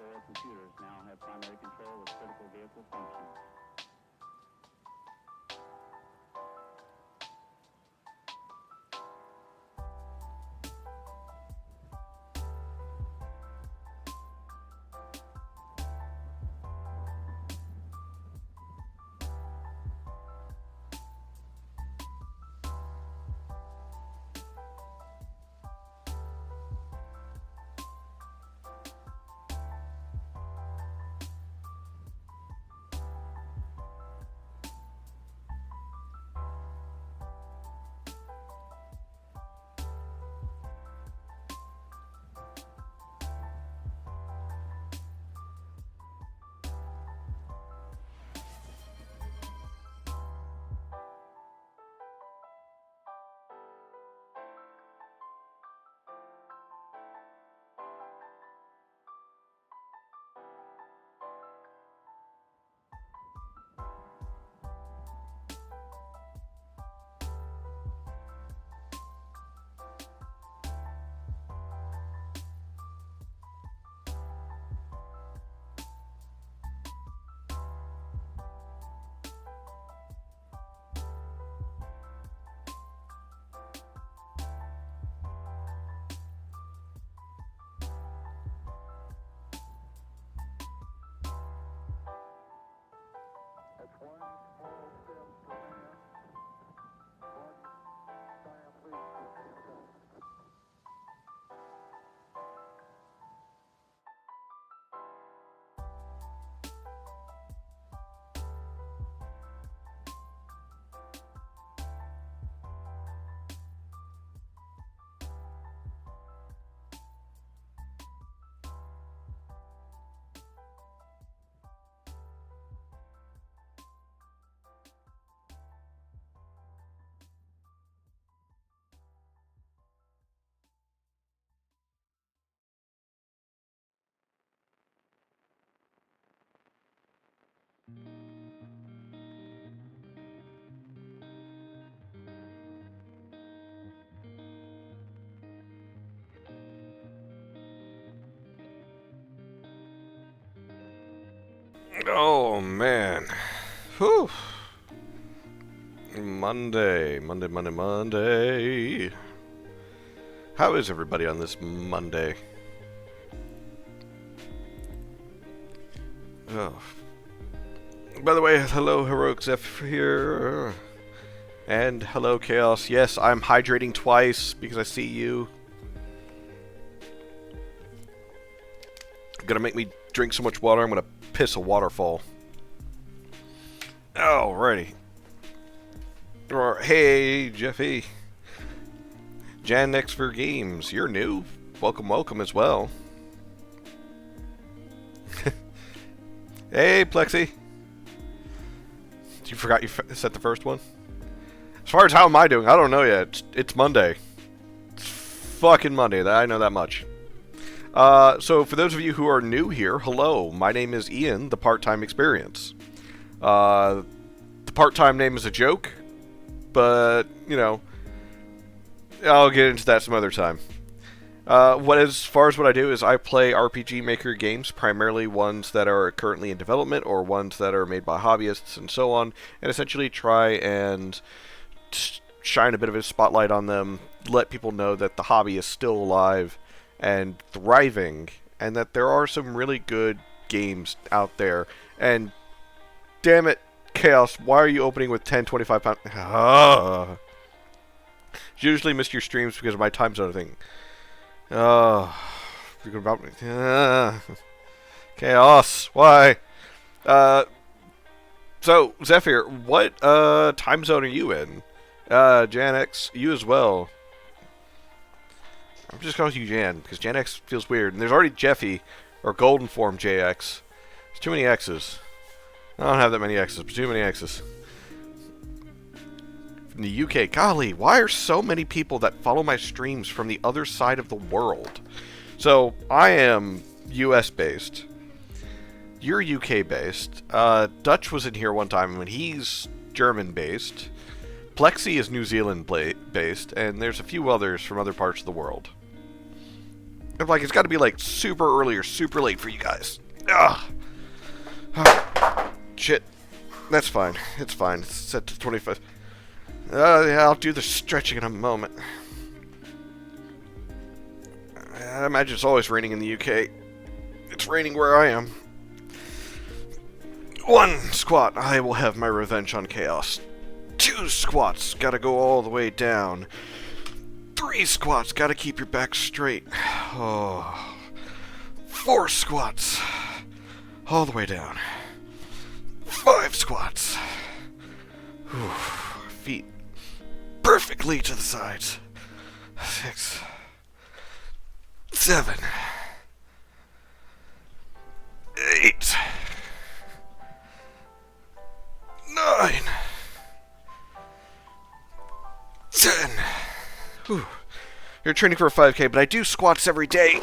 Oro computers now have primary control of critical vehicle functions. That's one small step for man, one giant leap for mankind. Oh man. Whew. Monday. How is everybody on this Monday? Oh. By the way, hello Heroic Zeph here. And hello Chaos. Yes, I'm hydrating twice because I see you. Gonna make me drink so much water, I'm gonna piss a waterfall. Alrighty. Hey, Jeffy. Jan next for games. You're new. Welcome as well. Hey, Plexi. You forgot you set the first one? As far as how am I doing, I don't know yet. It's Monday. It's fucking Monday. I know that much. So for those of you who are new here, hello. My name is Ian, the Part-Time Experience. The part-time name is a joke, but, you know, I'll get into that some other time. As far as what I do is I play RPG Maker games, primarily ones that are currently in development or ones that are made by hobbyists and so on, and essentially try and shine a bit of a spotlight on them, let people know that the hobby is still alive and thriving, and that there are some really good games out there. And damn it, Chaos, why are you opening with 10, 25 pounds? Usually miss your streams because of my time zone thing. Freaking about me. Chaos, why? So, Zephyr, what time zone are you in? Jan X, you as well. I'm just calling you Jan, because Jan X feels weird. And there's already Jeffy, or Golden Form JX. There's too many X's. I don't have that many X's, but too many X's. From the UK, golly, why are so many people that follow my streams from the other side of the world? So, I am US-based. You're UK-based. Dutch was in here one time, and he's German-based. Plexi is New Zealand-based, and there's a few others from other parts of the world. I'm like, it's got to be like super early or super late for you guys. Ugh. Shit. That's fine. It's fine. It's set to 25. Yeah, I'll do the stretching in a moment. I imagine it's always raining in the UK. It's raining where I am. 1 squat. I will have my revenge on chaos. 2 squats. Gotta go all the way down. 3 squats. Gotta keep your back straight. Oh. 4 squats. All the way down. 5 squats. Whew. Feet perfectly to the sides. 6. 7. 8. 9. 10. Whew. You're training for a 5K, but I do squats every day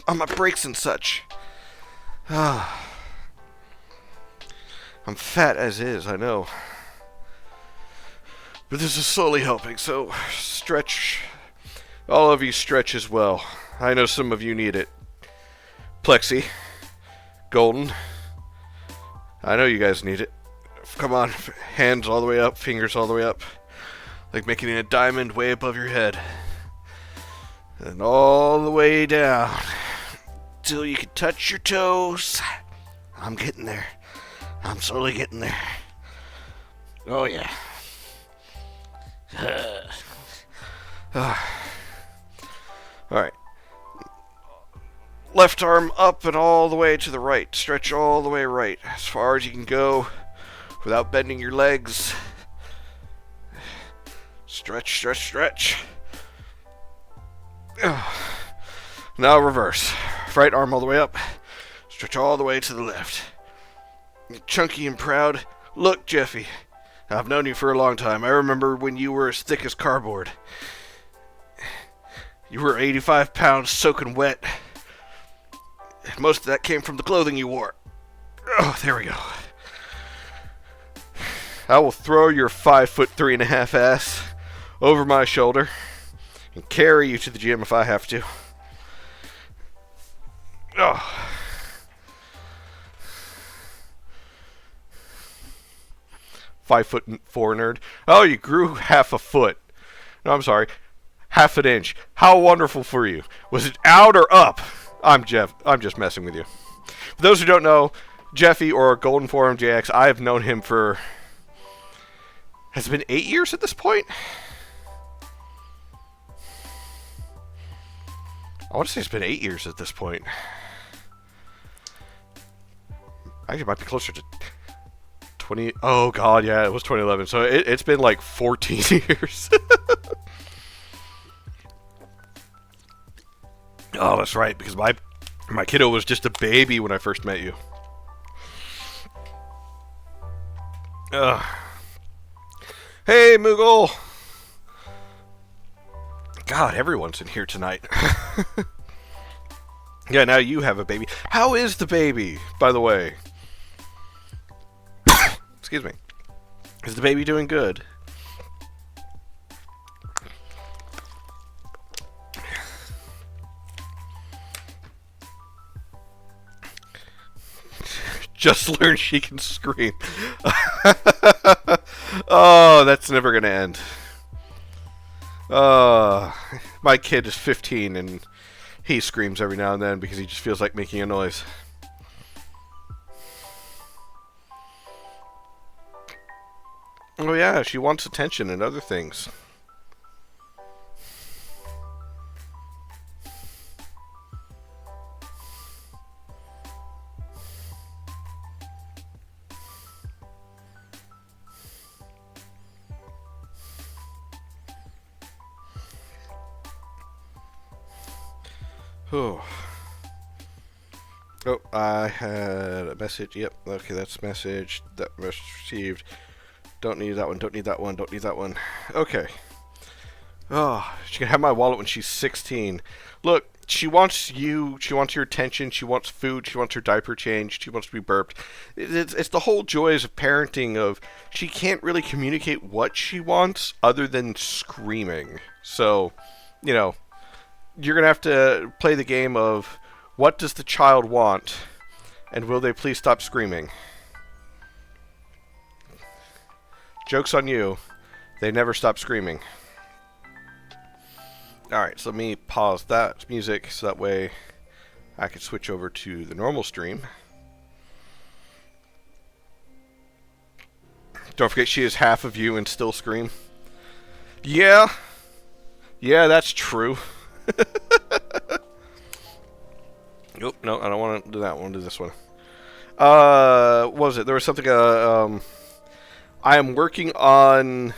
on my breaks and such. I'm fat as is, I know. But this is slowly helping, so stretch. All of you stretch as well. I know some of you need it. Plexi. Golden. I know you guys need it. Come on, hands all the way up, fingers all the way up. Like making a diamond way above your head. And all the way down. Till you can touch your toes. I'm getting there. I'm slowly getting there. Oh yeah. Alright. Left arm up and all the way to the right. Stretch all the way right. As far as you can go without bending your legs. Stretch, stretch, stretch. Now reverse. Right arm all the way up. Stretch all the way to the left. Chunky and proud. Look, Jeffy. I've known you for a long time. I remember when you were as thick as cardboard. You were 85 pounds soaking wet. Most of that came from the clothing you wore. Oh, there we go. I will throw your 5'3.5" ass over my shoulder and carry you to the gym if I have to. Oh. "5'4" nerd. Oh, you grew half a foot. No, I'm sorry. Half an inch. How wonderful for you. Was it out or up? I'm Jeff. I'm just messing with you. For those who don't know, Jeffy, or Golden Forum JX, I have known him for... Has it been 8 years at this point? I want to say it's been 8 years at this point. Actually, it might be closer to 20... Oh, God, yeah, it was 2011. So it's been like 14 years. Oh, that's right, because my kiddo was just a baby when I first met you. Hey, Moogle! God, everyone's in here tonight. Yeah, now you have a baby. How is the baby, by the way? Excuse me. Is the baby doing good? Just learned she can scream. Oh, that's never gonna end. My kid is 15 and he screams every now and then because he just feels like making a noise. Oh yeah, she wants attention and other things. Oh. Oh, I had a message. Yep, okay, that's a message. That was received. Don't need that one, don't need that one, don't need that one. Okay. Oh, she can have my wallet when she's 16. Look, she wants you, she wants your attention, she wants food, she wants her diaper changed, she wants to be burped. It's the whole joys of parenting of she can't really communicate what she wants other than screaming. So, you know, you're going to have to play the game of what does the child want, and will they please stop screaming? Joke's on you. They never stop screaming. Alright, so let me pause that music so that way I can switch over to the normal stream. Don't forget she is half of you and still scream. Yeah. Yeah, that's true. Nope, no, I don't want to do that one. I want to do this one. What was it? There was something, I am working on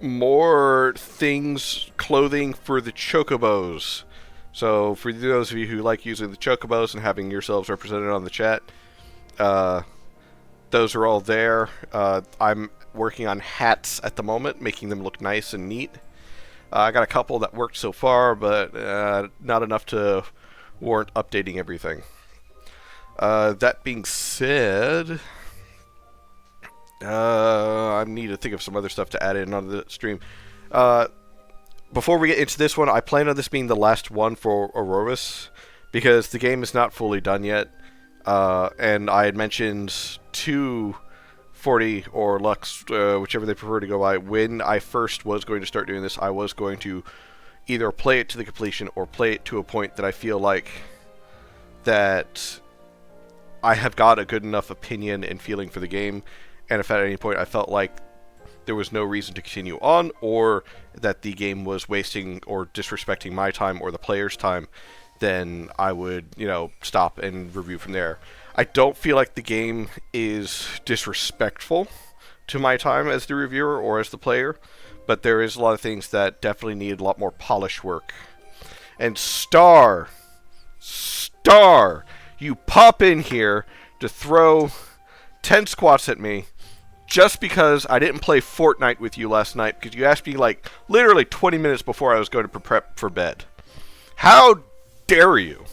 more things, clothing for the chocobos. So, for those of you who like using the chocobos and having yourselves represented on the chat, those are all there. I'm working on hats at the moment, making them look nice and neat. I got a couple that worked so far, but not enough to warrant updating everything. That being said, I need to think of some other stuff to add in on the stream. Before we get into this one, I plan on this being the last one for Ororis, because the game is not fully done yet. And I had mentioned 240 or Lux, whichever they prefer to go by. When I first was going to start doing this, I was going to either play it to the completion or play it to a point that I feel like that I have got a good enough opinion and feeling for the game, and if at any point I felt like there was no reason to continue on, or that the game was wasting or disrespecting my time or the player's time, then I would, stop and review from there. I don't feel like the game is disrespectful to my time as the reviewer or as the player, but there is a lot of things that definitely need a lot more polish work. And Star, you pop in here to throw 10 squats at me just because I didn't play Fortnite with you last night, because you asked me like literally 20 minutes before I was going to prep for bed. How dare you?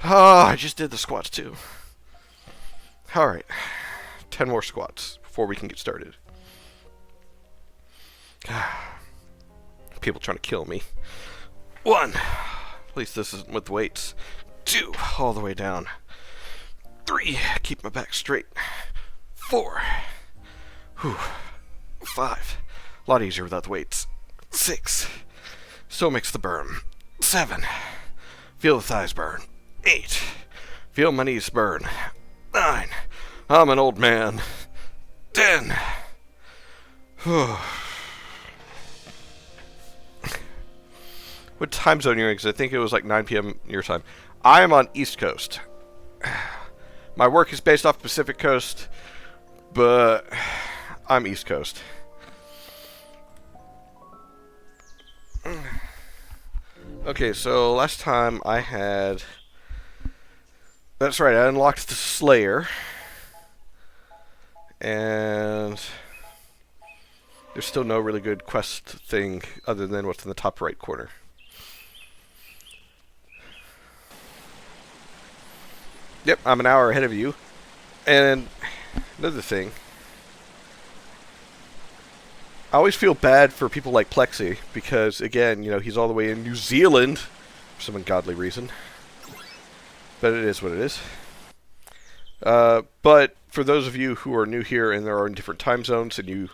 Oh, I just did the squats too. Alright, 10 more squats before we can get started. People trying to kill me. 1. At least this isn't with weights. 2. All the way down. 3. Keep my back straight. 4. Whew. 5. A lot easier without the weights. 6. So makes the burn. 7. Feel the thighs burn. 8. Feel my knees burn. 9. I'm an old man. 10. What time zone you're in? Because I think it was like 9 p.m. your time. I am on East Coast. My work is based off Pacific Coast, but I'm East Coast. Okay, so last time I had... That's right, I unlocked the Slayer. And there's still no really good quest thing other than what's in the top right corner. Yep, I'm an hour ahead of you. And another thing, I always feel bad for people like Plexi, because again, he's all the way in New Zealand for some ungodly reason. But it is what it is. But for those of you who are new here and there are in different time zones, and you,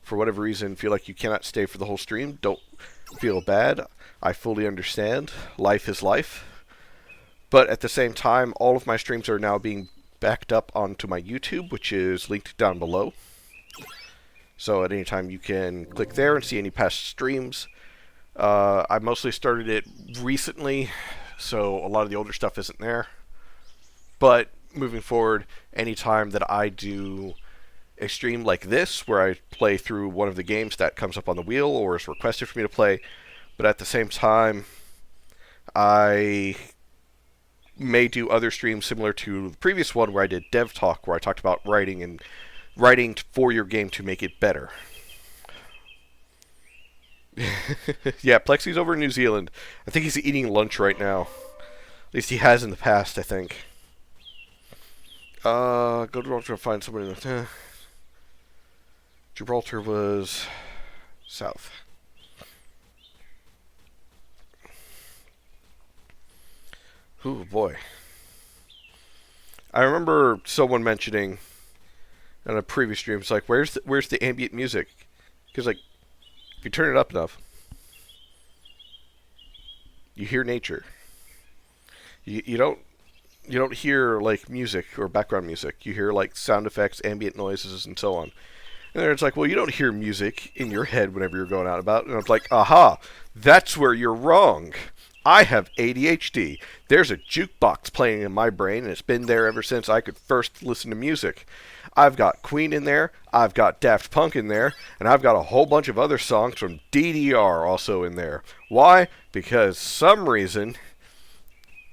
for whatever reason, feel like you cannot stay for the whole stream, don't feel bad. I fully understand. Life is life. But at the same time, all of my streams are now being backed up onto my YouTube, which is linked down below. So at any time you can click there and see any past streams. I mostly started it recently, so a lot of the older stuff isn't there. But moving forward, anytime that I do a stream like this, where I play through one of the games that comes up on the wheel or is requested for me to play, but at the same time, I may do other streams similar to the previous one where I did Dev Talk, where I talked about writing and writing for your game to make it better. Yeah, Plexi's over in New Zealand. I think he's eating lunch right now. At least he has in the past, I think. Go to Gibraltar and find somebody. Gibraltar was south. Ooh, boy. I remember someone mentioning on a previous stream, it's like, where's the ambient music? Because, like, if you turn it up enough, you hear nature. You don't hear, like, music or background music. You hear, like, sound effects, ambient noises, and so on. And then it's like, well, you don't hear music in your head whenever you're going out and about. And I was like, aha, that's where you're wrong. I have ADHD. There's a jukebox playing in my brain, and it's been there ever since I could first listen to music. I've got Queen in there, I've got Daft Punk in there, and I've got a whole bunch of other songs from DDR also in there. Why? Because some reason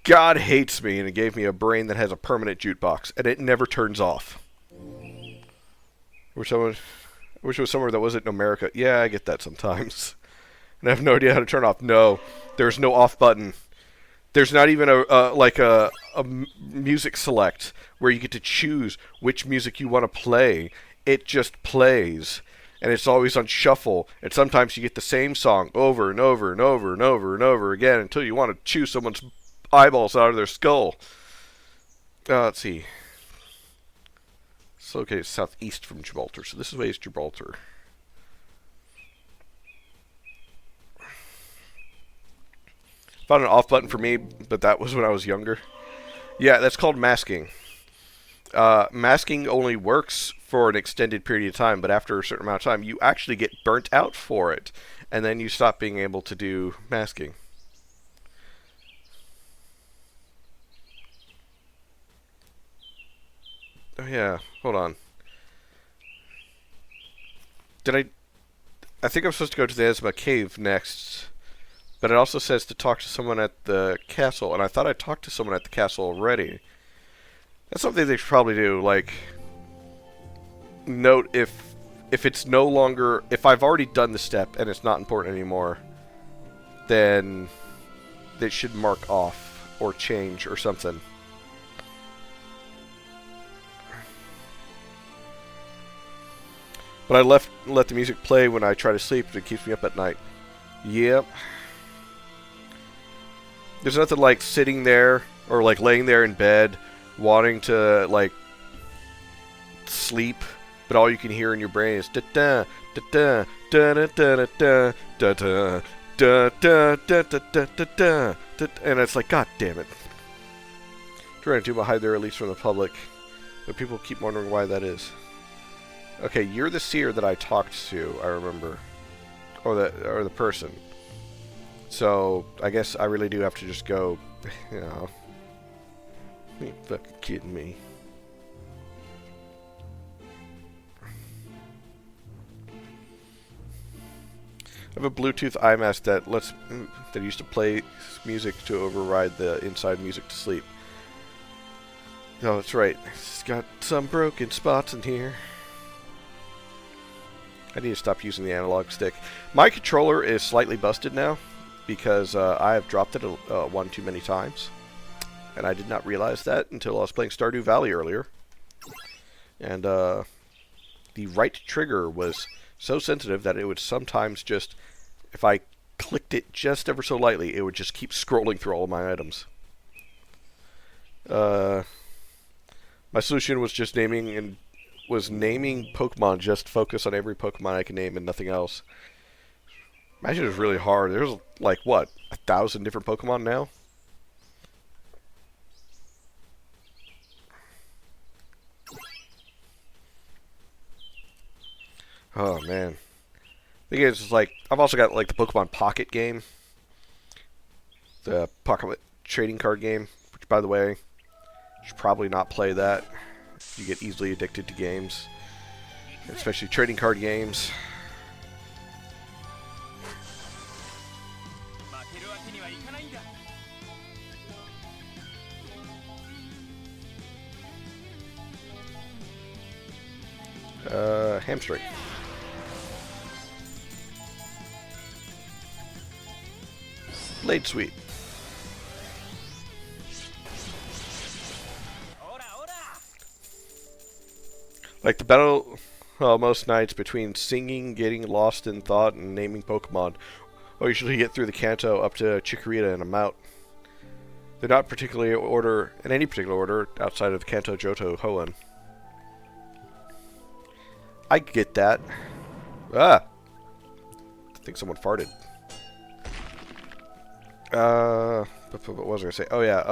God hates me, and it gave me a brain that has a permanent jukebox, and it never turns off. I wish it was somewhere that wasn't in America. Yeah, I get that sometimes. And I have no idea how to turn off. No, there's no off button. There's not even a music select where you get to choose which music you want to play. It just plays. And it's always on shuffle. And sometimes you get the same song over and over and over and over and over again until you want to chew someone's eyeballs out of their skull. Let's see. It's located southeast from Gibraltar. So this way is Gibraltar. Found an off button for me, but that was when I was younger. Yeah, that's called masking. Masking only works for an extended period of time, but after a certain amount of time, you actually get burnt out for it, and then you stop being able to do masking. Oh yeah, hold on. I think I'm supposed to go to the Esma Cave next. But it also says to talk to someone at the castle, and I thought I talked to someone at the castle already. That's something they should probably do, like, note if it's no longer, if I've already done the step and it's not important anymore, then they should mark off or change or something. But I let the music play when I try to sleep, and it keeps me up at night. Yep. There's nothing like sitting there or like laying there in bed wanting to like sleep, but all you can hear in your brain is da da da da da da da da da da da da da da da, and it's like, god damn it. Trying to hide their release from the public, but people keep wondering why that is. Okay, you're the seer that I talked to, I remember, or the person. So, I guess I really do have to just go, you know. You fucking kidding me. I have a Bluetooth eye mask that used to play music to override the inside music to sleep. Oh, that's right. It's got some broken spots in here. I need to stop using the analog stick. My controller is slightly busted now, because I have dropped it one too many times. And I did not realize that until I was playing Stardew Valley earlier. And the right trigger was so sensitive that it would sometimes just, if I clicked it just ever so lightly, it would just keep scrolling through all of my items. My solution was just naming Pokemon, just focus on every Pokemon I can name and nothing else. Imagine it was really hard. There's like, what, 1,000 different Pokemon now? Oh, man. The thing is, like, I've also got, like, the Pokemon Pocket game. The Pocket trading card game, which, by the way, you should probably not play that. You get easily addicted to games, especially trading card games. Hamstring. Blade Sweep. Like the battle most nights between singing, getting lost in thought, and naming Pokemon. I usually get through the Kanto up to Chikorita and I'm out. They're not particularly in any particular order outside of Kanto, Johto, Hoenn. I get that. Ah! I think someone farted. What was I gonna say? Oh yeah,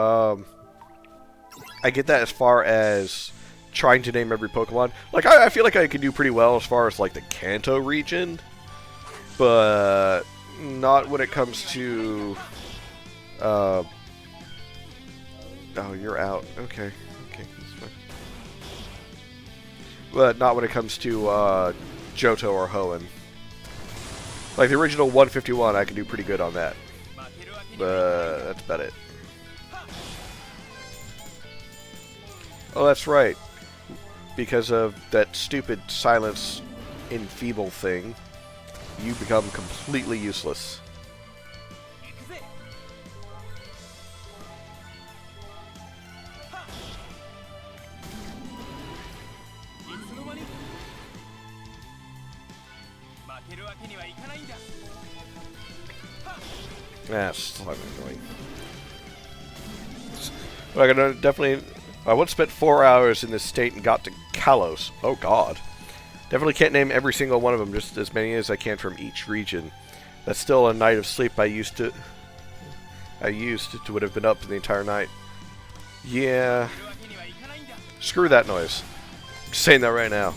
I get that as far as trying to name every Pokemon. Like, I feel like I can do pretty well as far as, like, the Kanto region. But not when it comes to... oh, you're out. Okay. Okay, that's fine. But not when it comes to, Johto or Hoenn. Like, the original 151, I can do pretty good on that. But that's about it. Oh, that's right. Because of that stupid silence enfeeble thing, you become completely useless. That's slightly annoying. But I can definitely... I once spent 4 hours in this state and got to Kalos. Oh god. Definitely can't name every single one of them, just as many as I can from each region. That's still a night of sleep I used to would have been up the entire night. Yeah. Screw that noise. I'm saying that right now.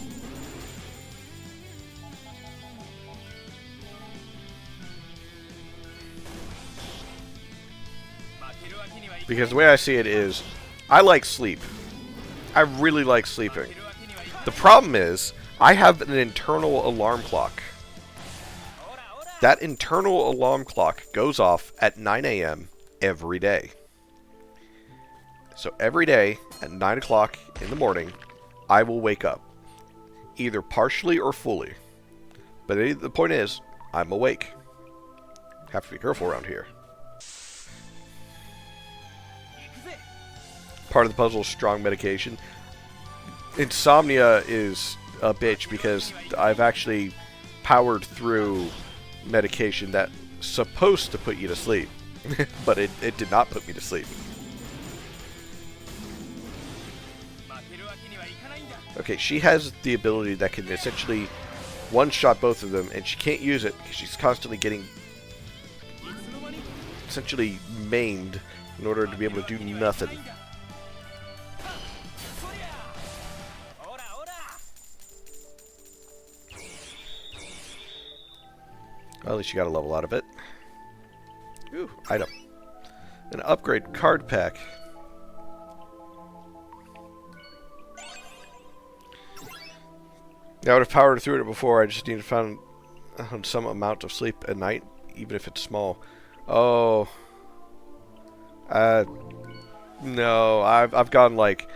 Because the way I see it is, I like sleep. I really like sleeping. The problem is, I have an internal alarm clock. That internal alarm clock goes off at 9 a.m. every day. So every day at 9 o'clock in the morning, I will wake up. Either partially or fully. But the point is, I'm awake. Have to be careful around here. Part of the puzzle is strong medication. Insomnia is a bitch because I've actually powered through medication that's supposed to put you to sleep. But it did not put me to sleep. Okay, she has the ability that can essentially one-shot both of them, and she can't use it because she's constantly getting essentially maimed in order to be able to do nothing. Well, at least you got a level out of it. Ooh, item. An upgrade card pack. I would have powered through it before. I just need to find some amount of sleep at night, even if it's small. Oh. No, I've gone like...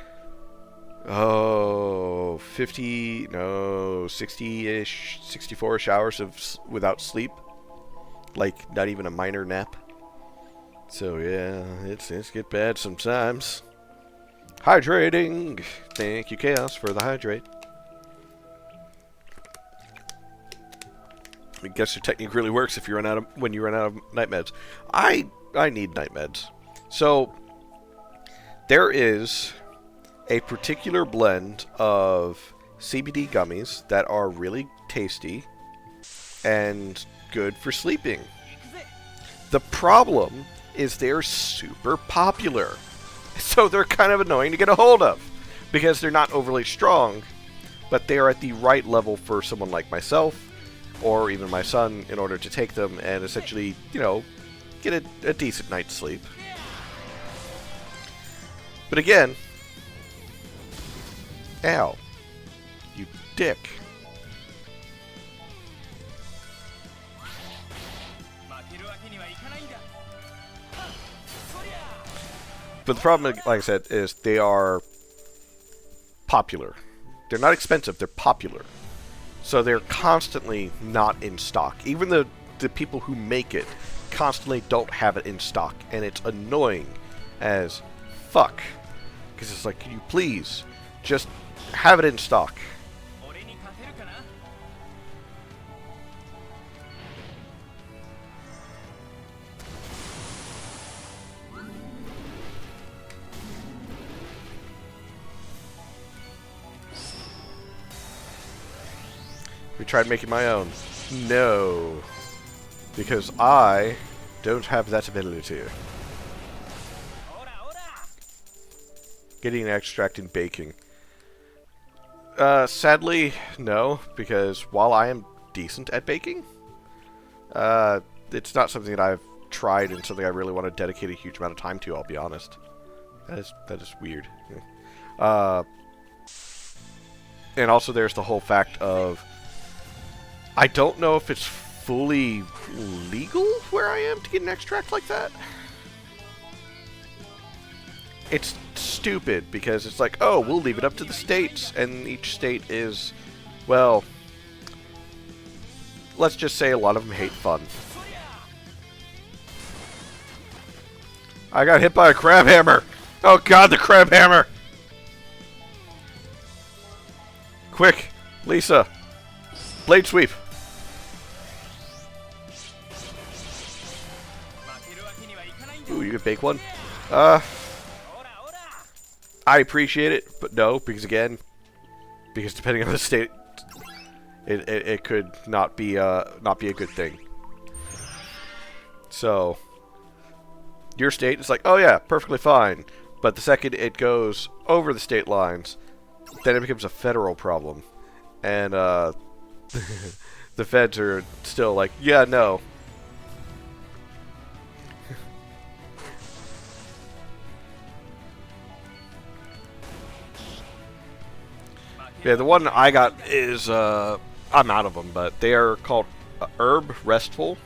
Oh, 50, no, 60-ish, 64-ish hours without sleep. Like, not even a minor nap. So, yeah, it's get bad sometimes. Hydrating! Thank you, Chaos, for the hydrate. I guess your technique really works if you run out of when you run out of night meds. I need night meds. So, there is a particular blend of CBD gummies that are really tasty and good for sleeping. The problem is they're super popular. So they're kind of annoying to get a hold of because they're not overly strong, but they are at the right level for someone like myself or even my son in order to take them and essentially, you know, get a decent night's sleep. But again, ow, you dick. But the problem, like I said, is they are popular. They're not expensive, they're popular. So they're constantly not in stock. Even the people who make it constantly don't have it in stock. And it's annoying as fuck. Because it's like, can you please just have it in stock? We tried making my own. No. Because I don't have that ability. Getting an extract and baking. Sadly, no. Because while I am decent at baking, it's not something that I've tried and something I really want to dedicate a huge amount of time to, I'll be honest. That is weird. And also there's the whole fact of I don't know if it's fully legal where I am to get an extract like that. It's stupid because it's like, oh, we'll leave it up to the states, and each state is, well, let's just say a lot of them hate fun. I got hit by a crab hammer! Oh god, the crab hammer! Quick, Lisa! Blade sweep! Ooh, you can bake one? I appreciate it, but no, because again, because depending on the state, it could not be a good thing. So, your state is like, oh yeah, perfectly fine, but the second it goes over the state lines, then it becomes a federal problem, and the feds are still like, yeah, no. Yeah, the one I got is, I'm out of them, but they are called Herb Restful,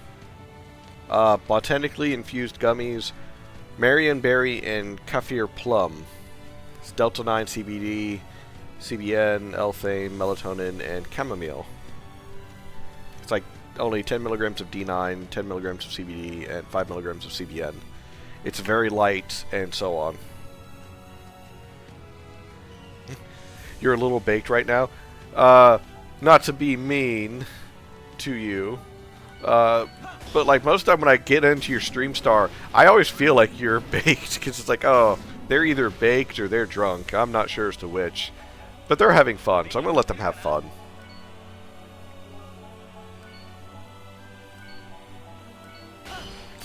Botanically Infused Gummies, Marion Berry, and Kaffir Plum. It's Delta 9 CBD, CBN, L-Thane, Melatonin, and Chamomile. It's like only 10 milligrams of D9, 10 milligrams of CBD, and 5 milligrams of CBN. It's very light, and so on. You're a little baked right now. Not to be mean to you, but like most of the time when I get into your stream star, I always feel like you're baked, because it's like, oh, they're either baked or they're drunk. I'm not sure as to which. But they're having fun, so I'm going to let them have fun.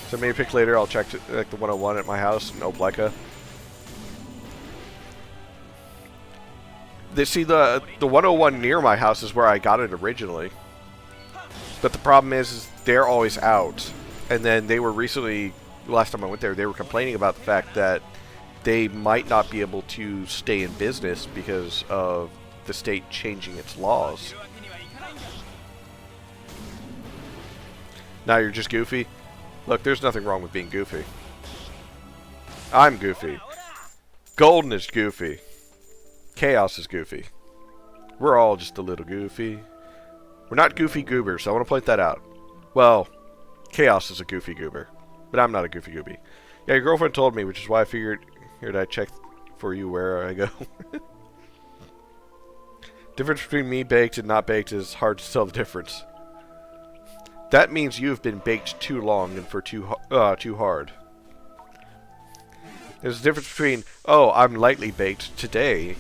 So maybe pick later, I'll check like the 101 at my house in Obleka. See, the 101 near my house is where I got it originally. But the problem is they're always out. And then they were recently, last time I went there, they were complaining about the fact that they might not be able to stay in business because of the state changing its laws. Now you're just goofy? Look, there's nothing wrong with being goofy. I'm goofy. Golden is goofy. Chaos is goofy. We're all just a little goofy. We're not goofy goobers, so I want to point that out. Well, Chaos is a goofy goober, but I'm not a goofy gooby. Yeah, your girlfriend told me, which is why I figured I'd check for you where I go. Difference between me baked and not baked is hard to tell the difference. That means you've been baked too long and for too hard. There's a difference between, oh, I'm lightly baked today,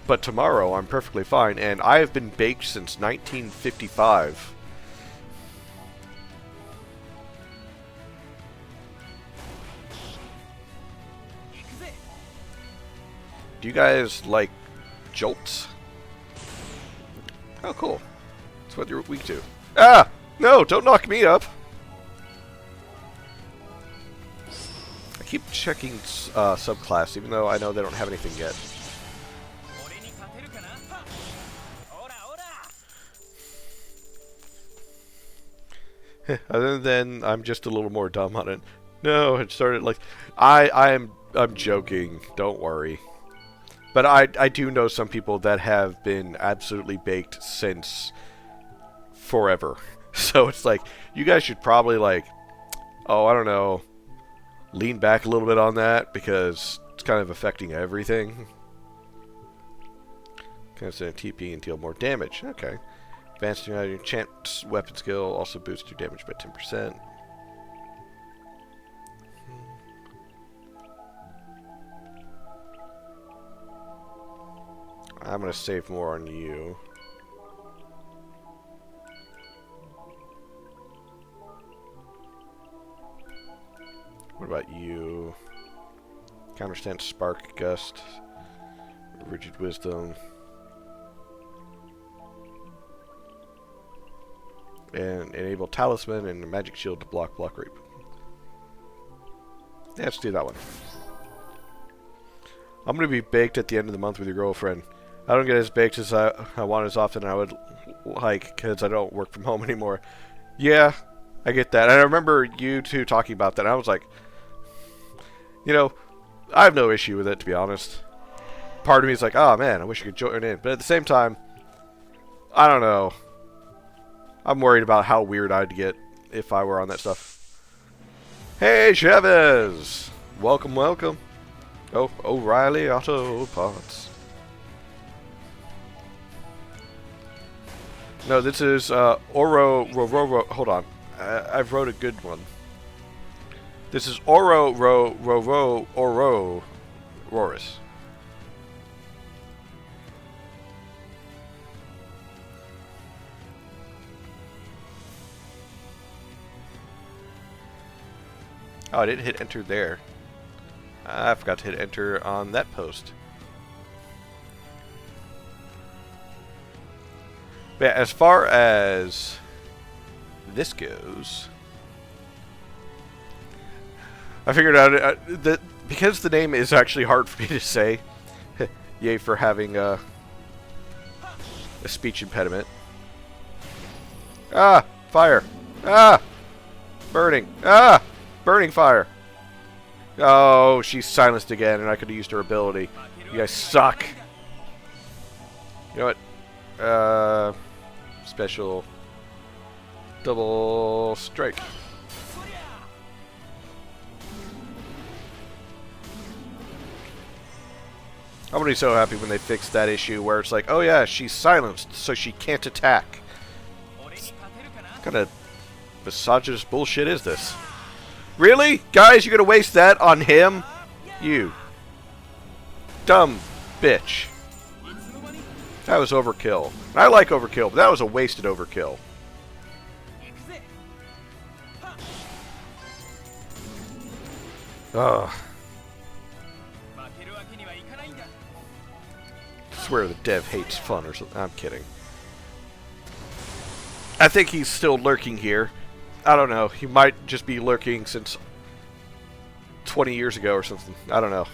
but tomorrow I'm perfectly fine, and I have been baked since 1955. Do you guys like jolts? Oh, cool. That's what you're weak to. Ah! No, don't knock me up! I keep checking subclass, even though I know they don't have anything yet. Other than I'm just a little more dumb on it. No, it started like I'm joking. Don't worry. But I do know some people that have been absolutely baked since forever. So it's like you guys should probably like, oh, I don't know, lean back a little bit on that because it's kind of affecting everything. Constant TP and deal more damage. Okay. Advancing your enchant weapon skill also boosts your damage by 10%. I'm going to save more on you. What about you? Counterstand Spark, Gust, Rigid Wisdom, and enable Talisman and Magic Shield to block Reap. Yeah, let's do that one. I'm going to be baked at the end of the month with your girlfriend. I don't get as baked as I want as often as I would like because I don't work from home anymore. Yeah, I get that. And I remember you two talking about that. I was like, you know, I have no issue with it, to be honest. Part of me is like, oh man, I wish I could join in. But at the same time, I don't know. I'm worried about how weird I'd get if I were on that stuff. Hey, Chavez! Welcome, welcome. Oh, O'Reilly Auto Parts. No, this is Oro-ro-roro. Hold on. I've wrote a good one. This is Oro-ro-roro-oro Ororis. Oh, I didn't hit enter there. I forgot to hit enter on that post. But yeah, as far as this goes, I figured out that because the name is actually hard for me to say, yay for having a speech impediment. Ah! Fire! Ah! Burning! Ah! Burning fire! Oh, she's silenced again, and I could have used her ability. You guys suck. You know what? Special double strike. I'm gonna be so happy when they fix that issue where it's like, oh yeah, she's silenced, so she can't attack. What kind of misogynist bullshit is this? Really? Guys, you're gonna waste that on him? You dumb bitch. That was overkill. I like overkill, but that was a wasted overkill. Ugh. I swear the dev hates fun or something. I'm kidding. I think he's still lurking here. I don't know. He might just be lurking since 20 years ago or something. I don't know.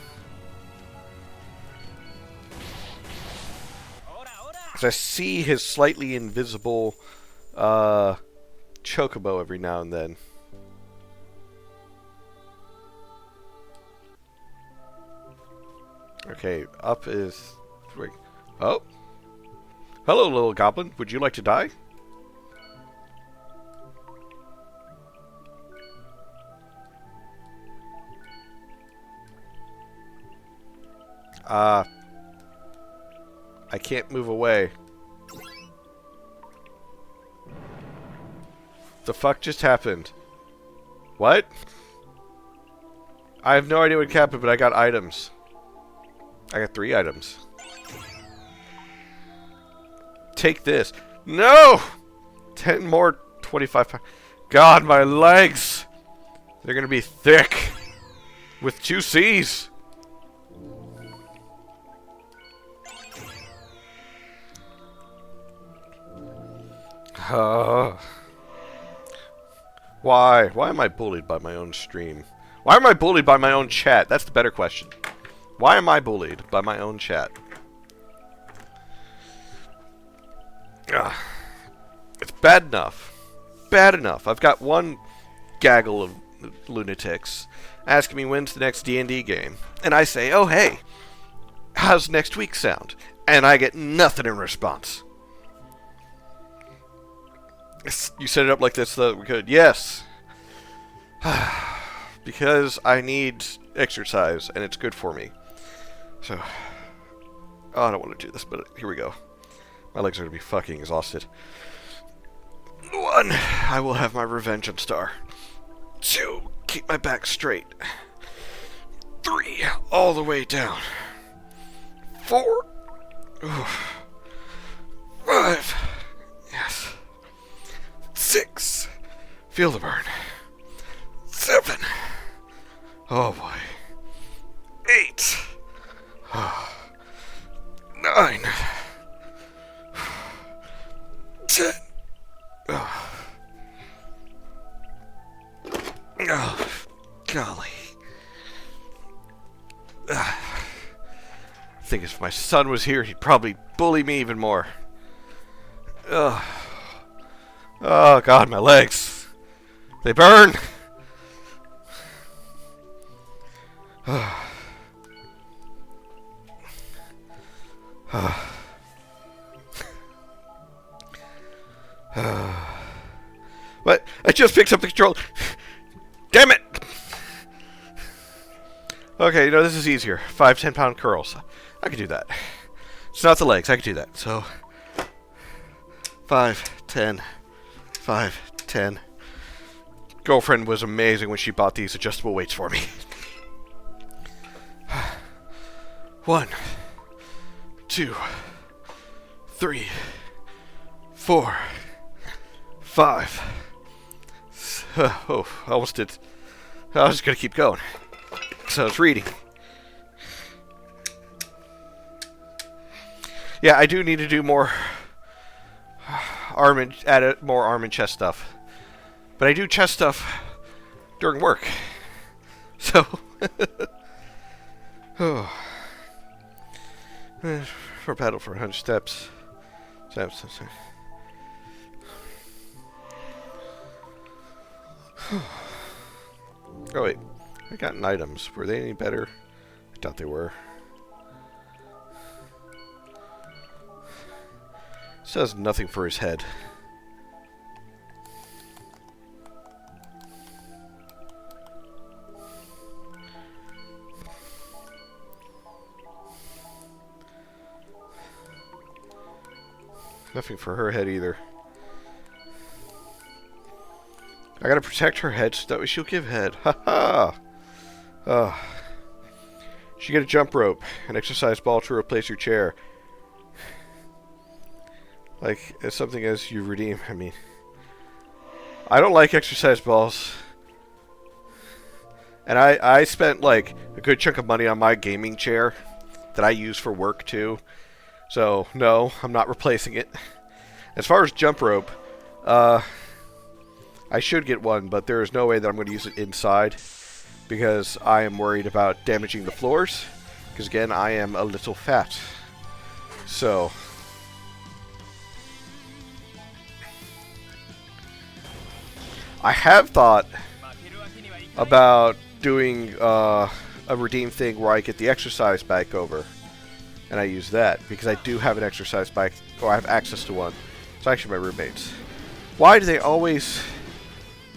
Because I see his slightly invisible chocobo every now and then. Okay, up is... Wait. Oh. Hello, little goblin. Would you like to die? I can't move away. The fuck just happened? What? I have no idea what happened, but I got items. I got 3 items. Take this. No! 10 more 25. God, my legs! They're gonna be thick. With 2 C's. Why? Why am I bullied by my own stream? Why am I bullied by my own chat? That's the better question. Why am I bullied by my own chat? Ugh. It's bad enough. Bad enough. I've got one gaggle of lunatics asking me when's the next D&D game. And I say, oh hey, how's next week sound? And I get nothing in response. You set it up like this so that we could. Yes. Because I need exercise and it's good for me. So, oh, I don't want to do this, but here we go. My legs are going to be fucking exhausted. 1, I will have my revenge on Star. 2, keep my back straight. 3, all the way down. 4, oof. 5, yes. 6, feel the burn. 7, Oh boy. 8. 9. 10. Oh, golly. I think if my son was here, he'd probably bully me even more. Oh, God, my legs. They burn. What? I just picked up the controller. Damn it! Okay, you know, this is easier. 5 10-pound curls. I could do that. It's not the legs. I could do that. So, 5, 10, 5, 10. Girlfriend was amazing when she bought these adjustable weights for me. 1, 2, 3, 4, 5. Oh, I almost did. I was just gonna keep going. So I was reading. Yeah, I do need to do more more arm and chest stuff. But I do chest stuff during work. So for paddle for 100 steps. Oh wait, I got items. Were they any better? I thought they were. This does nothing for his head. Nothing for her head either. I gotta protect her head so that way she'll give head. Ha ha! She get a jump rope, an exercise ball to replace your chair. Like, as something as you redeem. I mean, I don't like exercise balls. And I spent like a good chunk of money on my gaming chair that I use for work too. So, no, I'm not replacing it. As far as jump rope, I should get one, but there is no way that I'm going to use it inside because I am worried about damaging the floors. Because again, I am a little fat. So, I have thought about doing a redeem thing where I get the exercise bike over. And I use that because I do have an exercise bike, or I have access to one. It's actually my roommate's. Why do they always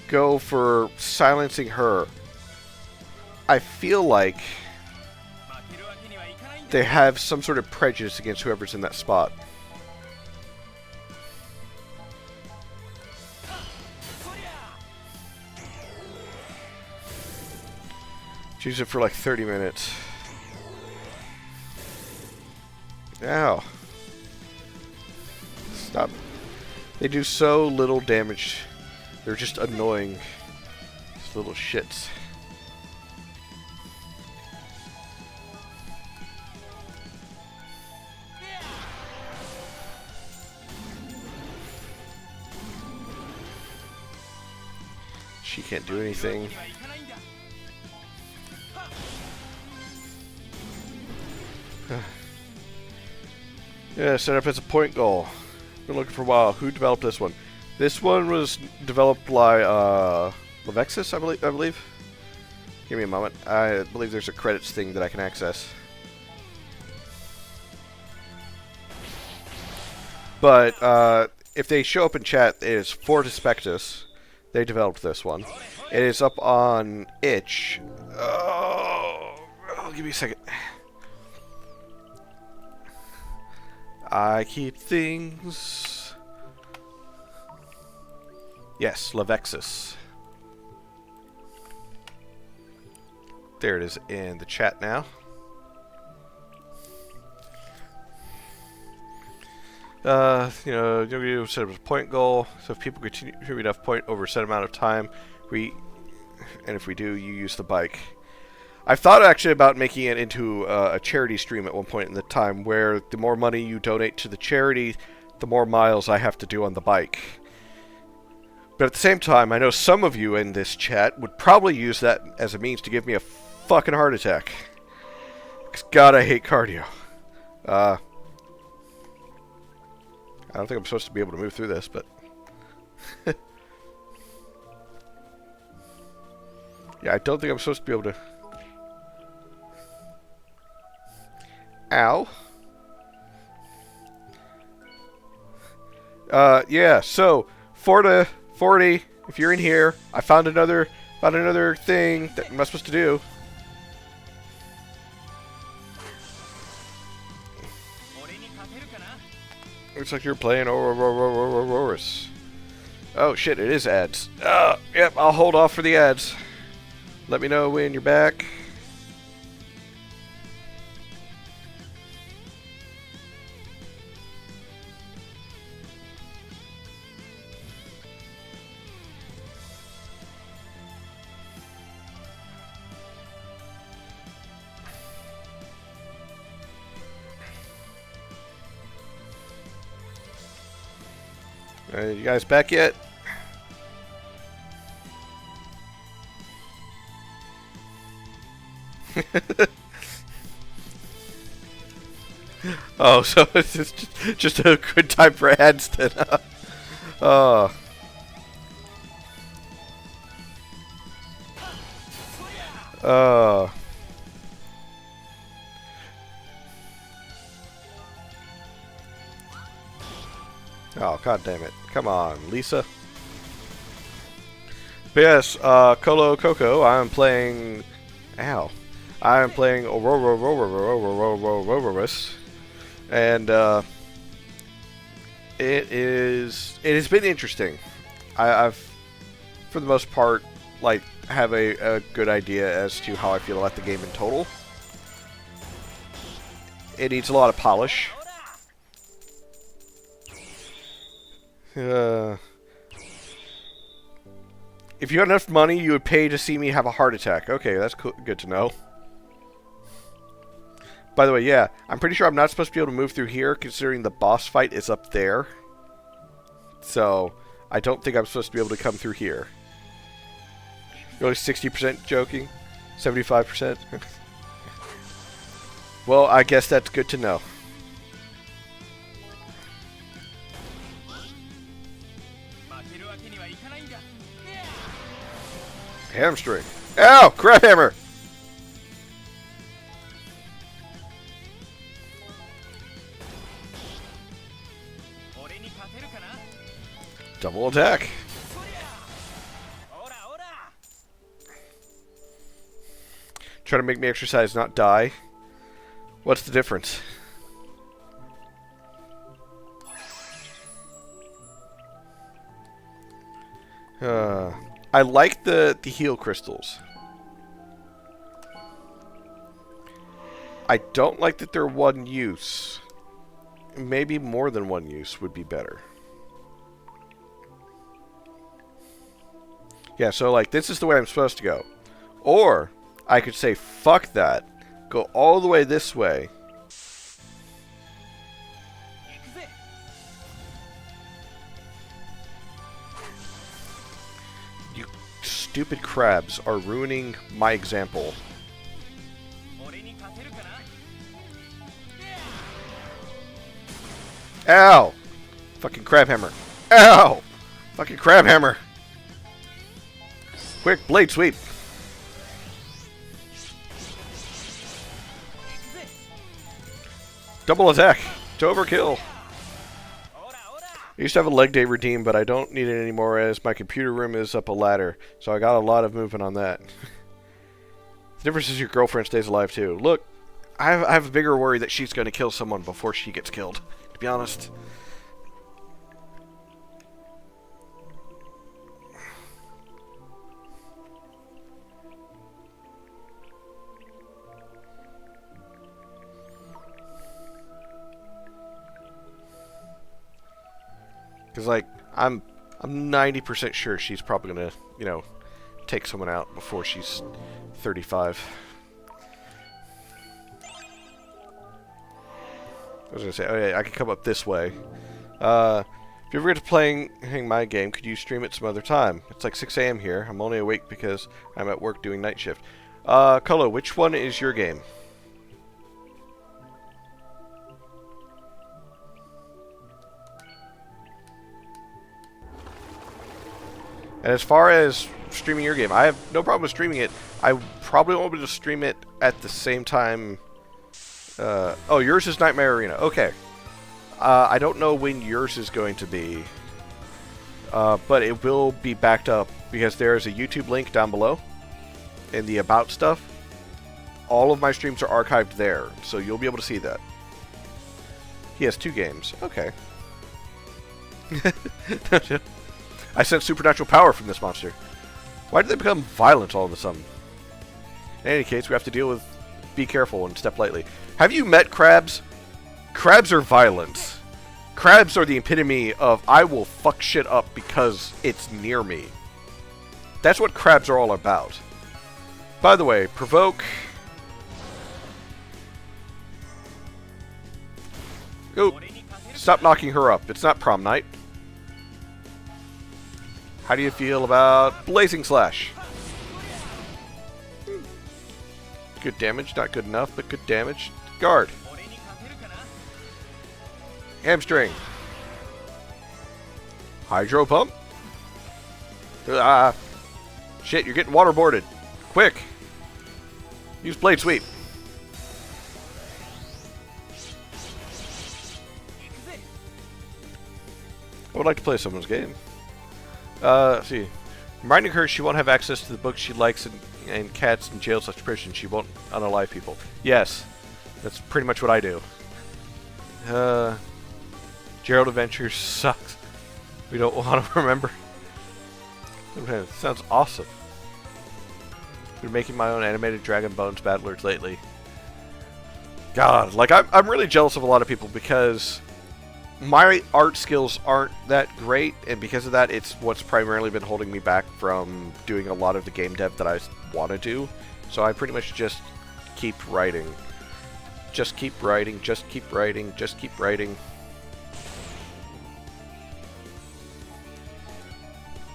go for silencing her? I feel like they have some sort of prejudice against whoever's in that spot. Use it for like 30 minutes. Ow. Stop. They do so little damage. They're just annoying. These little shits. She can't do anything. Yeah, set up as a point goal. Been looking for a while. Who developed this one? This one was developed by Levexis, I believe. Give me a moment. I believe there's a credits thing that I can access. But if they show up in chat, it is Fortispectus. They developed this one. It is up on itch. Oh, give me a second. I keep things. Yes, Levexis. There it is in the chat now. You know, you set up a point goal. So if people contribute enough point over a set amount of time, and if we do, you use the bike. I've thought actually about making it into a charity stream at one point in the time, where the more money you donate to the charity, the more miles I have to do on the bike. But at the same time, I know some of you in this chat would probably use that as a means to give me a fucking heart attack. 'Cause God, I hate cardio. I don't think I'm supposed to be able to move through this, but... yeah, I don't think I'm supposed to be able to... Ow. Yeah, so, 40, if you're in here, I found another thing that I'm not supposed to do. Looks like you're playing Oro-ro-roro-oro Ororis. Oh shit, it is ads. Yep, I'll hold off for the ads. Let me know when you're back. You guys back yet? Oh, so it's just a good time for ads then. Oh. Oh. Oh, god damn it. Come on, Lisa. But yes, Colo Coco, I'm playing... Ow. I'm playing Oro-ro-roro-oro and, it has been interesting. I've, for the most part, like, have a good idea as to how I feel about the game in total. It needs a lot of polish. If you had enough money, you would pay to see me have a heart attack. Okay, that's cool. Good to know. By the way, yeah, I'm pretty sure I'm not supposed to be able to move through here, considering the boss fight is up there. So, I don't think I'm supposed to be able to come through here. You're only 60% joking? 75%? Well, I guess that's good to know. Hamstring. Ow! Crab hammer! Double attack. Try to make me exercise, not die. What's the difference? I like the heal crystals. I don't like that they're one use. Maybe more than one use would be better. Yeah, so like this is the way I'm supposed to go. Or I could say fuck that. Go all the way this way. You stupid crabs are ruining my example. Ow! Fucking crab hammer. Ow! Fucking crab hammer. Quick, blade sweep. Double attack to overkill. I used to have a leg day routine, but I don't need it anymore as my computer room is up a ladder. So I got a lot of movement on that. The difference is your girlfriend stays alive too. Look, I have a bigger worry that she's going to kill someone before she gets killed, to be honest. Because, like, I'm 90% sure she's probably going to, you know, take someone out before she's 35. I was gonna say, oh yeah, I can come up this way. If you're ever into playing my game, could you stream it some other time? It's like 6 a.m. here. I'm only awake because I'm at work doing night shift. Kolo, which one is your game? And as far as streaming your game, I have no problem with streaming it. I probably won't be able to stream it at the same time. Oh, yours is Nightmare Arena. Okay. I don't know when yours is going to be, but it will be backed up because there is a YouTube link down below in the About stuff. All of my streams are archived there, so you'll be able to see that. He has 2 games. Okay. I sense supernatural power from this monster. Why did they become violent all of a sudden? In any case, we have to deal with be careful and step lightly. Have you met crabs? Crabs are violent. Crabs are the epitome of I will fuck shit up because it's near me. That's what crabs are all about. By the way, provoke... Oh, stop knocking her up. It's not prom night. How do you feel about Blazing Slash? Good damage, not good enough, but good damage. Guard. Hamstring. Hydro Pump. Shit, you're getting waterboarded. Quick. Use Blade Sweep. I would like to play someone's game. Let's see. Reminding her she won't have access to the books she likes and cats in jail/prison. She won't unalive people. Yes. That's pretty much what I do. Gerald Adventures sucks. We don't want to remember. Okay, sounds awesome. Been making my own animated Dragon Bones battlers lately. God, like I'm really jealous of a lot of people because my art skills aren't that great, and because of that, it's what's primarily been holding me back from doing a lot of the game dev that I want to do. So I pretty much just keep writing. Just keep writing, just keep writing, just keep writing.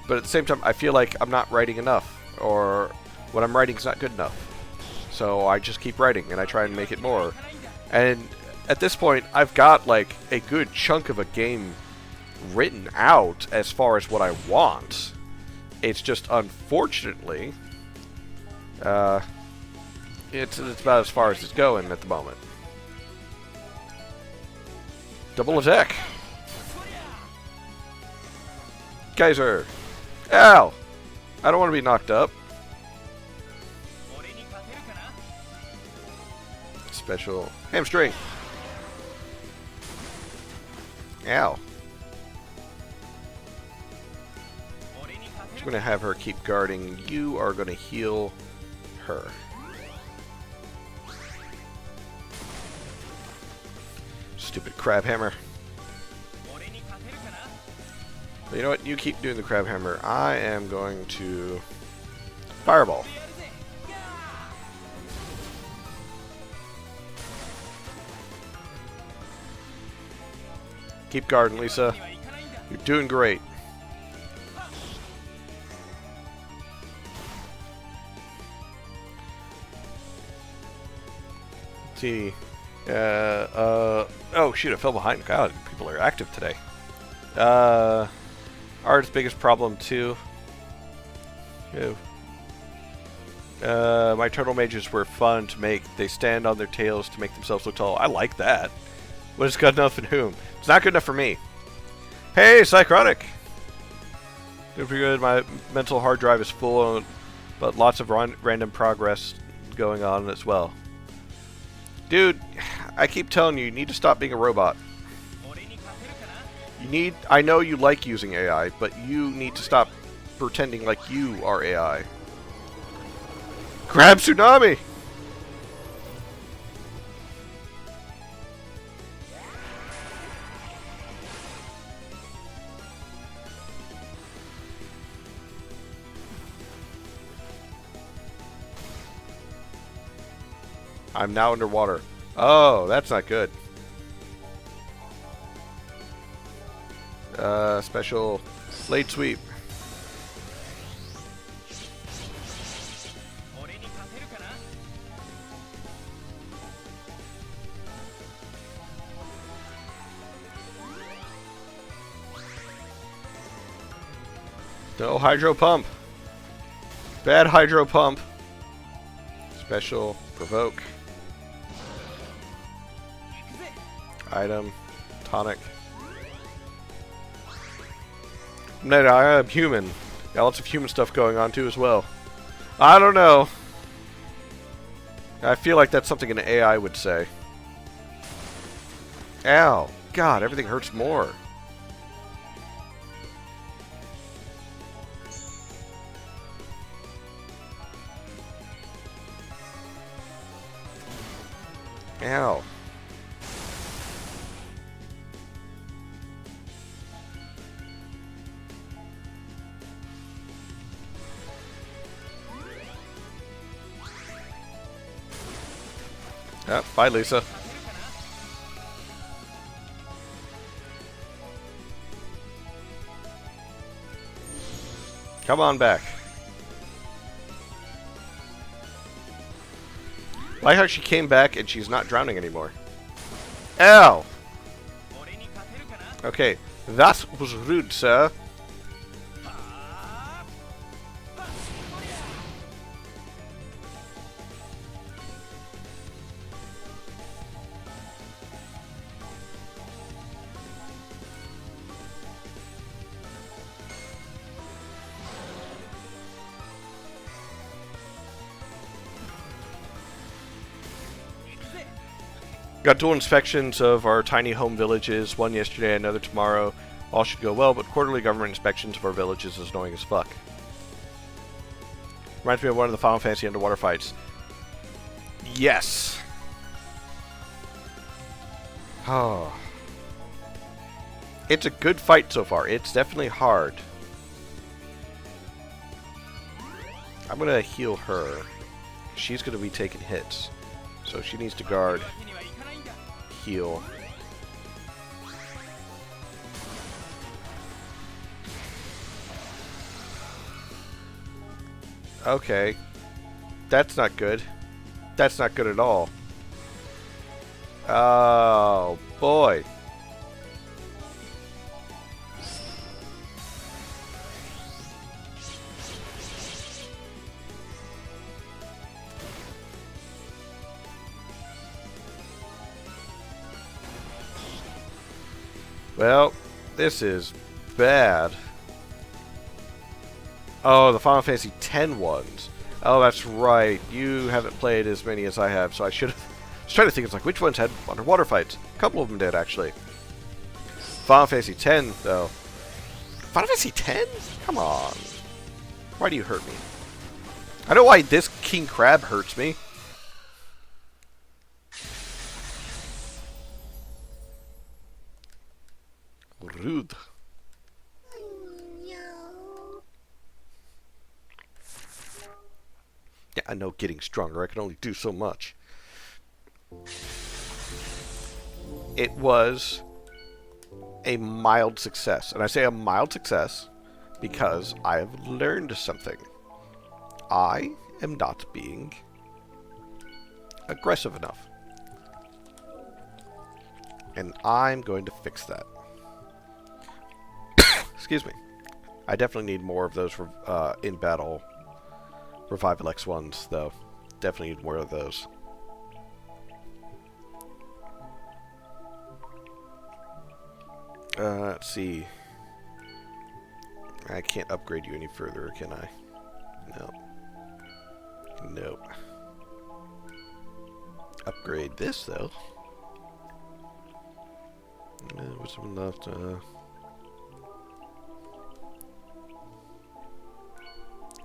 But at the same time, I feel like I'm not writing enough, or what I'm writing is not good enough. So I just keep writing, and I try and make it more. And at this point, I've got like a good chunk of a game written out as far as what I want. It's just unfortunately, it's about as far as it's going at the moment. Double attack. Geyser. Ow! I don't want to be knocked up. Special hamstring. Ow. I'm going to have her keep guarding. You are going to heal her. Stupid crab hammer. But you know what? You keep doing the crab hammer. I am going to fireball. Keep guarding, Lisa. You're doing great. Let's see. Oh shoot, I fell behind. God, people are active today. Art's biggest problem too. My turtle mages were fun to make. They stand on their tails to make themselves look tall. I like that. But it's good enough in whom? It's not good enough for me. Hey, Cychronic! Doing pretty good. My mental hard drive is full, but lots of random progress going on as well. Dude, I keep telling you, you need to stop being a robot. I know you like using AI, but you need to stop pretending like you are AI. Grab Tsunami! I'm now underwater. Oh, that's not good. Special late sweep. No hydro pump. Bad hydro pump. Special provoke. Item. Tonic. I am human. Got lots of human stuff going on too as well. I don't know. I feel like that's something an AI would say. Ow. God, everything hurts more. Ow. Yep, bye, Lisa. Come on back. I like how she came back and she's not drowning anymore. Ow! Okay, that was rude, sir. Got dual inspections of our tiny home villages, one yesterday, another tomorrow. All should go well, but quarterly government inspections of our villages is annoying as fuck. Reminds me of one of the Final Fantasy underwater fights. Yes! Oh. It's a good fight so far. It's definitely hard. I'm gonna heal her. She's gonna be taking hits. So she needs to guard. Heal. Okay. That's not good. That's not good at all. Oh, boy. Well, this is bad. Oh, the Final Fantasy X ones. Oh, that's right. You haven't played as many as I have, so I should have... I was trying to think, it's like, which ones had underwater fights? A couple of them did, actually. Final Fantasy X, though. Final Fantasy X? Come on. Why do you hurt me? I know why this King Crab hurts me. Rude. Yeah, I know getting stronger. I can only do so much. It was a mild success. And I say a mild success because I have learned something. I am not being aggressive enough. And I'm going to fix that. Excuse me. I definitely need more of those in battle Revival X ones, though. Definitely need more of those. Let's see. I can't upgrade you any further, can I? No. Nope. Upgrade this, though. What's something left?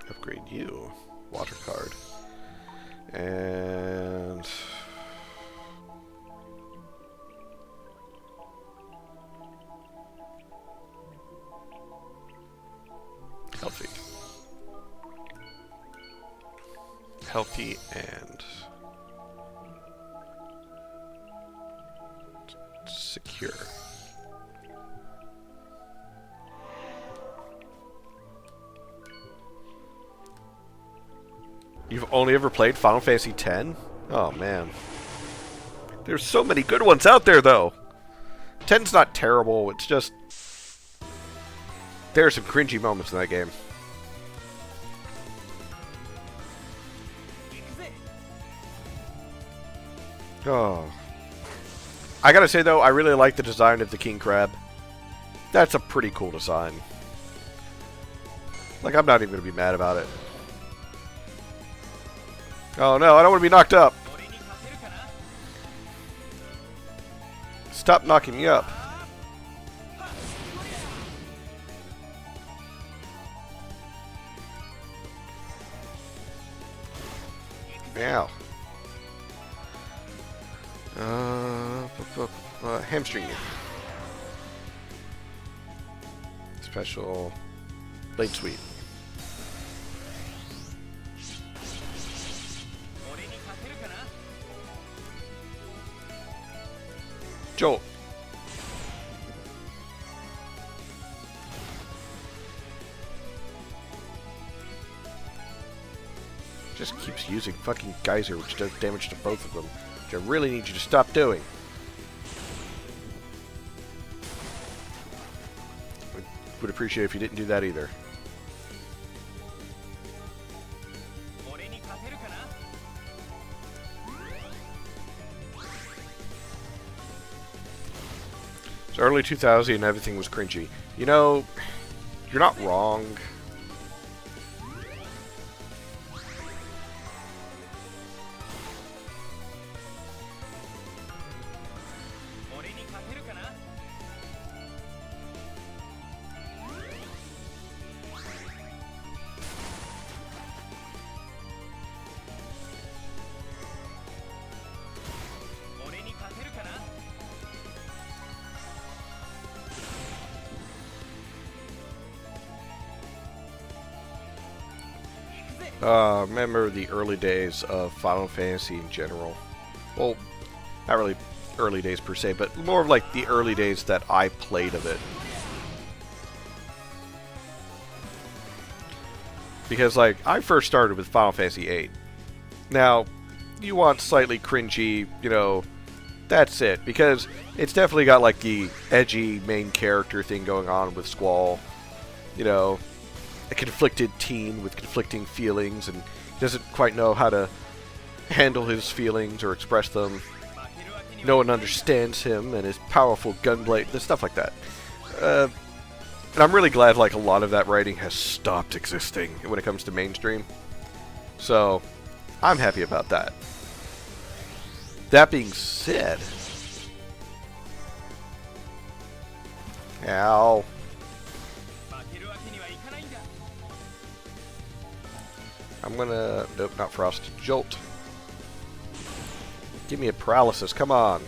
Upgrade you. Water card. And... healthy. Healthy and... secure. You've only ever played Final Fantasy X? Oh, man. There's so many good ones out there, though. 10's not terrible, it's just... there are some cringy moments in that game. Oh. I gotta say, though, I really like the design of the King Crab. That's a pretty cool design. Like, I'm not even gonna be mad about it. Oh no, I don't want to be knocked up. Stop knocking me up. Ow. Hamstring you. Special blade sweep. Jolt. Just keeps using fucking Geyser, which does damage to both of them, which I really need you to stop doing. Would appreciate if you didn't do that either. So early 2000 and everything was cringy. You know, you're not wrong. Remember the early days of Final Fantasy in general. Well, not really early days per se, but more of like the early days that I played of it. Because, like, I first started with Final Fantasy VIII. Now, you want slightly cringy, you know, that's it. Because it's definitely got, like, the edgy main character thing going on with Squall. You know, a conflicted teen with conflicting feelings, and doesn't quite know how to handle his feelings or express them. No one understands him and his powerful gunblade, stuff like that. And I'm really glad, like, a lot of that writing has stopped existing when it comes to mainstream. So, I'm happy about that. That being said... Ow. I'm gonna... Nope, not Frost. Jolt. Give me a paralysis, come on.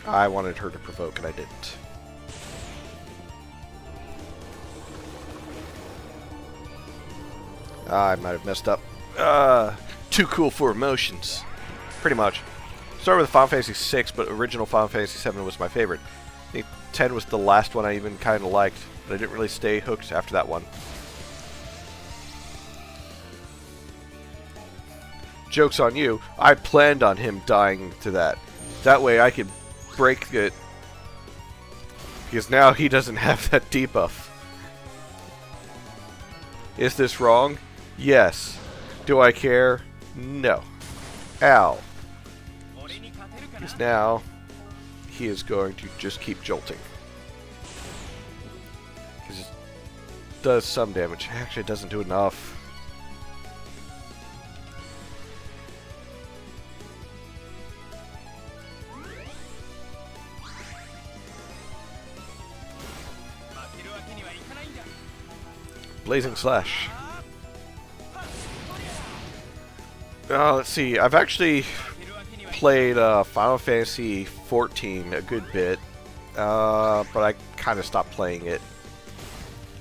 I wanted her to provoke and I didn't. I might have messed up. Too cool for emotions. Pretty much. Started with Final Fantasy VI, but original Final Fantasy VII was my favorite. I think 10 was the last one I even kind of liked, but I didn't really stay hooked after that one. Joke's on you. I planned on him dying to that. That way I could break it. Because now he doesn't have that debuff. Is this wrong? Yes. Do I care? No. Ow. Because now he is going to just keep jolting. Because it does some damage. Actually, it doesn't do enough. Blazing Slash. Let's see. I've actually played Final Fantasy XIV a good bit, but I kind of stopped playing it.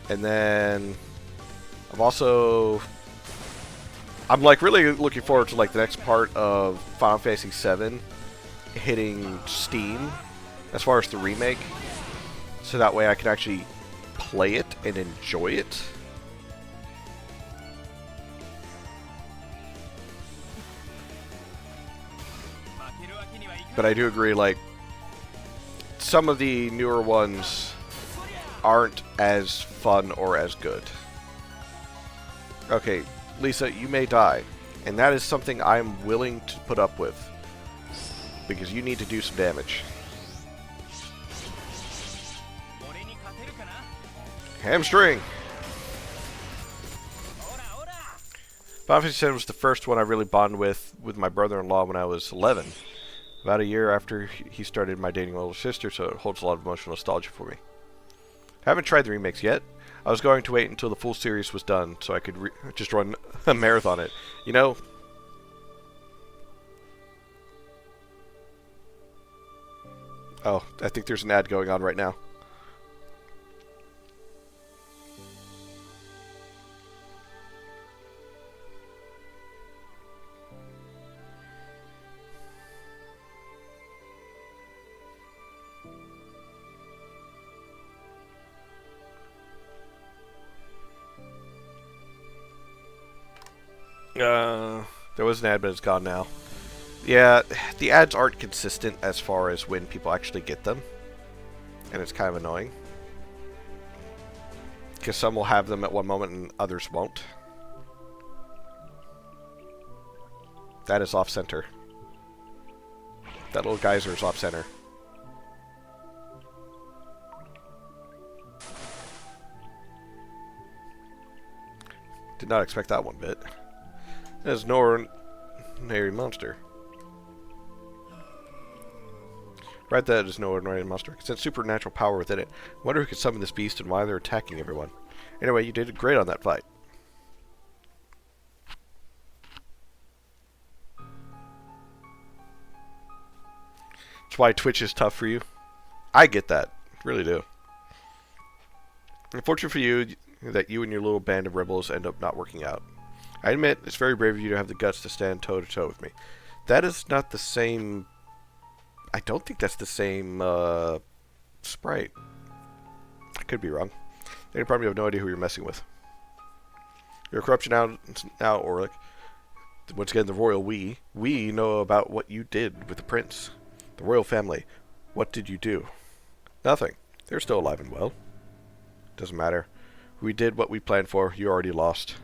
And then I'm like really looking forward to like the next part of Final Fantasy VII hitting Steam as far as the remake, so that way I can actually play it and enjoy it. But I do agree, like, some of the newer ones aren't as fun or as good. Okay, Lisa, you may die. And that is something I'm willing to put up with. Because you need to do some damage. Hamstring! Final Fantasy VII was the first one I really bonded with my brother-in-law when I was 11. About a year after he started my dating my older sister, so it holds a lot of emotional nostalgia for me. I haven't tried the remakes yet. I was going to wait until the full series was done so I could just run a marathon it. You know... Oh, I think there's an ad going on right now. There was an ad, but it's gone now. Yeah, the ads aren't consistent as far as when people actually get them. And it's kind of annoying. Because some will have them at one moment and others won't. That is off-center. That little geyser is off-center. Did not expect that one bit. There's no ordinary monster. Right, that is no ordinary monster. It has supernatural power within it. I wonder who could summon this beast and why they're attacking everyone. Anyway, you did great on that fight. That's why Twitch is tough for you. I get that. Really do. Unfortunate for you that you and your little band of rebels end up not working out. I admit, it's very brave of you to have the guts to stand toe-to-toe with me. That is not the same... I don't think that's the same, sprite. I could be wrong. They probably have no idea who you're messing with. You're a corruption now, Orlick. Once again, the royal we. We know about what you did with the prince. The royal family. What did you do? Nothing. They're still alive and well. Doesn't matter. We did what we planned for. You already lost.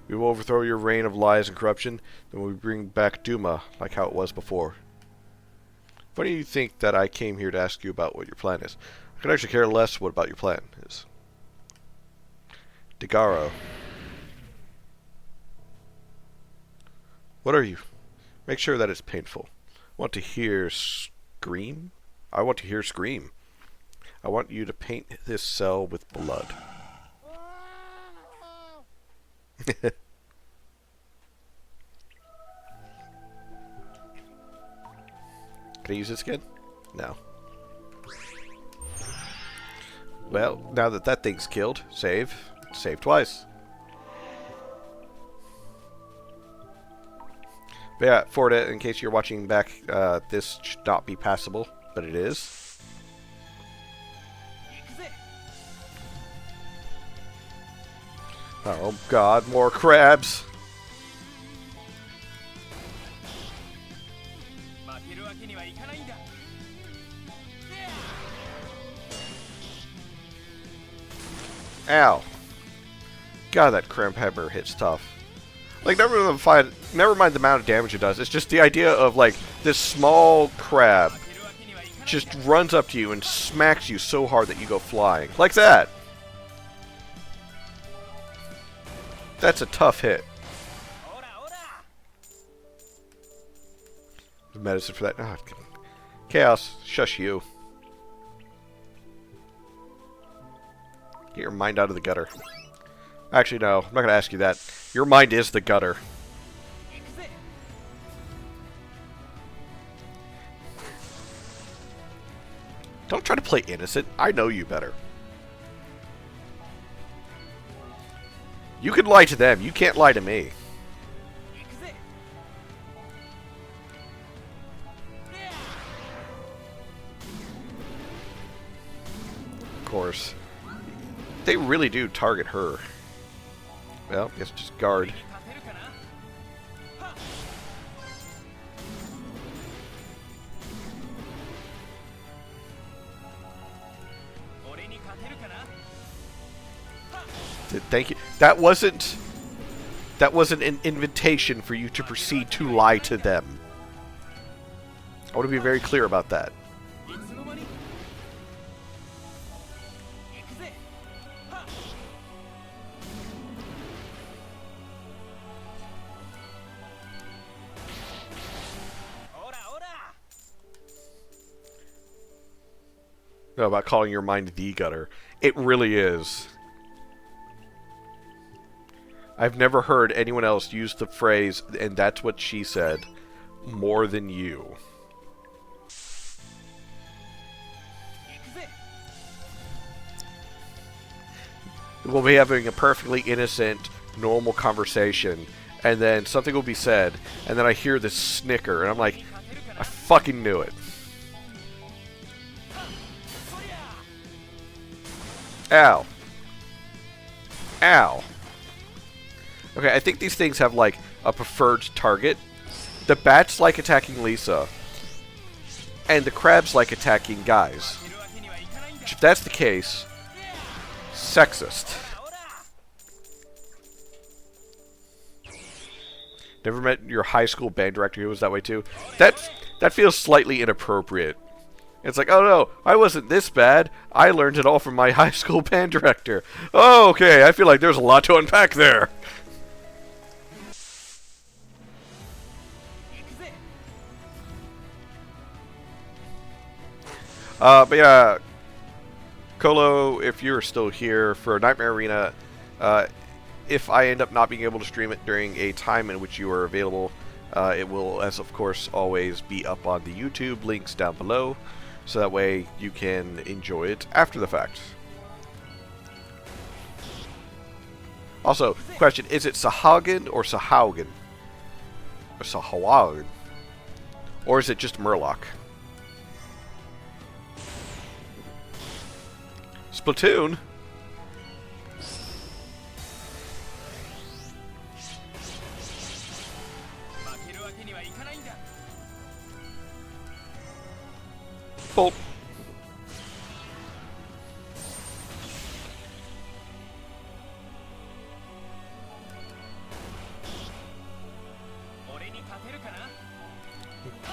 We will overthrow your reign of lies and corruption, then we bring back Duma, like how it was before. Funny you think that I came here to ask you about what your plan is. I could actually care less what about your plan is. Degaro. What are you? Make sure that it's painful. Want to hear scream? I want to hear scream. I want you to paint this cell with blood. Can I use this again? No. Well, now that that thing's killed, save. Save twice. But yeah, for it, in case you're watching back, this should not be passable, but it is. Oh god, more crabs! Ow. God, that cramp hammer hits tough. Like, never mind the amount of damage it does, it's just the idea of, like, this small crab just runs up to you and smacks you so hard that you go flying. Like that! That's a tough hit. Medicine for that. Oh, Chaos, shush you. Get your mind out of the gutter. Actually, no. I'm not going to ask you that. Your mind is the gutter. Don't try to play innocent. I know you better. You can lie to them. You can't lie to me. Of course. They really do target her. Well, I guess just guard. Thank you. That wasn't an invitation for you to proceed to lie to them. I want to be very clear about that. No, about calling your mind the gutter. It really is. I've never heard anyone else use the phrase, and that's what she said, more than you. We'll be having a perfectly innocent, normal conversation, and then something will be said, and then I hear this snicker, and I'm like, I fucking knew it. Ow. Ow. Okay, I think these things have, like, a preferred target. The bats like attacking Lisa, and the crabs like attacking guys. Which, if that's the case, sexist. Never met your high school band director who was that way too? That feels slightly inappropriate. It's like, oh no, I wasn't this bad. I learned it all from my high school band director. Oh, okay, I feel like there's a lot to unpack there. But yeah, Colo, if you're still here for Nightmare Arena, if I end up not being able to stream it during a time in which you are available, it will, as of course always, be up on the YouTube, links down below, so that way you can enjoy it after the fact. Also, question, is it Sahagin or Sahaugen? Or Sahawagin? Or is it just Murloc? Splatoon? Bolt.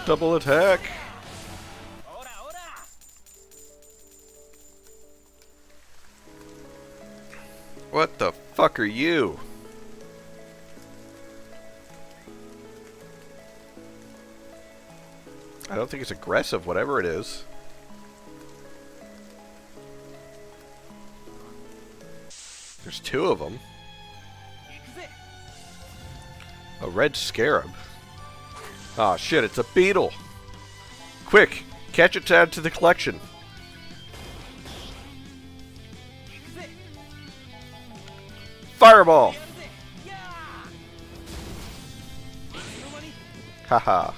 Double attack. What the fuck are you? I don't think it's aggressive, whatever it is. There's two of them. A red scarab. Ah, shit, it's a beetle. Quick, catch it to add to the collection. Fireball! Haha.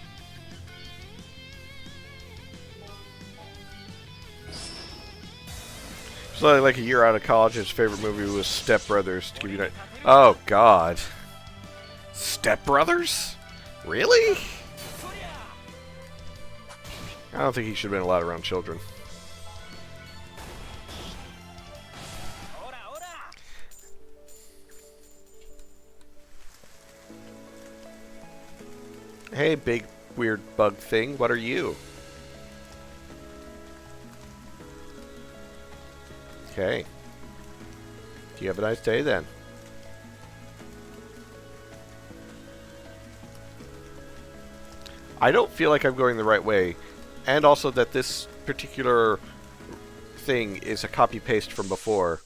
So like a year out of college, his favorite movie was Step Brothers. To give you oh God, Step Brothers? Really? I don't think he should have been allowed around children. Hey, big weird bug thing. What are you? Okay. You have a nice day then. I don't feel like I'm going the right way, and also that this particular thing is a copy-paste from before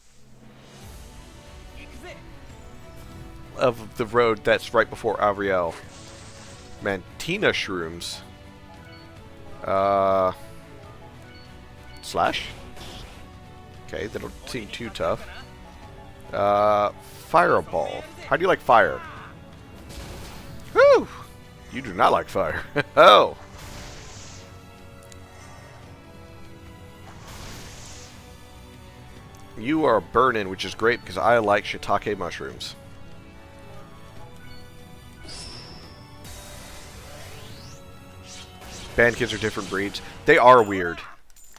of the road that's right before Avriel. Mantina shrooms. Slash? Okay, they don't seem too tough. Fireball. How do you like fire? Whew! You do not like fire. Oh! You are burning, which is great because I like shiitake mushrooms. Band kids are different breeds. They are weird.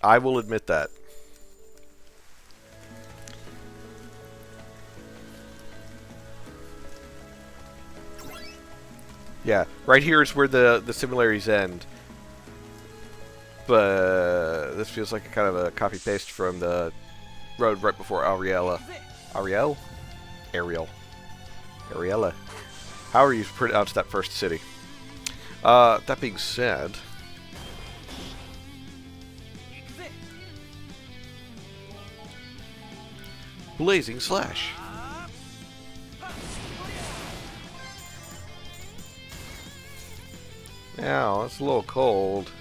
I will admit that. Yeah, right here is where the similarities end. But this feels like a kind of a copy-paste from the road right before Ariella. Ariel? Ariel. Ariella. However you pronounce that first city. That being said... Blazing Slash. Ow, that's a little cold.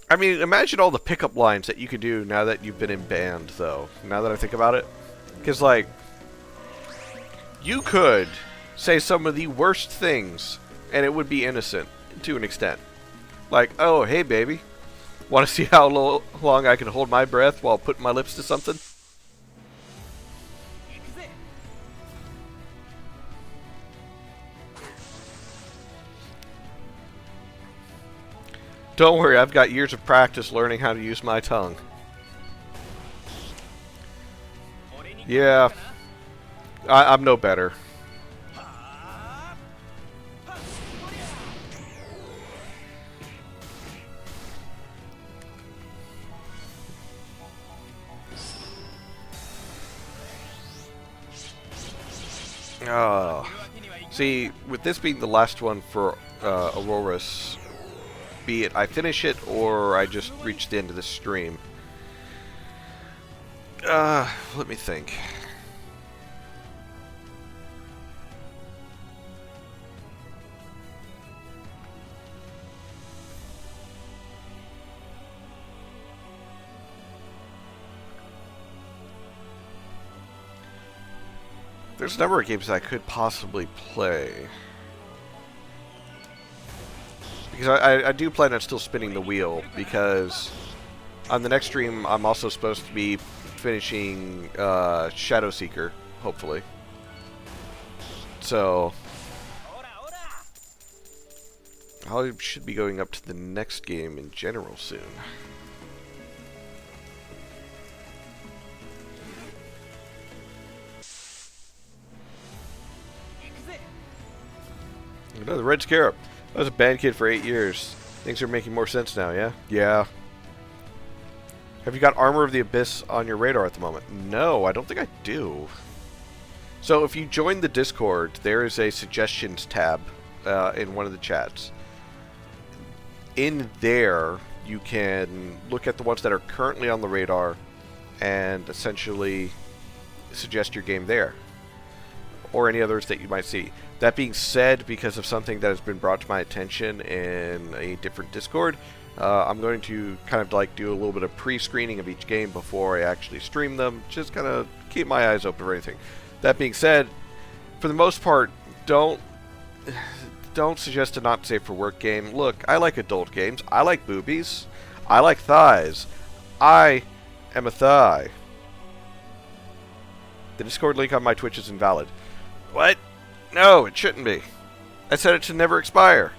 I mean, imagine all the pickup lines that you could do now that you've been in band, though. Now that I think about it. Because, like, you could say some of the worst things, and it would be innocent, to an extent. Like, oh, hey, baby. Want to see how long I can hold my breath while putting my lips to something? Don't worry, I've got years of practice learning how to use my tongue. Yeah, I'm no better. See, with this being the last one for Ororis, be it I finish it or I just reach the end of the stream. Let me think. There's a number of games I could possibly play. Because I do plan on still spinning the wheel, because on the next stream I'm also supposed to be finishing Shadow Seeker, hopefully. So I should be going up to the next game in general soon. Another Red Scarab. I was a band kid for 8 years. Things are making more sense now, yeah? Yeah. Have you got Armor of the Abyss on your radar at the moment? No, I don't think I do. So if you join the Discord, there is a suggestions tab in one of the chats. In there, you can look at the ones that are currently on the radar and essentially suggest your game there. Or any others that you might see. That being said, because of something that has been brought to my attention in a different Discord, I'm going to kind of like do a little bit of pre-screening of each game before I actually stream them. Just kind of keep my eyes open for anything. That being said, for the most part, don't suggest a not safe for work game. Look, I like adult games. I like boobies. I like thighs. I am a thigh. The Discord link on my Twitch is invalid. What? No, it shouldn't be. I said it should never expire.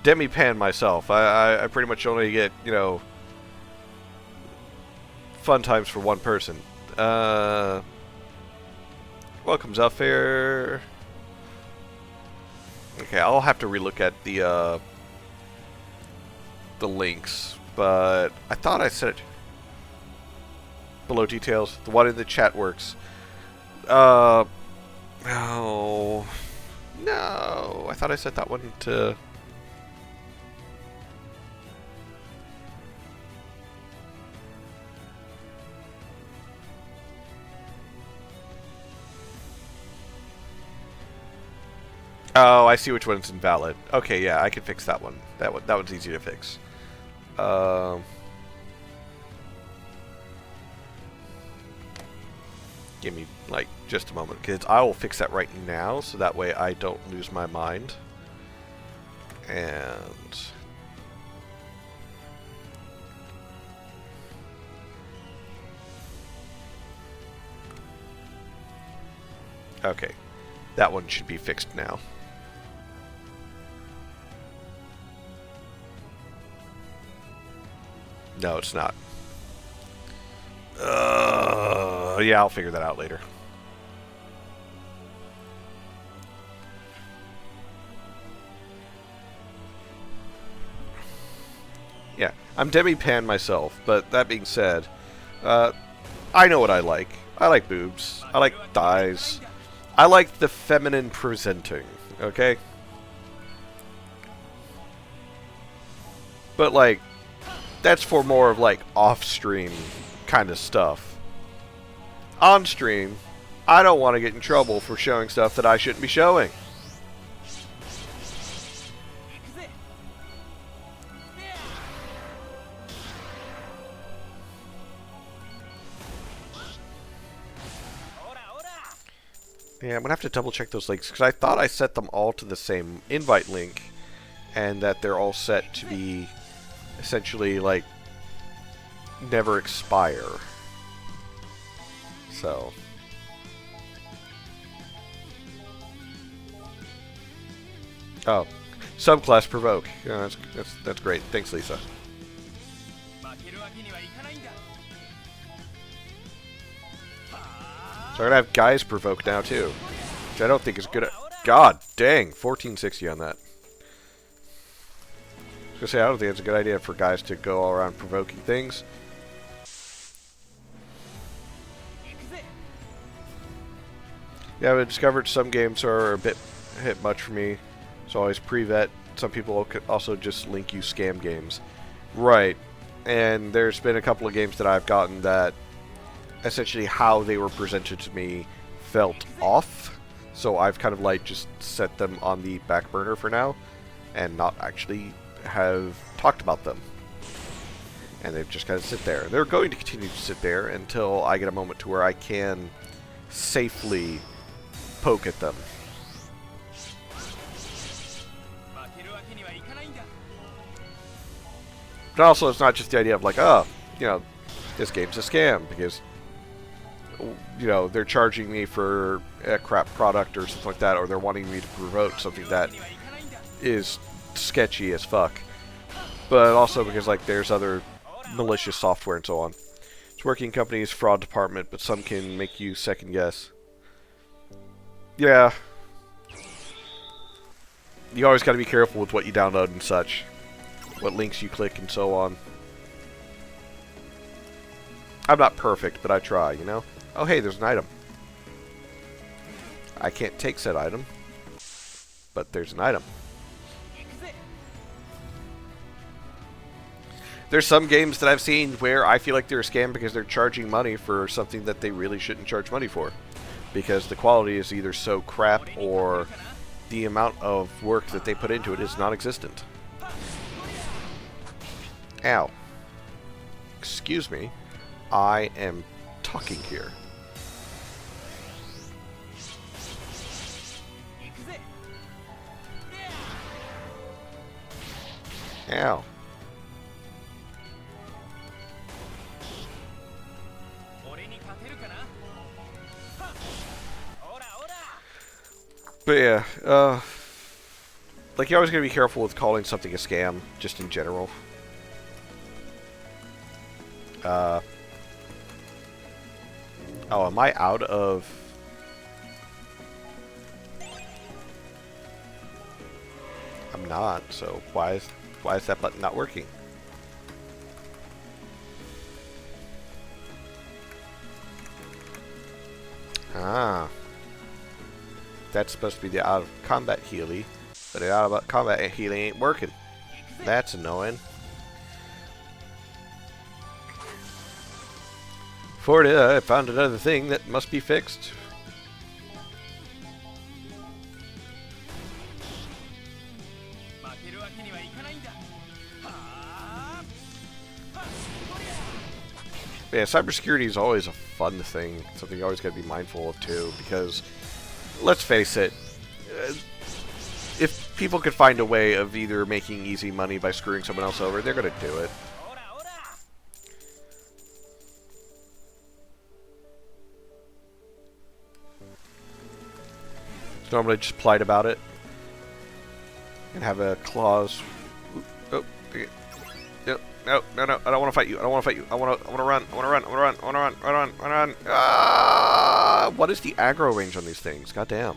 Demi-pan myself. I pretty much only get, you know, fun times for one person. Welcome, Zephyr. Okay, I'll have to relook at the links, but I thought I said it. Below details. The one in the chat works. Oh. No. I thought I set that one to... Oh, I see which one's invalid. Okay, yeah, I can fix that one. That one's easy to fix. Give me, like, just a moment, because I will fix that right now, so that way I don't lose my mind. And... okay. That one should be fixed now. No, it's not. Yeah, I'll figure that out later. Yeah, I'm demi-pan myself, but that being said, I know what I like. I like boobs. I like thighs. I like the feminine presenting, okay? But, like, that's for more of, like, off-stream kind of stuff. On stream, I don't want to get in trouble for showing stuff that I shouldn't be showing. Yeah, I'm going to have to double check those links, because I thought I set them all to the same invite link, and that they're all set to be essentially, like, never expire. So... oh. Subclass Provoke. Yeah, that's great. Thanks, Lisa. So I'm going to have guys Provoke now, too. Which I don't think is good at... god dang! 1460 on that. I was going to say, I don't think it's a good idea for guys to go all around provoking things. Yeah, I've discovered some games are a bit much for me. So always pre-vet. Some people also just link you scam games. Right. And there's been a couple of games that I've gotten that essentially how they were presented to me felt off. So I've kind of like just set them on the back burner for now and not actually have talked about them. And they've just kind of sit there. They're going to continue to sit there until I get a moment to where I can safely poke at them. But also, it's not just the idea of like, oh, you know, this game's a scam because, you know, they're charging me for a crap product or something like that, or they're wanting me to promote something that is sketchy as fuck. But also because, like, there's other malicious software and so on. It's working company's fraud department, but some can make you second guess. Yeah. You always got to be careful with what you download and such. What links you click and so on. I'm not perfect, but I try, you know? Oh, hey, there's an item. I can't take said item, but there's an item. There's some games that I've seen where I feel like they're a scam because they're charging money for something that they really shouldn't charge money for. Because the quality is either so crap or the amount of work that they put into it is non-existent. Ow. Excuse me. I am talking here. Ow. But yeah, like, you're always going to be careful with calling something a scam, just in general. Oh, am I out of... I'm not, so why is that button not working? Ah. That's supposed to be the out of combat healy, but the out of combat healy ain't working. That's annoying. For it, I found another thing that must be fixed. Yeah, cybersecurity is always a fun thing, something you always got to be mindful of too, because let's face it, if people could find a way of either making easy money by screwing someone else over, they're going to do it. So normally just polite about it and have a clause. Oh, okay. No, I don't want to fight you. I don't want to fight you. I want to run. I want to run. I want to run. I want to run. I want to run. Ah! What is the aggro range on these things? God damn.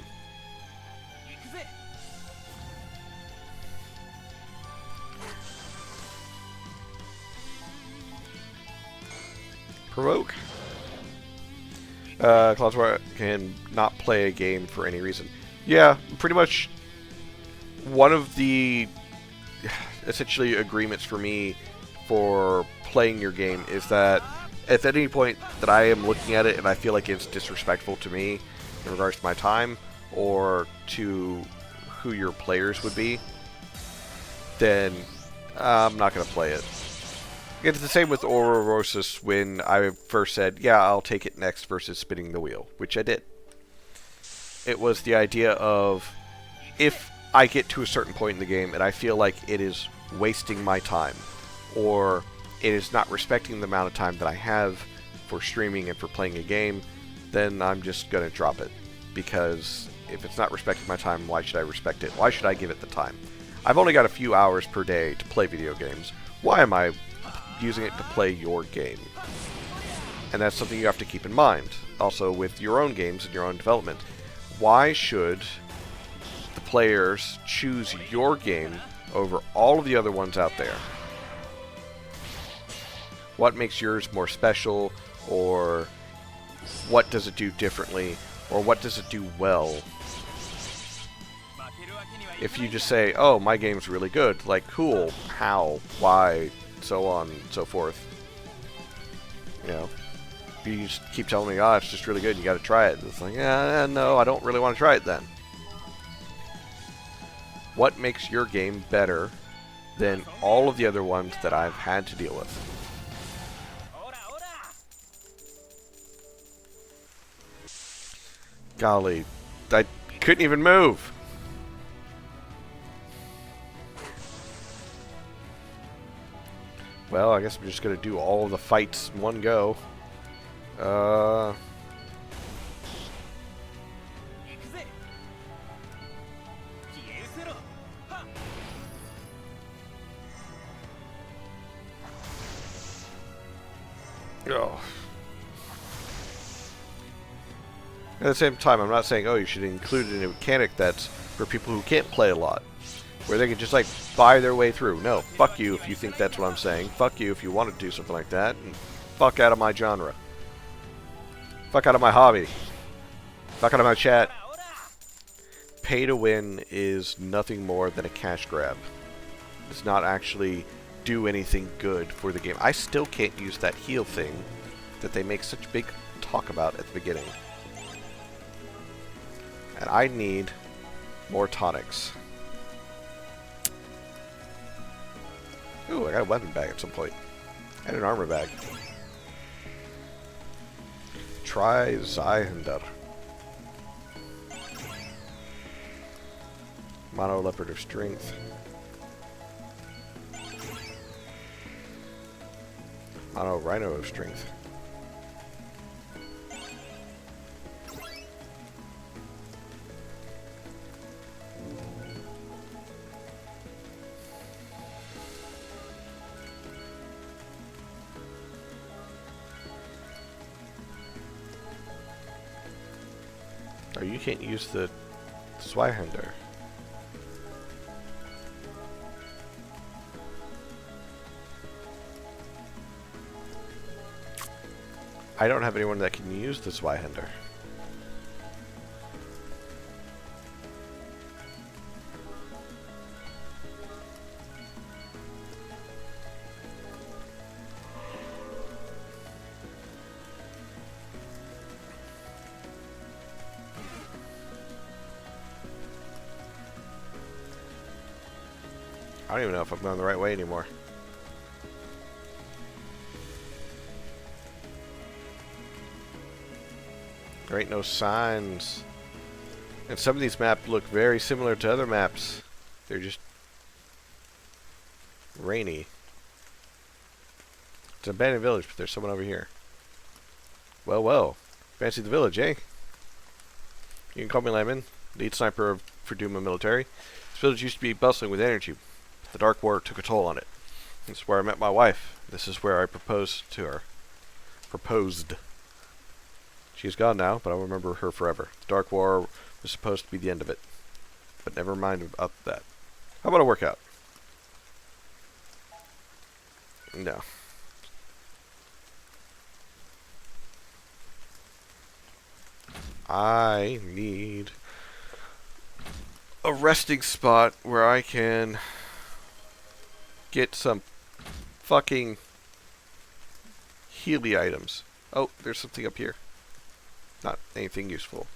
Provoke. Clause where I can not play a game for any reason. Yeah, pretty much one of the essentially agreements for me for playing your game is that if at any point that I am looking at it and I feel like it's disrespectful to me in regards to my time or to who your players would be, then I'm not going to play it. It's the same with Oro-ro-roro when I first said, yeah, I'll take it next versus spinning the wheel, which I did. It was the idea of, if I get to a certain point in the game and I feel like it is wasting my time, or it is not respecting the amount of time that I have for streaming and for playing a game, then I'm just going to drop it. Because if it's not respecting my time, why should I respect it? Why should I give it the time? I've only got a few hours per day to play video games. Why am I using it to play your game? And that's something you have to keep in mind. Also with your own games and your own development. Why should the players choose your game over all of the other ones out there? What makes yours more special, or what does it do differently, or what does it do well? If you just say, oh, my game's really good, like, cool, how, why, so on and so forth. You know, if you just keep telling me, oh, it's just really good, you gotta try it. It's like, yeah, no, I don't really want to try it then. What makes your game better than all of the other ones that I've had to deal with? Golly, I couldn't even move. Well, I guess I'm just gonna do all of the fights in one go. Oh. At the same time, I'm not saying, oh, you should include it in a mechanic that's for people who can't play a lot, where they can just, like, buy their way through. No, fuck you if you think that's what I'm saying. Fuck you if you want to do something like that. And fuck out of my genre. Fuck out of my hobby. Fuck out of my chat. Pay to win is nothing more than a cash grab. It does not actually do anything good for the game. I still can't use that heal thing that they make such big talk about at the beginning. And I need more tonics. Ooh, I got a weapon bag at some point. And an armor bag. Try Zweihander. Mono Leopard of Strength. Mono Rhino of Strength. Oh, you can't use the Zweihander. I don't have anyone that can use the Zweihander. I don't even know if I'm going the right way anymore. There ain't no signs. And some of these maps look very similar to other maps. They're just rainy. It's an abandoned village, but there's someone over here. Well, well. Fancy the village, eh? You can call me Lemon, lead sniper for Duma Military. This village used to be bustling with energy. The Dark War took a toll on it. This is where I met my wife. This is where I proposed to her. Proposed. She's gone now, but I'll remember her forever. The Dark War was supposed to be the end of it. But never mind about that. How about a workout? No. I need a resting spot where I can get some fucking Healy items. Oh, there's something up here. Not anything useful.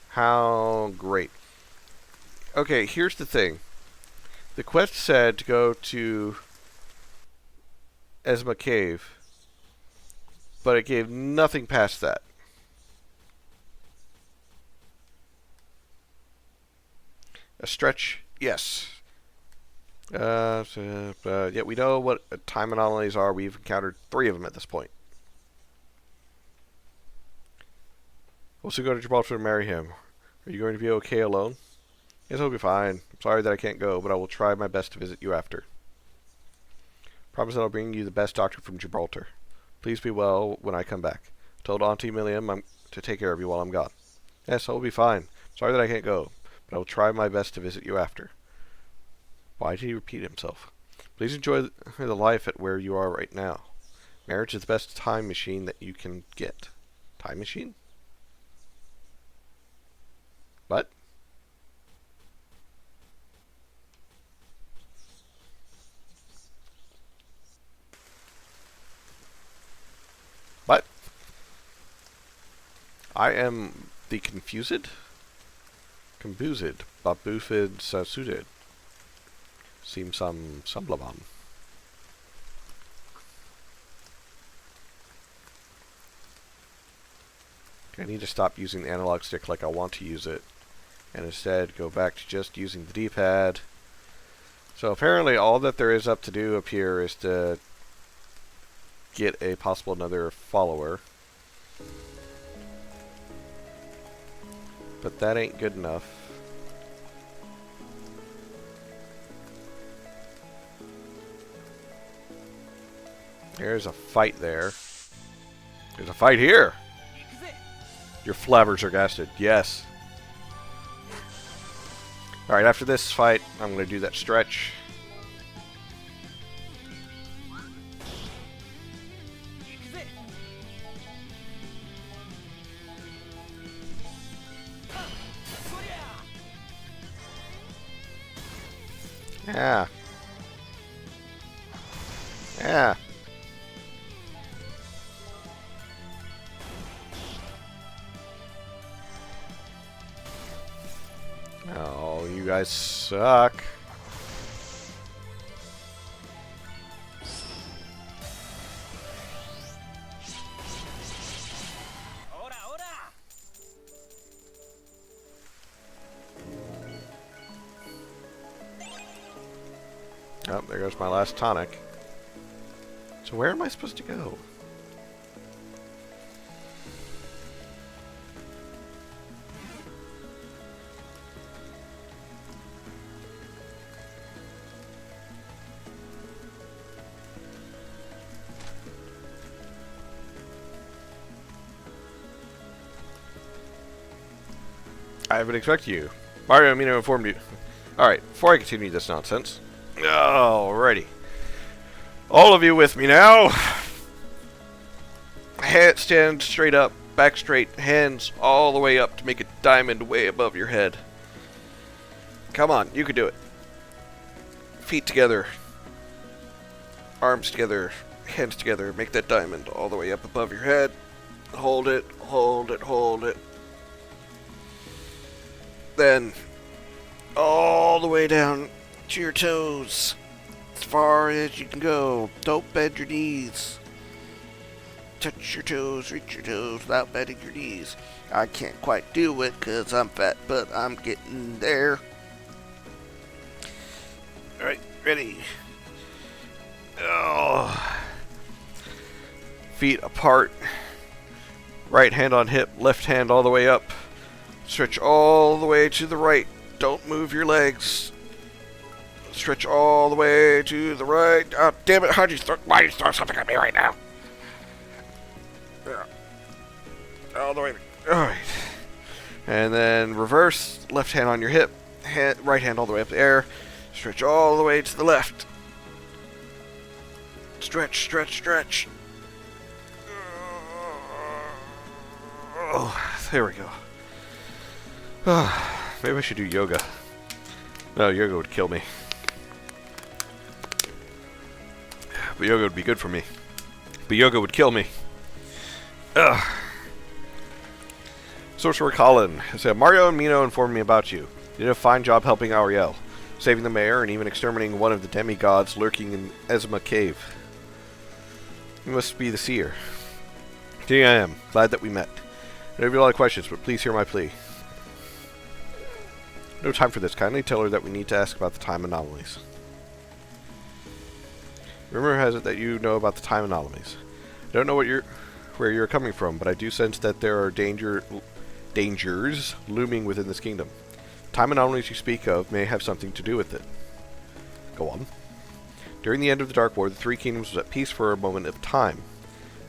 How great. Okay, here's the thing. The quest said to go to Esma Cave, but it gave nothing past that. A stretch? Yes. Yeah, we know what time anomalies are. We've encountered 3 of them at this point. Also go to Gibraltar to marry him. Are you going to be okay alone? Yes, I'll be fine. I'm sorry that I can't go, but I will try my best to visit you after. Promise that I'll bring you the best doctor from Gibraltar. Please be well when I come back. I told Auntie Milliam to take care of you while I'm gone. Yes, I'll be fine. Sorry that I can't go, but I will try my best to visit you after. Why did he repeat himself? Please enjoy the life at where you are right now. Marriage is the best time machine that you can get. Time machine? What? What? I am the confused? Confused. Babufid sasuded. Seems some sublabam. I need to stop using the analog stick like I want to use it, and instead go back to just using the D-pad. So apparently all that there is up to do up here is to get a possible another follower. But that ain't good enough. There's a fight there. There's a fight here! Your flabbers are gasted. Yes. Alright, after this fight, I'm going to do that stretch. Yeah. Yeah. Oh, you guys suck. Oh, there goes my last tonic. So where am I supposed to go? I haven't expected you. Mario Amino informed you. Alright, before I continue this nonsense. Alrighty. All of you with me now. Head stand straight up, back straight, hands all the way up to make a diamond way above your head. Come on, you can do it. Feet together. Arms together. Hands together. Make that diamond all the way up above your head. Hold it, hold it, hold it. Then, all the way down to your toes. As far as you can go. Don't bend your knees. touch your toes, reach your toes without bending your knees. I can't quite do it because I'm fat, but I'm getting there. Alright, ready. Oh. Feet apart. Right hand on hip, left hand all the way up. Stretch all the way to the right. Don't move your legs. Stretch all the way to the right. Oh, damn it, why do you throw something at me right now? Yeah. All the way. Alright. And then reverse. Left hand on your hip. Right hand all the way up in the air. Stretch all the way to the left. Stretch, stretch, stretch. Oh, there we go. Maybe I should do yoga. No, yoga would kill me. But yoga would be good for me. But yoga would kill me. Ugh. Sorcerer Colin said, Mario and Mino informed me about you. You did a fine job helping Auriel, saving the mayor, and even exterminating one of the demigods lurking in Ezma Cave. You must be the seer. Here I am. Glad that we met. I have a lot of questions, but please hear my plea. No time for this. Kindly tell her that we need to ask about the time anomalies. Rumor has it that you know about the time anomalies. I don't know where you're coming from, but I do sense that there are dangers looming within this kingdom. Time anomalies you speak of may have something to do with it. Go on. During the end of the Dark War, the three kingdoms was at peace for a moment of time.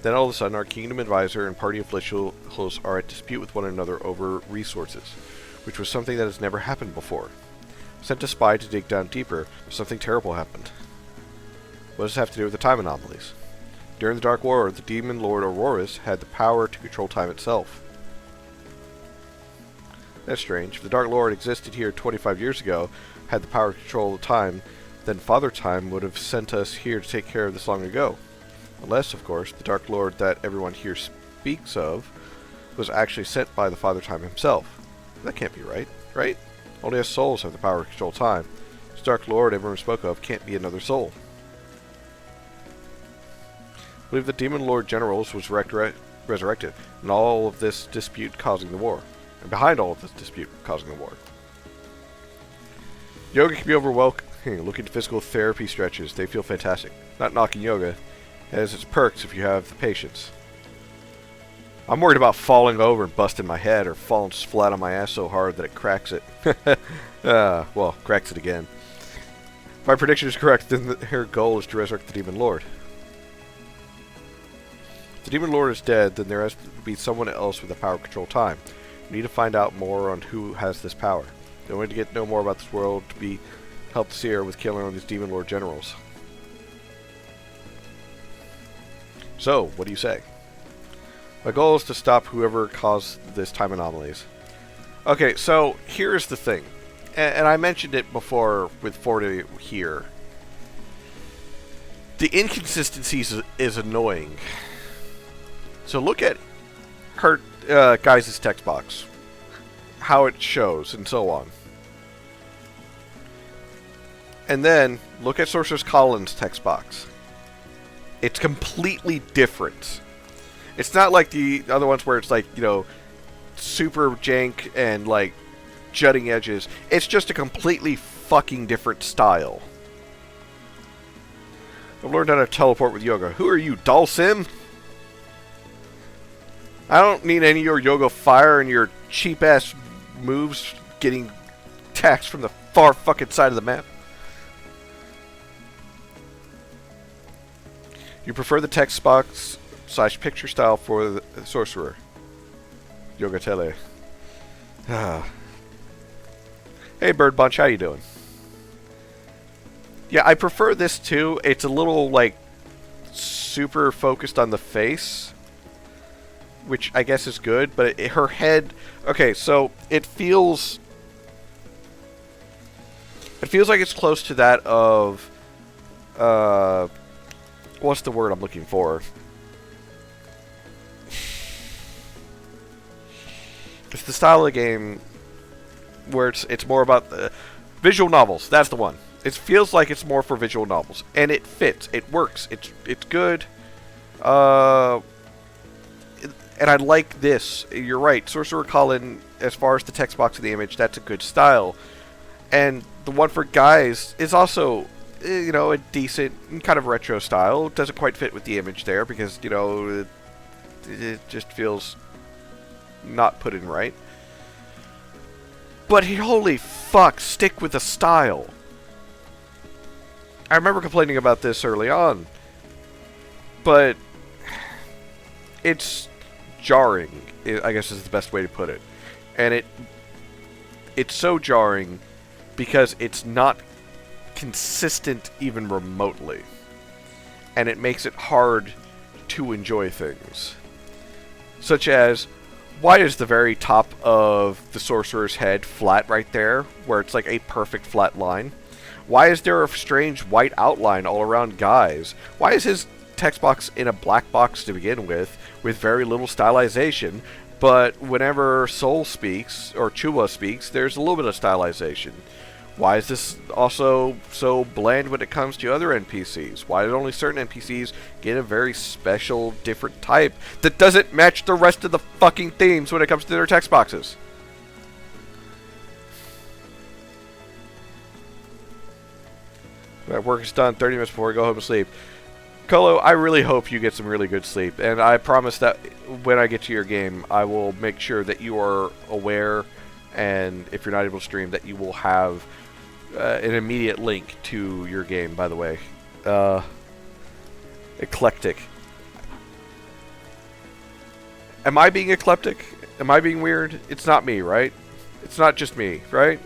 Then all of a sudden, our kingdom advisor and party officials are at dispute with one another over resources, which was something that has never happened before. Sent a spy to dig down deeper, something terrible happened. What does it have to do with the time anomalies? During the Dark War, the demon lord Ororis had the power to control time itself. That's strange. If the Dark Lord existed here 25 years ago, had the power to control the time, then Father Time would have sent us here to take care of this long ago. Unless, of course, the Dark Lord that everyone here speaks of was actually sent by the Father Time himself. That can't be right, right? Only us souls have the power to control time. This Dark Lord everyone spoke of can't be another soul. I believe the Demon Lord Generals was resurrected, and all of this dispute causing the war. And behind all of this dispute causing the war. Yoga can be overwhelming. Look into physical therapy stretches. They feel fantastic. Not knocking yoga. It has its perks if you have the patience. I'm worried about falling over and busting my head or falling flat on my ass so hard that it cracks it. Well, cracks it again. If my prediction is correct, then her goal is to resurrect the Demon Lord. If the Demon Lord is dead, then there has to be someone else with the power to control time. We need to find out more on who has this power. The only way to know more about this world to be help the seer with killing all these Demon Lord generals. So, what do you say? My goal is to stop whoever caused this time anomalies. Okay, so here's the thing. And I mentioned it before with Forty here. The inconsistencies is annoying. So look at her guys' text box. How it shows and so on. And then look at Sorcerer's Colin's text box. It's completely different. It's not like the other ones where it's like, you know, super jank and like jutting edges. It's just a completely fucking different style. I've learned how to teleport with yoga. Who are you, Doll Sim? I don't need any of your yoga fire and your cheap ass moves getting taxed from the far fucking side of the map. You prefer the text box / picture style for the sorcerer. Yoga Tele. Hey Bird Bunch, how you doing? Yeah, I prefer this too. It's a little like super focused on the face, which I guess is good, but her head... Okay, so it feels like it's close to that of... what's the word I'm looking for? It's the style of the game where it's more about the visual novels. That's the one. It feels like it's more for visual novels, and it fits. It works. It's good. And I like this. You're right. Sorcerer Cullen, as far as the text box of the image, that's a good style. And the one for guys is also, you know, a decent kind of retro style. It doesn't quite fit with the image there because, you know, it just feels not put in right. But holy fuck, stick with the style. I remember complaining about this early on. But it's jarring, I guess is the best way to put it. And it's so jarring because it's not consistent even remotely. And it makes it hard to enjoy things. Such as, why is the very top of the sorcerer's head flat right there, where it's like a perfect flat line? Why is there a strange white outline all around Guy's? Why is his text box in a black box to begin with very little stylization, but whenever Soul speaks, or Chua speaks, there's a little bit of stylization? Why is this also so bland when it comes to other NPCs? Why do only certain NPCs get a very special, different type that doesn't match the rest of the fucking themes when it comes to their text boxes? My work is done 30 minutes before I go home and sleep. Colo, I really hope you get some really good sleep, and I promise that when I get to your game, I will make sure that you are aware, and if you're not able to stream, that you will have an immediate link to your game, by the way. Eclectic. Am I being eclectic? Am I being weird? It's not me, right? It's not just me, right?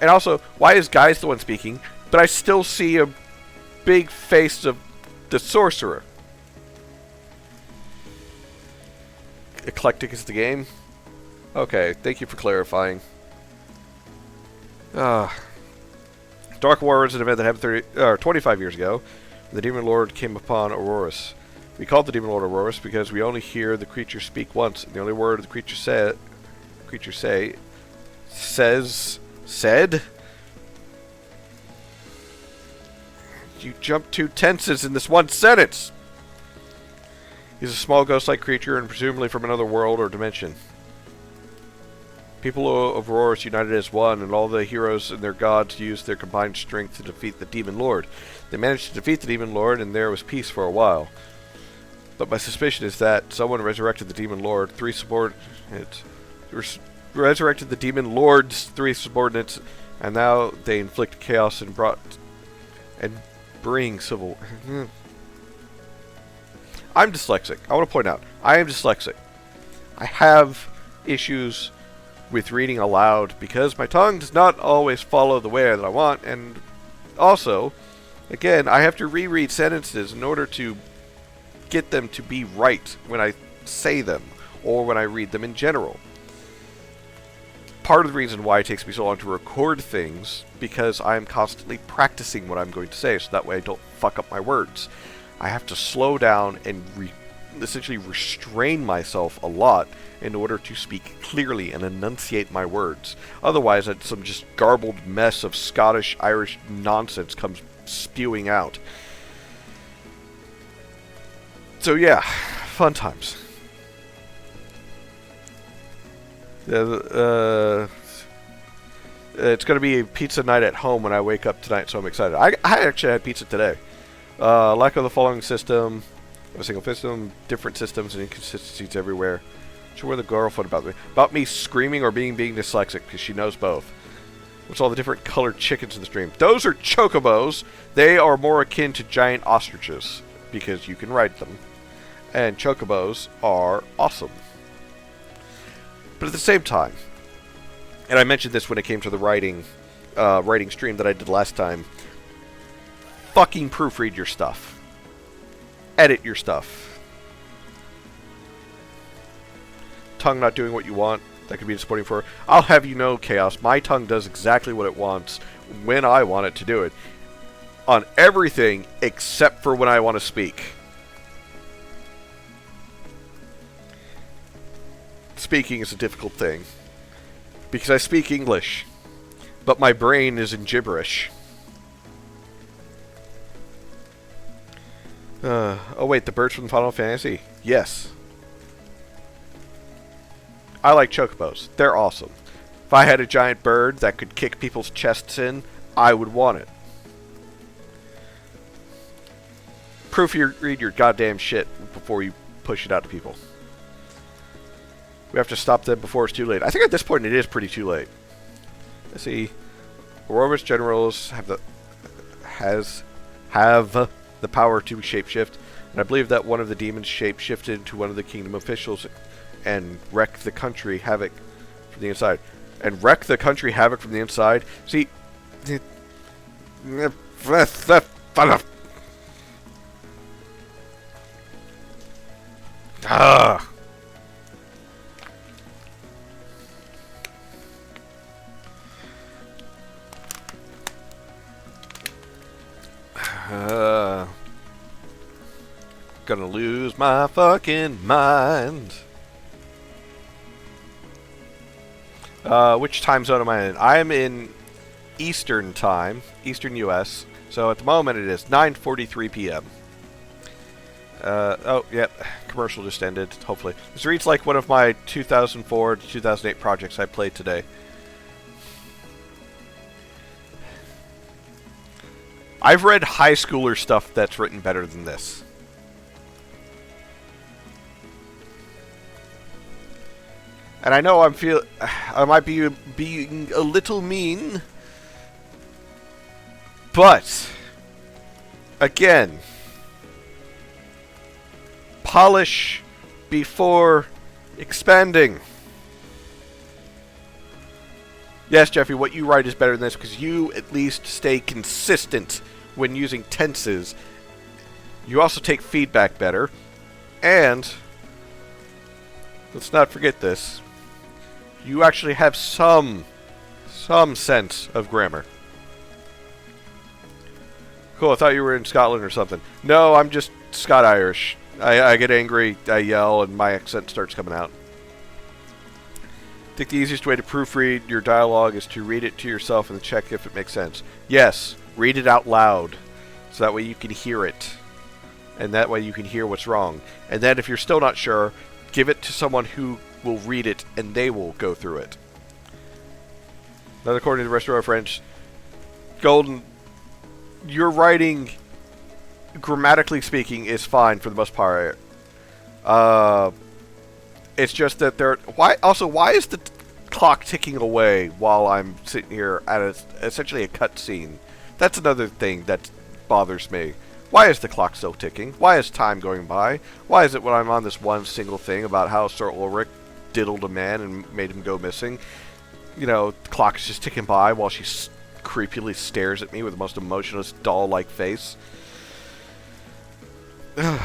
And also, why is Guy's the one speaking, but I still see a big face of the sorcerer? Eclectic is the game? Okay, thank you for clarifying. Dark War was an event that happened 25 years ago. The Demon Lord came upon Ororis. We called the Demon Lord Ororis because we only hear the creature speak once, and the only word the creature said, you jumped 2 tenses in this one sentence. He's a small ghost-like creature and presumably from another world or dimension. People of Ororis united as one, and all the heroes and their gods used their combined strength to defeat the Demon Lord. They managed to defeat the Demon Lord, and there was peace for a while. But my suspicion is that someone resurrected the Demon Lord, resurrected the Demon Lord's 3 subordinates, and now they inflict chaos and bring civil. I'm dyslexic. I want to point out, I am dyslexic. I have issues with reading aloud because my tongue does not always follow the way that I want, and also, again, I have to reread sentences in order to get them to be right when I say them, or when I read them in general. Part of the reason why it takes me so long to record things, because I'm constantly practicing what I'm going to say, so that way I don't fuck up my words. I have to slow down and essentially restrain myself a lot in order to speak clearly and enunciate my words. Otherwise, some just garbled mess of Scottish, Irish nonsense comes spewing out. So yeah, fun times. It's going to be pizza night at home when I wake up tonight, so I'm excited. I actually had pizza today. Lack of the following system, a single system, different systems and inconsistencies everywhere. Sure, where the girlfriend about me screaming or being dyslexic, because she knows both. What's all the different colored chickens in the stream? Those are chocobos. They are more akin to giant ostriches because you can ride them, and chocobos are awesome. But at the same time, and I mentioned this when it came to the writing stream that I did last time, fucking proofread your stuff. Edit your stuff. Tongue not doing what you want, that could be disappointing for her. I'll have you know, Chaos, my tongue does exactly what it wants when I want it to do it. On everything except for when I want to speak. Speaking is a difficult thing. Because I speak English, but my brain is in gibberish. Oh wait, the birds from Final Fantasy? Yes. I like chocobos. They're awesome. If I had a giant bird that could kick people's chests in, I would want it. Proofread your goddamn shit before you push it out to people. We have to stop them before it's too late. I think at this point it is pretty too late. Let's see. Ororis generals have the power to shapeshift, and I believe that one of the demons shapeshifted into one of the kingdom officials and wrecked the country havoc from the inside. And wreck the country havoc from the inside? See, gonna lose my fucking mind. Which time zone am I in? I am in Eastern time, Eastern US. So at the moment it is 9:43 p.m. Oh, yep. Commercial just ended, hopefully. This reads like one of my 2004 to 2008 projects I played today. I've read high schooler stuff that's written better than this. And I know I might be being a little mean, but again, polish before expanding. Yes, Jeffy, what you write is better than this because you at least stay consistent when using tenses. You also take feedback better, and let's not forget this. You actually have some sense of grammar. Cool, I thought you were in Scotland or something. No, I'm just Scot-Irish. I get angry, I yell, and my accent starts coming out. I think the easiest way to proofread your dialogue is to read it to yourself and check if it makes sense. Yes, read it out loud, so that way you can hear it. And that way you can hear what's wrong. And then if you're still not sure, give it to someone who will read it, and they will go through it. Not according to the rest of our friends. Golden, your writing, grammatically speaking, is fine for the most part. It's just that why is the clock ticking away while I'm sitting here at essentially a cutscene? That's another thing that bothers me. Why is the clock still ticking? Why is time going by? Why is it when I'm on this one single thing about how Sir Ulrich diddled a man and made him go missing, you know, the clock is just ticking by while she creepily stares at me with the most emotionless doll-like face? But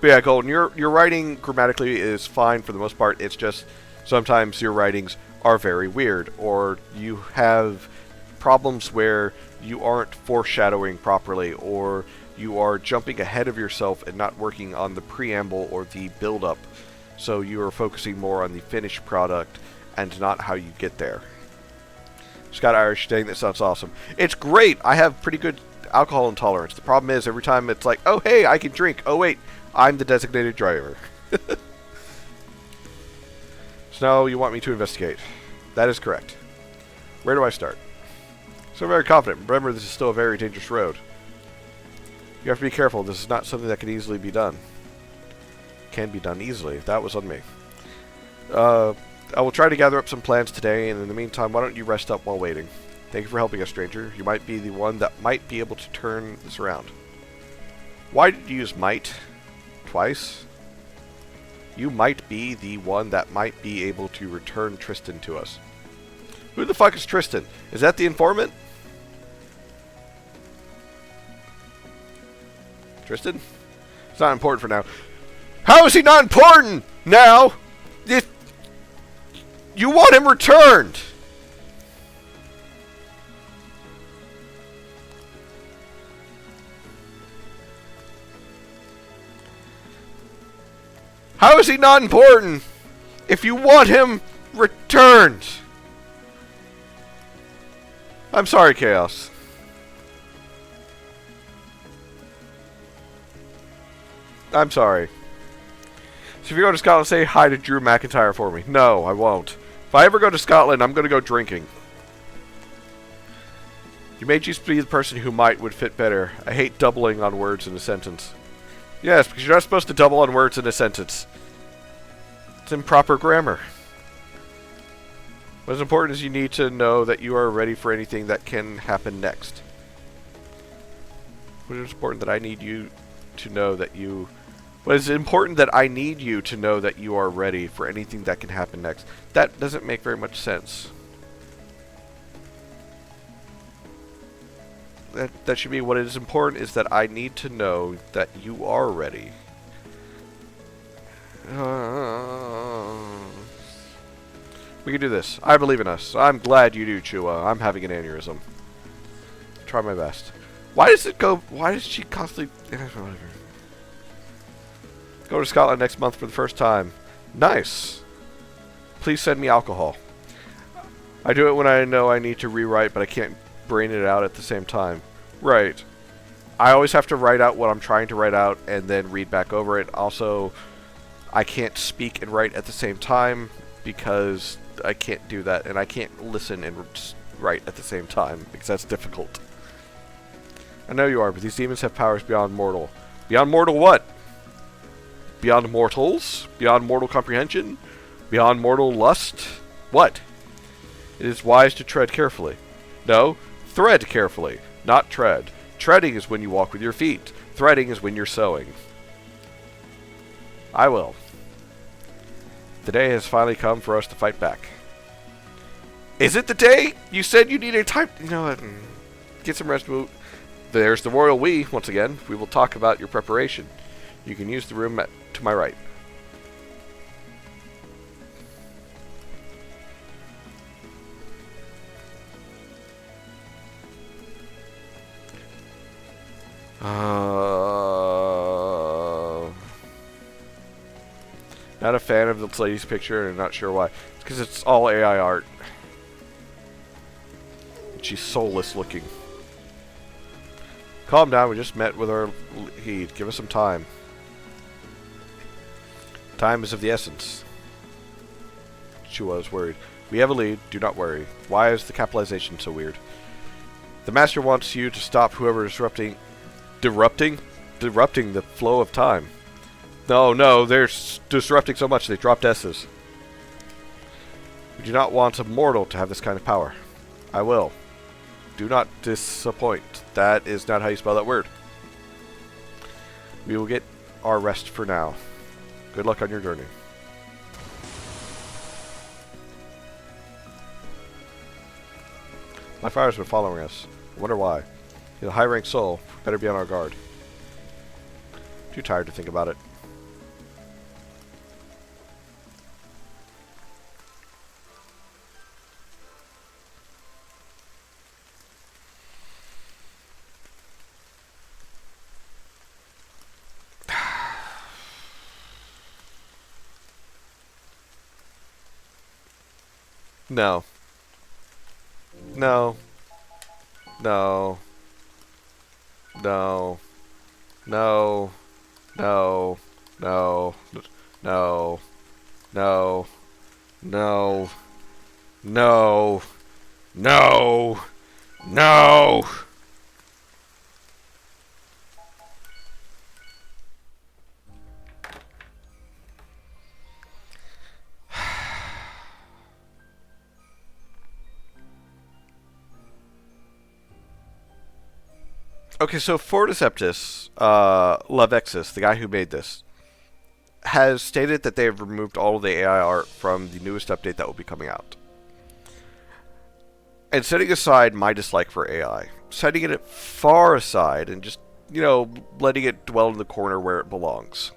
yeah, Golden, your writing grammatically is fine for the most part. It's just sometimes your writings are very weird, or you have problems where you aren't foreshadowing properly, or you are jumping ahead of yourself and not working on the preamble or the build-up, so you are focusing more on the finished product and not how you get there. Scot-Irish, dang, that sounds awesome. It's great! I have pretty good alcohol intolerance. The problem is, every time it's like, oh hey, I can drink. Oh wait, I'm the designated driver. So now you want me to investigate. That is correct. Where do I start? So I'm very confident. Remember, this is still a very dangerous road. You have to be careful. This is not something that can easily be done. Can be done easily. That was on me. I will try to gather up some plans today, and in the meantime, why don't you rest up while waiting? Thank you for helping us, stranger. You might be the one that might be able to turn this around. Why did you use might twice? You might be the one that might be able to return Tristan to us. Who the fuck is Tristan? Is that the informant? Tristan? It's not important for now. How is he not important now? You want him returned! How is he not important if you want him returned? I'm sorry, Chaos. I'm sorry. So if you go to Scotland, say hi to Drew McIntyre for me. No, I won't. If I ever go to Scotland, I'm going to go drinking. You may just be the person who would fit better. I hate doubling on words in a sentence. Yes, because you're not supposed to double on words in a sentence. It's improper grammar. What's important is you need to know that you are ready for anything that can happen next. What is important that I need you to know that you... What is important that I need you to know that you are ready for anything that can happen next. That doesn't make very much sense. That should be what is important is that I need to know that you are ready. We can do this. I believe in us. I'm glad you do, Chua. I'm having an aneurysm. Try my best. Why does it go... Why does she constantly... Whatever. Go to Scotland next month for the first time. Nice. Please send me alcohol. I do it when I know I need to rewrite, but I can't brain it out at the same time. Right. I always have to write out what I'm trying to write out and then read back over it. Also, I can't speak and write at the same time because I can't do that, and I can't listen and write at the same time because that's difficult. I know you are, but these demons have powers beyond mortal. Beyond mortal what? Beyond mortals? Beyond mortal comprehension? Beyond mortal lust? What? It is wise to tread carefully. No, thread carefully, not tread. Treading is when you walk with your feet. Threading is when you're sewing. I will. The day has finally come for us to fight back. Is it the day? You said you needed time. You know what? Get some rest. There's the royal we. Once again, we will talk about your preparation. You can use the room to my right. Not a fan of the lady's picture, and I'm not sure why. It's because it's all AI art. And she's soulless looking. Calm down, we just met with our lead. Give us some time. Time is of the essence. Chua is worried. We have a lead, do not worry. Why is the capitalization so weird? The master wants you to stop whoever is disrupting the flow of time. No, they're disrupting so much they dropped S's. We do not want a mortal to have this kind of power. I will. Do not disappoint. That is not how you spell that word. We will get our rest for now. Good luck on your journey. My fire's been following us. I wonder why. He's a high-ranked soul. Better be on our guard. Too tired to think about it. No. No. No. No. No. No. No. No. No. No. No. No. No. Okay, so Fortiseptus, Lovexis, the guy who made this, has stated that they have removed all of the AI art from the newest update that will be coming out. And setting aside my dislike for AI, setting it far aside and just, you know, letting it dwell in the corner where it belongs,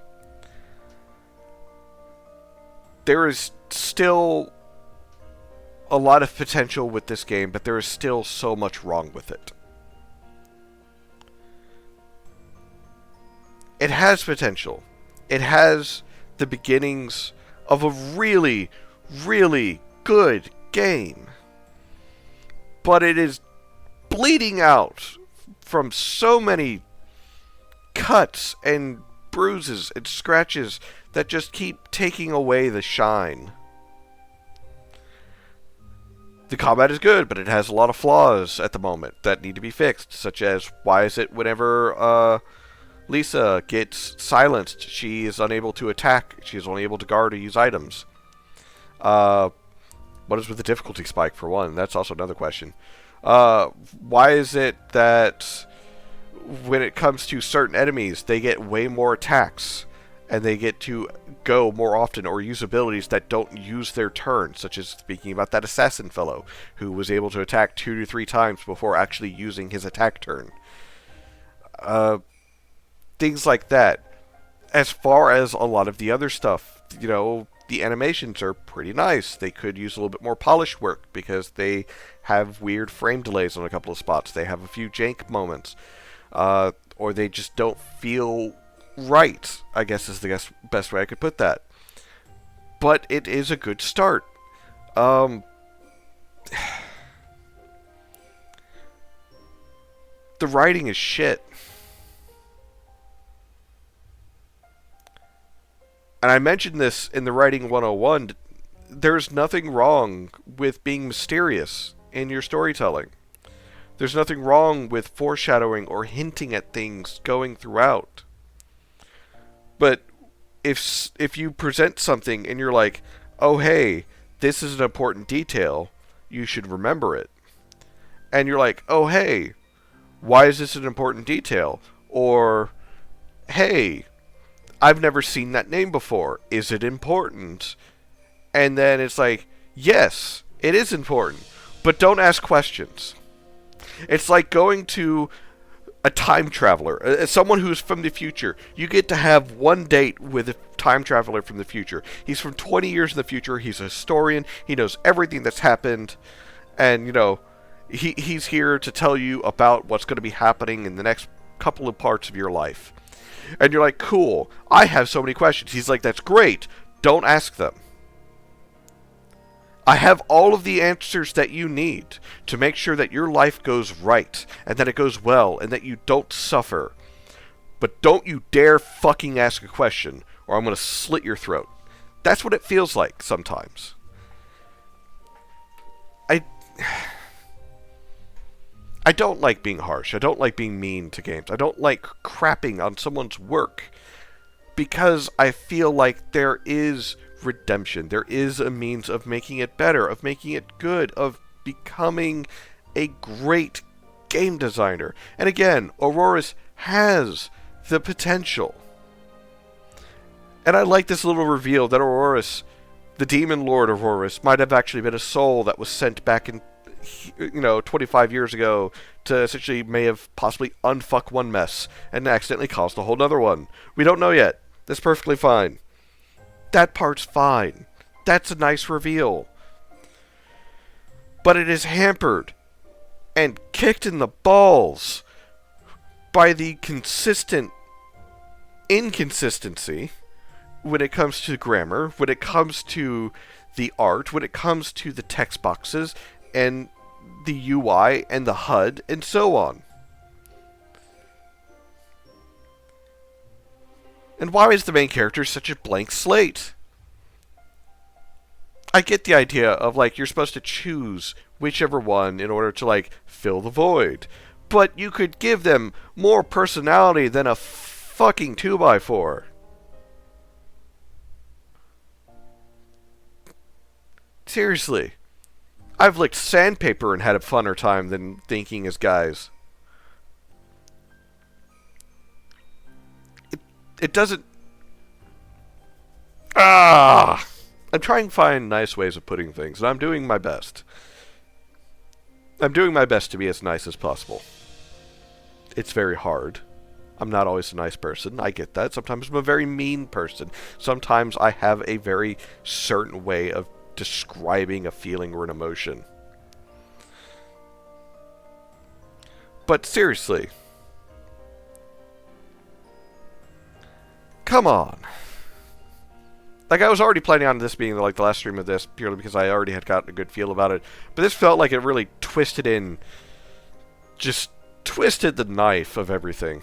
there is still a lot of potential with this game, but there is still so much wrong with it. It has potential. It has the beginnings of a really, really good game. But it is bleeding out from so many cuts and bruises and scratches that just keep taking away the shine. The combat is good, but it has a lot of flaws at the moment that need to be fixed, such as why is it whenever Lisa gets silenced, she is unable to attack, she is only able to guard or use items. What is with the difficulty spike, for one? That's also another question. Why is it that when it comes to certain enemies, they get way more attacks, and they get to go more often or use abilities that don't use their turn, such as speaking about that assassin fellow who was able to attack 2 to 3 times before actually using his attack turn. Things like that. As far as a lot of the other stuff, you know, the animations are pretty nice. They could use a little bit more polish work because they have weird frame delays on a couple of spots. They have a few jank moments. Or they just don't feel right, I guess is the best way I could put that. But it is a good start. The writing is shit. And I mentioned this in the Writing 101. There's nothing wrong with being mysterious in your storytelling. There's nothing wrong with foreshadowing or hinting at things going throughout. But if you present something and you're like, oh hey, this is an important detail, you should remember it. And you're like, oh hey, why is this an important detail? Or, hey, I've never seen that name before. Is it important? And then it's like, yes, it is important. But don't ask questions. It's like going to a time traveler, someone who's from the future. You get to have one date with a time traveler from the future. He's from 20 years in the future. He's a historian. He knows everything that's happened. And, you know, he's here to tell you about what's going to be happening in the next couple of parts of your life. And you're like, cool, I have so many questions. He's like, that's great. Don't ask them. I have all of the answers that you need to make sure that your life goes right, and that it goes well, and that you don't suffer. But don't you dare fucking ask a question, or I'm going to slit your throat. That's what it feels like sometimes. I don't like being harsh. I don't like being mean to games. I don't like crapping on someone's work, because I feel like there is redemption. There is a means of making it better, of making it good, of becoming a great game designer. And again, Ororis has the potential. And I like this little reveal that Ororis, the demon lord Ororis, might have actually been a soul that was sent back in, 25 years ago to essentially may have possibly unfuck one mess and accidentally caused a whole nother one. We don't know yet. That's perfectly fine. That part's fine. That's a nice reveal. But it is hampered and kicked in the balls by the consistent inconsistency when it comes to grammar, when it comes to the art, when it comes to the text boxes, and the UI, and the HUD, and so on. And why is the main character such a blank slate? I get the idea of, like, you're supposed to choose whichever one in order to, like, fill the void. But you could give them more personality than a fucking 2x4. Seriously. I've licked sandpaper and had a funner time than thinking as guys. It doesn't... I'm trying to find nice ways of putting things, and I'm doing my best. I'm doing my best to be as nice as possible. It's very hard. I'm not always a nice person. I get that. Sometimes I'm a very mean person. Sometimes I have a very certain way of describing a feeling or an emotion. But seriously, come on. Like, I was already planning on this being like the last stream of this purely because I already had gotten a good feel about it. But this felt like it really just twisted the knife of everything.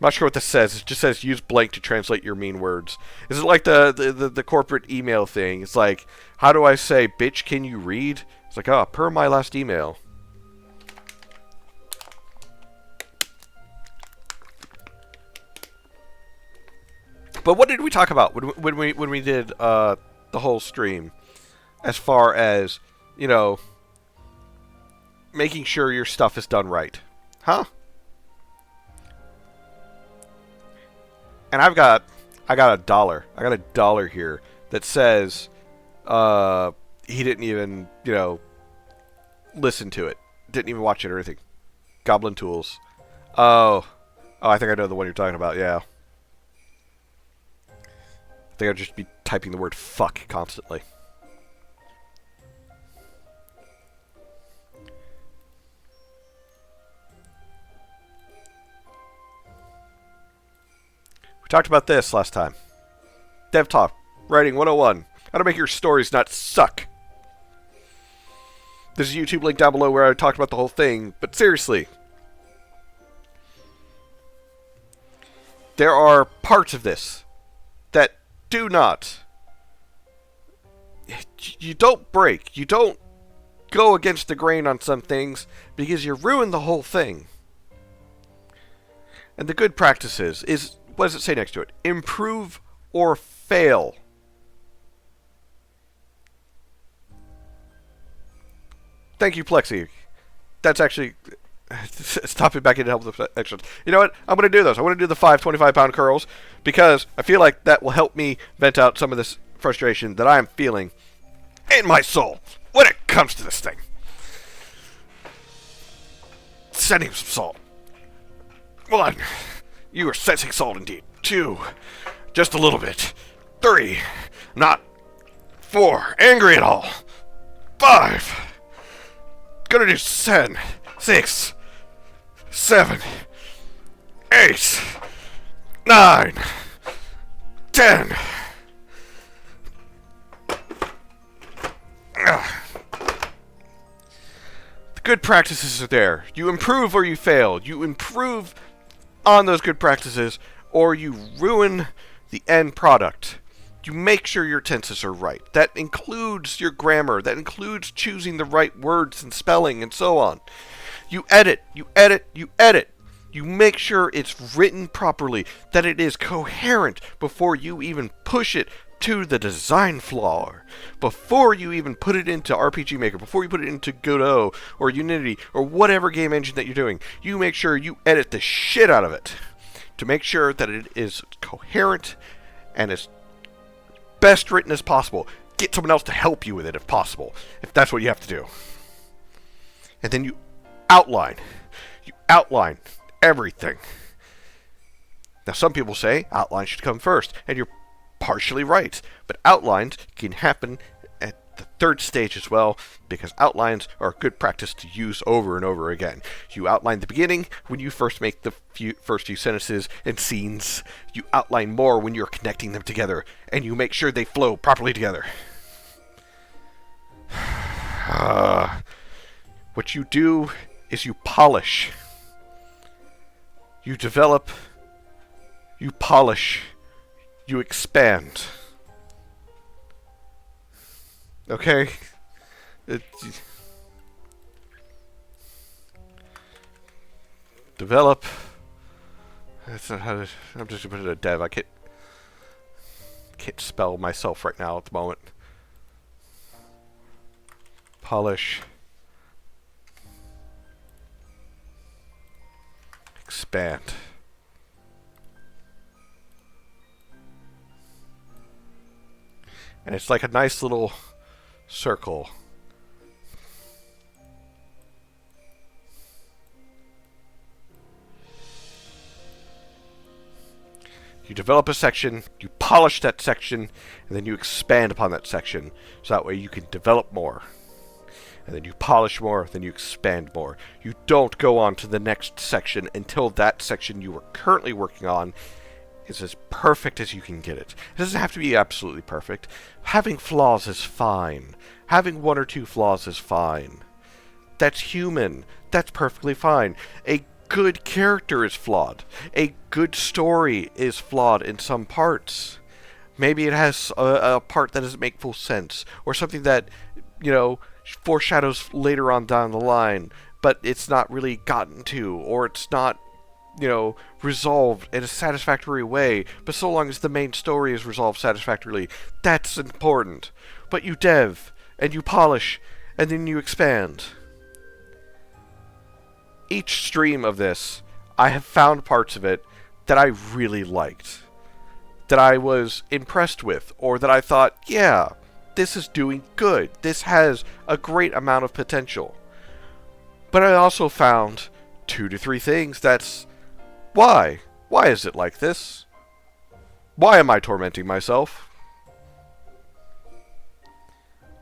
not sure what this says. It just says use blank to translate your mean words. Is it like the corporate email thing? It's like, how do I say, bitch, can you read? It's like, oh, per my last email. But what did we talk about when we did the whole stream? As far as, you know, making sure your stuff is done right. Huh? And I got $1. I got $1 here that says he didn't even, you know, listen to it. Didn't even watch it or anything. Goblin Tools. Oh, I think I know the one you're talking about, yeah. I think I'd just be typing the word fuck constantly. We talked about this last time. Dev Talk, Writing 101. How to make your stories not suck. There's a YouTube link down below where I talked about the whole thing, but seriously. There are parts of this that do not. You don't break. You don't go against the grain on some things because you ruin the whole thing. And the good practices is, what does it say next to it? Improve or fail. Thank you, Plexi. That's actually... Stop it back in to help with extras. You know what? I'm going to do those. I want to do the 5 25-pound curls because I feel like that will help me vent out some of this frustration that I am feeling in my soul when it comes to this thing. Sending some salt. 1. You are sensing salt indeed. 2. Just a little bit. 3. Not. 4. Angry at all. 5. Gonna do 10. 6. 7, 8, 9, 10. The good practices are there. You improve or you fail. You improve on those good practices or you ruin the end product. You make sure your tenses are right. That includes your grammar. That includes choosing the right words and spelling and so on. You edit, you edit, you edit. You make sure it's written properly, that it is coherent before you even push it to the design floor. Before you even put it into RPG Maker, before you put it into Godot or Unity or whatever game engine that you're doing, you make sure you edit the shit out of it to make sure that it is coherent and as best written as possible. Get someone else to help you with it if possible, if that's what you have to do. And then you outline. You outline everything. Now, some people say outline should come first, and you're partially right. But outlines can happen at the third stage as well, because outlines are a good practice to use over and over again. You outline the beginning when you first make the first few sentences and scenes. You outline more when you're connecting them together, and you make sure they flow properly together. What you do is you polish. You develop. You polish. You expand. Okay? Develop. That's not how to... I'm just going to put it in dev. I can't spell myself right now at the moment. Polish. Expand. And it's like a nice little circle. You develop a section, you polish that section, and then you expand upon that section. So that way you can develop more. And then you polish more, then you expand more. You don't go on to the next section until that section you are currently working on is as perfect as you can get it. It doesn't have to be absolutely perfect. Having flaws is fine. Having 1 or 2 flaws is fine. That's human. That's perfectly fine. A good character is flawed. A good story is flawed in some parts. Maybe it has a part that doesn't make full sense, or something that, foreshadows later on down the line, but it's not really gotten to, or it's not, resolved in a satisfactory way. But so long as the main story is resolved satisfactorily, that's important. But you dev, and you polish, and then you expand. Each stream of this, I have found parts of it that I really liked, that I was impressed with, or that I thought, yeah, this is doing good. This has a great amount of potential. But I also found 2 to 3 things that's, why? Why is it like this? Why am I tormenting myself?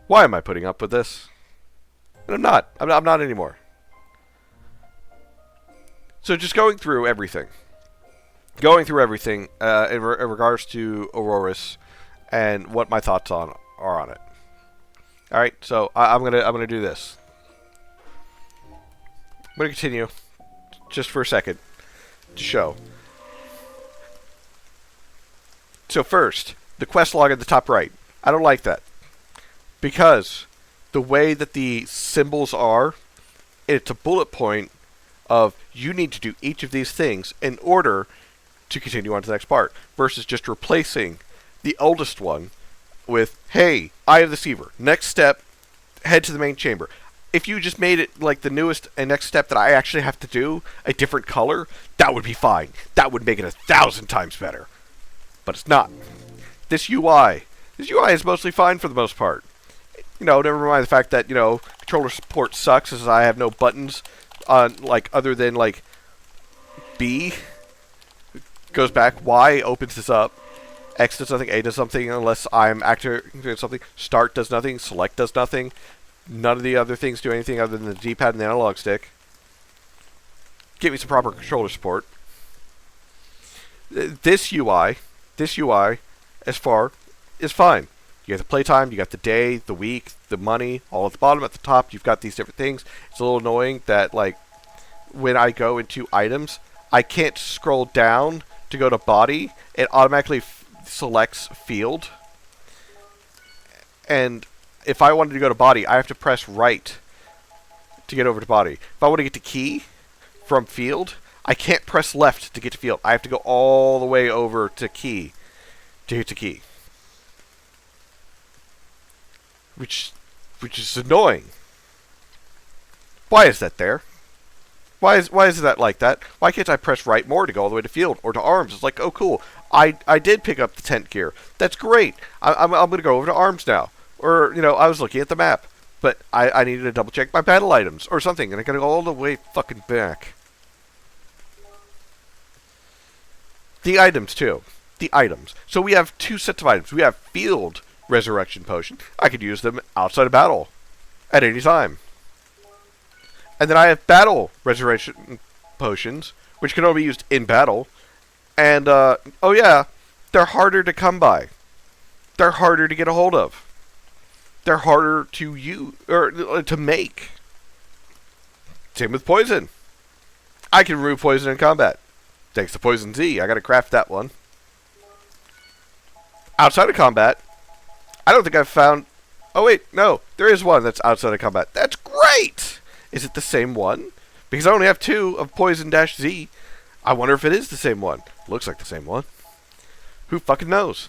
Why am I putting up with this? And I'm not. I'm not anymore. So just going through everything. Going through everything in regards to Ororis and what my thoughts are on it. All right, so I'm gonna do this. I'm gonna continue just for a second to show. So first, the quest log at the top right. I don't like that because the way that the symbols are, it's a bullet point of you need to do each of these things in order to continue on to the next part, versus just replacing the oldest one with, hey, Eye of the Deceiver. Next step, head to the main chamber. If you just made it like the newest and next step that I actually have to do, a different color, that would be fine. That would make it 1,000 times better. But it's not. This UI is mostly fine for the most part. Never mind the fact that, controller support sucks as I have no buttons on, other than, B goes back, Y opens this up, X does nothing, A does something unless I'm activating something, Start does nothing, Select does nothing. None of the other things do anything other than the D-pad and the analog stick. Give me some proper controller support. This UI, as far, is fine. You got the playtime, you got the day, the week, the money, all at the bottom. At the top, you've got these different things. It's a little annoying that, when I go into items, I can't scroll down to go to body. It automatically selects field. And if I wanted to go to body, I have to press right to get over to body. If I want to get to key from field, I can't press left to get to field. I have to go all the way over to key to get to key. Which is annoying. Why is that there? Why is that like that? Why can't I press right more to go all the way to field or to arms? It's like, oh cool, I did pick up the tent gear. That's great. I'm going to go over to arms now. Or, I was looking at the map, but I needed to double check my battle items or something, and I gotta go all the way fucking back. The items, too. The items. So we have 2 sets of items. We have field resurrection potion. I could use them outside of battle at any time. And then I have battle resurrection potions, which can only be used in battle. And, oh yeah, they're harder to come by. They're harder to get a hold of. They're harder to use, or to make. Same with poison. I can remove poison in combat. Thanks to Poison Z, I gotta craft that one. Outside of combat, I don't think I've found... Oh wait, no, there is one that's outside of combat. That's great! Is it the same one? Because I only have 2 of Poison-Z. I wonder if it is the same one. Looks like the same one. Who fucking knows?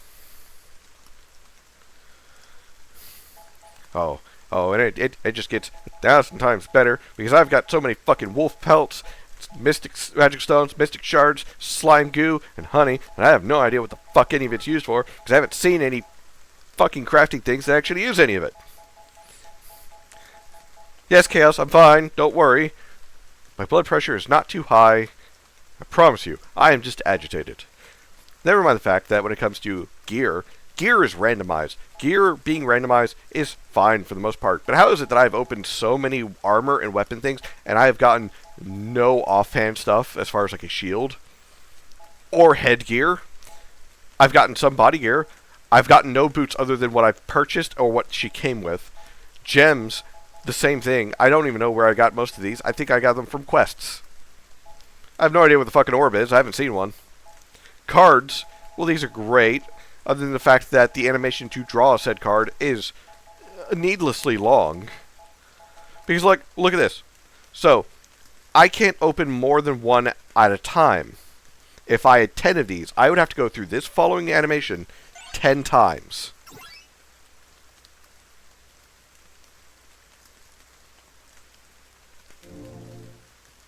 Oh, and it just gets 1,000 times better because I've got so many fucking wolf pelts, mystic magic stones, mystic shards, slime goo, and honey, and I have no idea what the fuck any of it's used for because I haven't seen any fucking crafting things that actually use any of it. Yes, Chaos, I'm fine. Don't worry. My blood pressure is not too high. I promise you, I am just agitated. Never mind the fact that when it comes to gear is randomized. Gear being randomized is fine for the most part. But how is it that I've opened so many armor and weapon things, and I have gotten no offhand stuff as far as like a shield or headgear? I've gotten some body gear. I've gotten no boots other than what I've purchased or what she came with. Gems, the same thing. I don't even know where I got most of these. I think I got them from quests. I have no idea what the fucking orb is. I haven't seen one. Cards. Well, these are great. Other than the fact that the animation to draw a said card is needlessly long. Because, like, look at this. So, I can't open more than one at a time. If I had 10 of these, I would have to go through this following animation 10 times.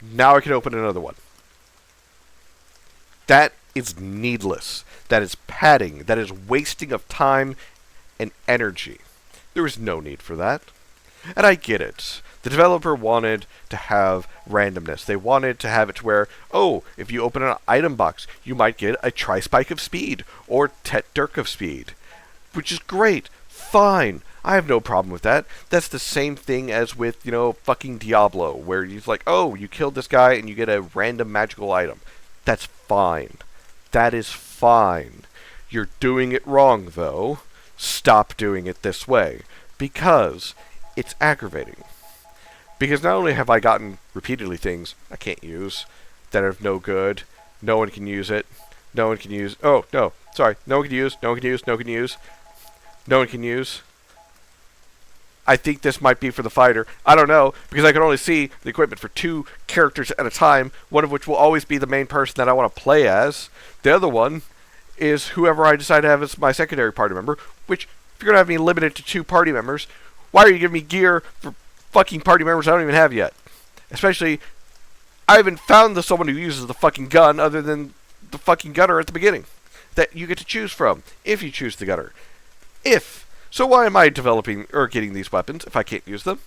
Now I can open another one. That is needless. That is padding. That is wasting of time and energy. There is no need for that. And I get it. The developer wanted to have randomness. They wanted to have it to where, oh, if you open an item box, you might get a Tri-Spike of speed or Tet Dirk of speed. Which is great. Fine. I have no problem with that. That's the same thing as with, fucking Diablo, where you're like, oh, you killed this guy and you get a random magical item. That's fine. That is fine. You're doing it wrong, though. Stop doing it this way. Because it's aggravating. Because not only have I gotten repeatedly things I can't use that are no good, no one can use it, no one can use, oh, no, sorry, no one can use, no one can use, no one can use, no one can use. I think this might be for the fighter. I don't know, because I can only see the equipment for 2 characters at a time, one of which will always be the main person that I want to play as. The other one is whoever I decide to have as my secondary party member, which, if you're going to have me limited to 2 party members, why are you giving me gear for fucking party members I don't even have yet? Especially, I haven't found someone who uses the fucking gun other than the fucking gunner at the beginning that you get to choose from, if you choose the gunner. So why am I developing or getting these weapons if I can't use them?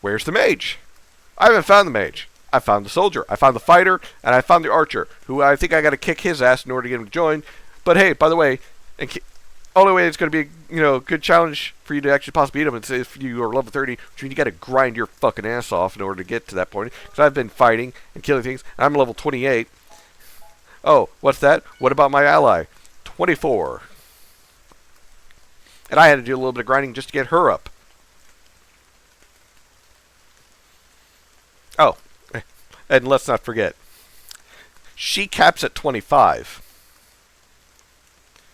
Where's the mage? I haven't found the mage. I found the soldier, I found the fighter, and I found the archer, who I think I gotta kick his ass in order to get him to join. But hey, by the way, only way it's going to be a good challenge for you to actually possibly beat him is if you are level 30, which means you got to grind your fucking ass off in order to get to that point. Because I've been fighting and killing things, and I'm level 28. Oh, what's that? What about my ally? 24. And I had to do a little bit of grinding just to get her up. Oh, and let's not forget, she caps at 25.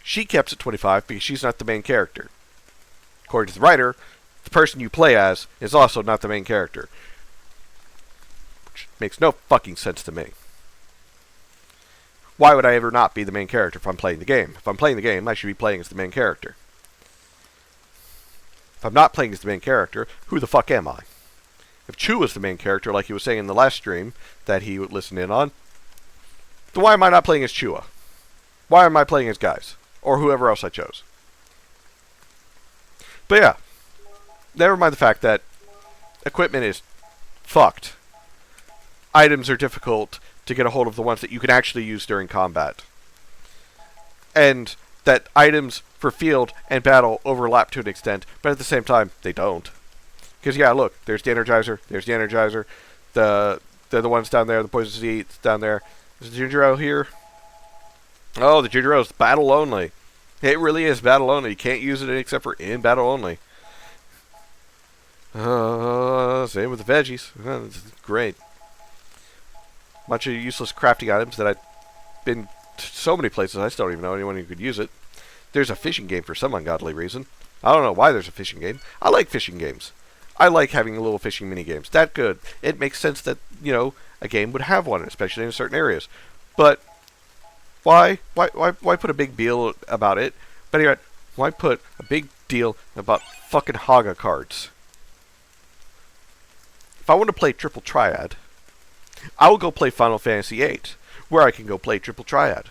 She caps at 25 because she's not the main character. According to the writer, the person you play as is also not the main character. Which makes no fucking sense to me. Why would I ever not be the main character if I'm playing the game? If I'm playing the game, I should be playing as the main character. If I'm not playing as the main character, who the fuck am I? If Chu is the main character, like he was saying in the last stream that he would listen in on, then why am I not playing as Chua? Why am I playing as guys? Or whoever else I chose. But yeah, never mind the fact that equipment is fucked. Items are difficult to get a hold of, the ones that you can actually use during combat. And that items for field and battle overlap to an extent, but at the same time, they don't. Because yeah, look, there's the Energizer, the ones down there, the Poison Seeds down there. Is the Ginger Ale here? Oh, the Ginger Ale is battle only. It really is battle only. You can't use it except for in battle only. Same with the veggies. This is great. Bunch of useless crafting items that I've been to so many places I still don't even know anyone who could use it. There's a fishing game for some ungodly reason. I don't know why there's a fishing game. I like fishing games. I like having little fishing mini games. That good. It makes sense that, a game would have one, especially in certain areas. But why put a big deal about it? But anyway, why put a big deal about fucking Haga cards? If I want to play Triple Triad, I will go play Final Fantasy VIII, where I can go play Triple Triad.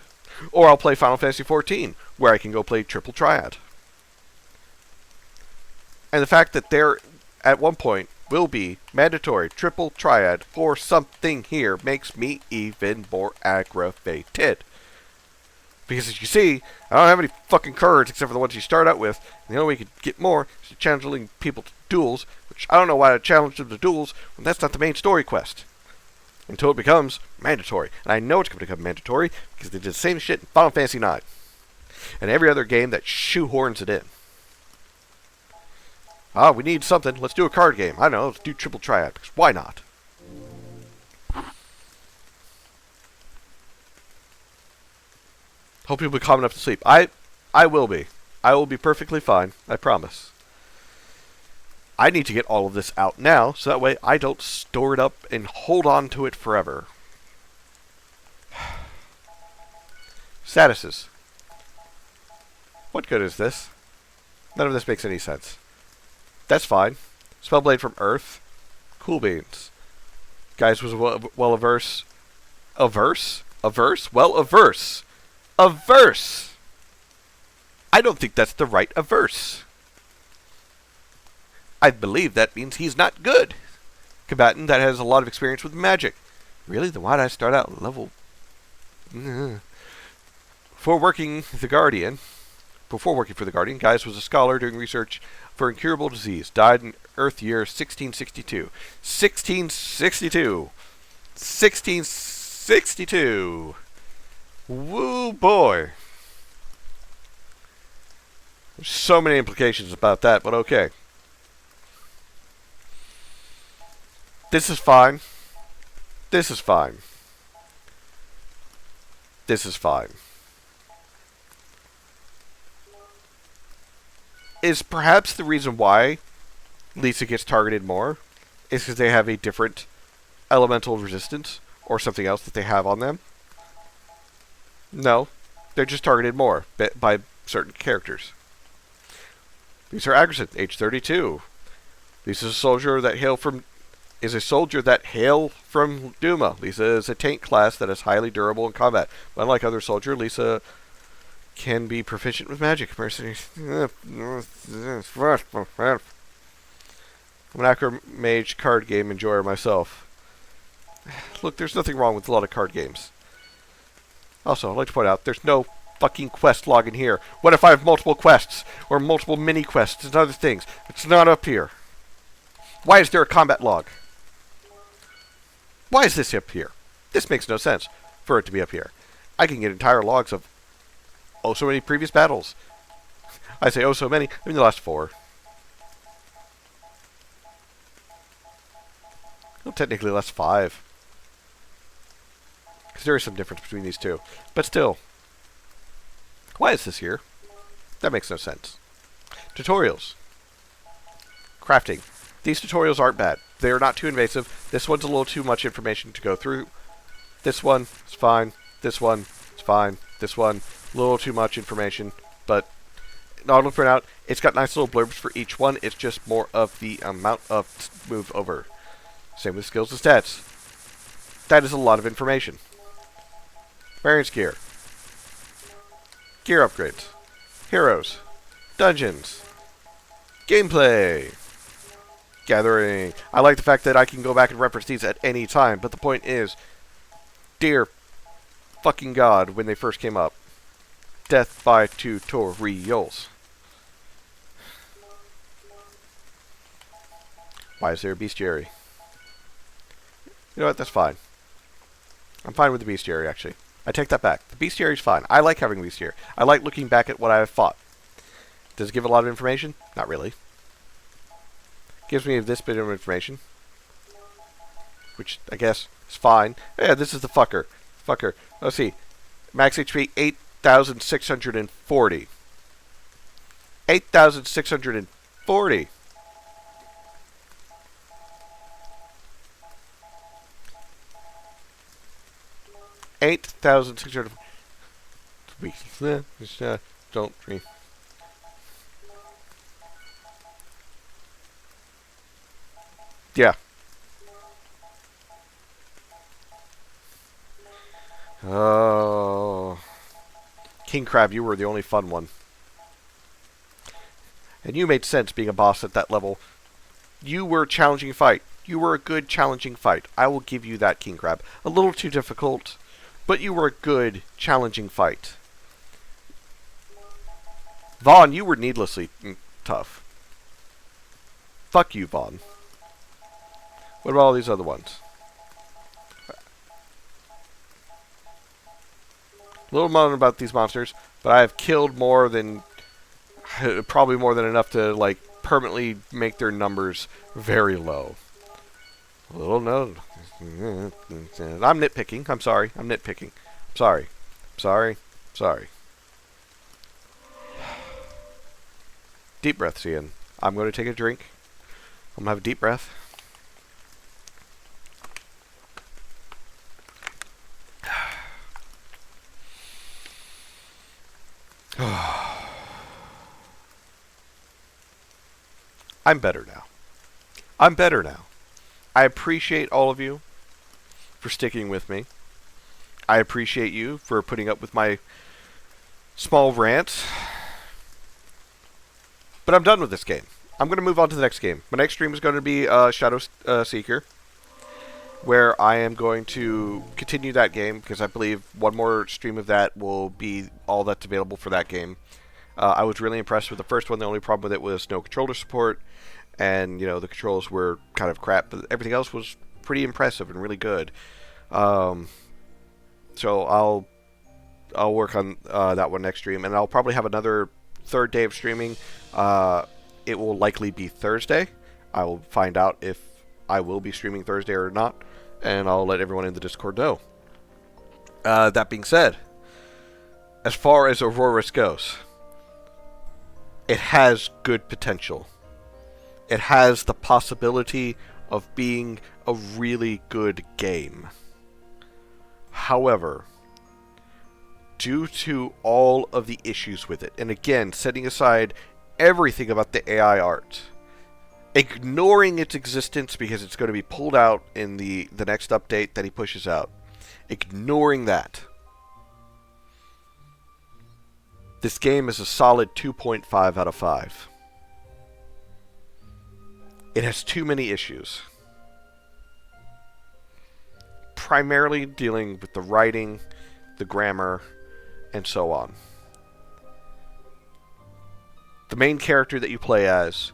Or I'll play Final Fantasy XIV, where I can go play Triple Triad. And the fact that there, at one point, will be mandatory Triple Triad for something here makes me even more aggravated. Because as you see, I don't have any fucking cards except for the ones you start out with. And the only way you can get more is to challenging people to duels, which I don't know why I challenge them to duels when that's not the main story quest. Until it becomes mandatory. And I know it's going to become mandatory because they did the same shit in Final Fantasy IX. And every other game that shoehorns it in. We need something. Let's do a card game. I don't know, let's do Triple Triad, because why not? Hope you'll be calm enough to sleep. I will be. I will be perfectly fine. I promise. I need to get all of this out now, so that way I don't store it up and hold on to it forever. Statuses. What good is this? None of this makes any sense. That's fine. Spellblade from Earth. Cool beans. Guys was well averse. Averse? Averse? Well, averse. Averse! I don't think that's the right averse. I believe that means he's not good. Combatant that has a lot of experience with magic. Really? Then why did I start out level... Before working for the Guardian, Gaius was a scholar doing research for incurable disease. Died in Earth year 1662. 1662! 1662! Woo boy! There's so many implications about that, but okay. This is fine. This is fine. This is fine. Is perhaps the reason why Lisa gets targeted more is because they have a different elemental resistance or something else that they have on them? No. They're just targeted more by certain characters. Lisa Agrison, age 32. Lisa is a soldier that hail from Duma. Lisa is a tank class that is highly durable in combat. But unlike other soldiers, Lisa can be proficient with magic. Mercenaries. I'm an Acro Mage card game enjoyer myself. Look, there's nothing wrong with a lot of card games. Also, I'd like to point out, there's no fucking quest log in here. What if I have multiple quests? Or multiple mini-quests and other things? It's not up here. Why is there a combat log? Why is this up here? This makes no sense for it to be up here. I can get entire logs of oh so many previous battles. I say oh so many, I mean the last 4. Well, technically last 5. Because there is some difference between these two. But still. Why is this here? That makes no sense. Tutorials. Crafting. These tutorials aren't bad. They are not too invasive. This one's a little too much information to go through. This one is fine. This one is fine. This one, a little too much information. But, I'll point out, it's got nice little blurbs for each one. It's just more of the amount of move over. Same with skills and stats. That is a lot of information. Variance gear. Gear upgrades. Heroes. Dungeons. Gameplay. Gathering. I like the fact that I can go back and reference these at any time, but the point is, dear fucking God, when they first came up, death by tutorials. Why is there a bestiary? You know what, that's fine. I'm fine with the bestiary, actually. I take that back. The bestiary is fine. I like having bestiary. I like looking back at what I have fought. Does it give a lot of information? Not really. Gives me this bit of information, which I guess is fine. Yeah, this is the fucker. Let's see. Max HP 8,640. 8,640. Don't dream. Yeah. Oh. King Crab, you were the only fun one. And you made sense being a boss at that level. You were a challenging fight. You were a good challenging fight. I will give you that, King Crab. A little too difficult, but you were a good challenging fight. Vaughn, you were needlessly tough. Fuck you, Vaughn. What about all these other ones? A little more about these monsters, but I have killed more than, probably more than enough to, like, permanently make their numbers very low. A little no. I'm nitpicking. I'm sorry. I'm nitpicking. Sorry. Sorry. Sorry. Deep breaths, Ian. I'm going to take a drink. I'm going to have a deep breath. I'm better now. I'm better now. I appreciate all of you for sticking with me. I appreciate you for putting up with my small rants. But I'm done with this game. I'm going to move on to the next game. My next stream is going to be Shadow Seeker, where I am going to continue that game, because I believe one more stream of that will be all that's available for that game. I was really impressed with the first one. The only problem with it was no controller support, and you know the controls were kind of crap, but everything else was pretty impressive and really good. So I'll work on that one next stream, and I'll probably have another third day of streaming. It will likely be Thursday. I will find out if I will be streaming Thursday or not, and I'll let everyone in the Discord know. That being said, as far as Ororis goes, it has good potential. It has the possibility of being a really good game. However, due to all of the issues with it, and again, setting aside everything about the AI art, ignoring its existence because it's going to be pulled out in the next update that he pushes out, ignoring that, this game is a solid 2.5 out of 5. It has too many issues. Primarily dealing with the writing, the grammar, and so on. The main character that you play as,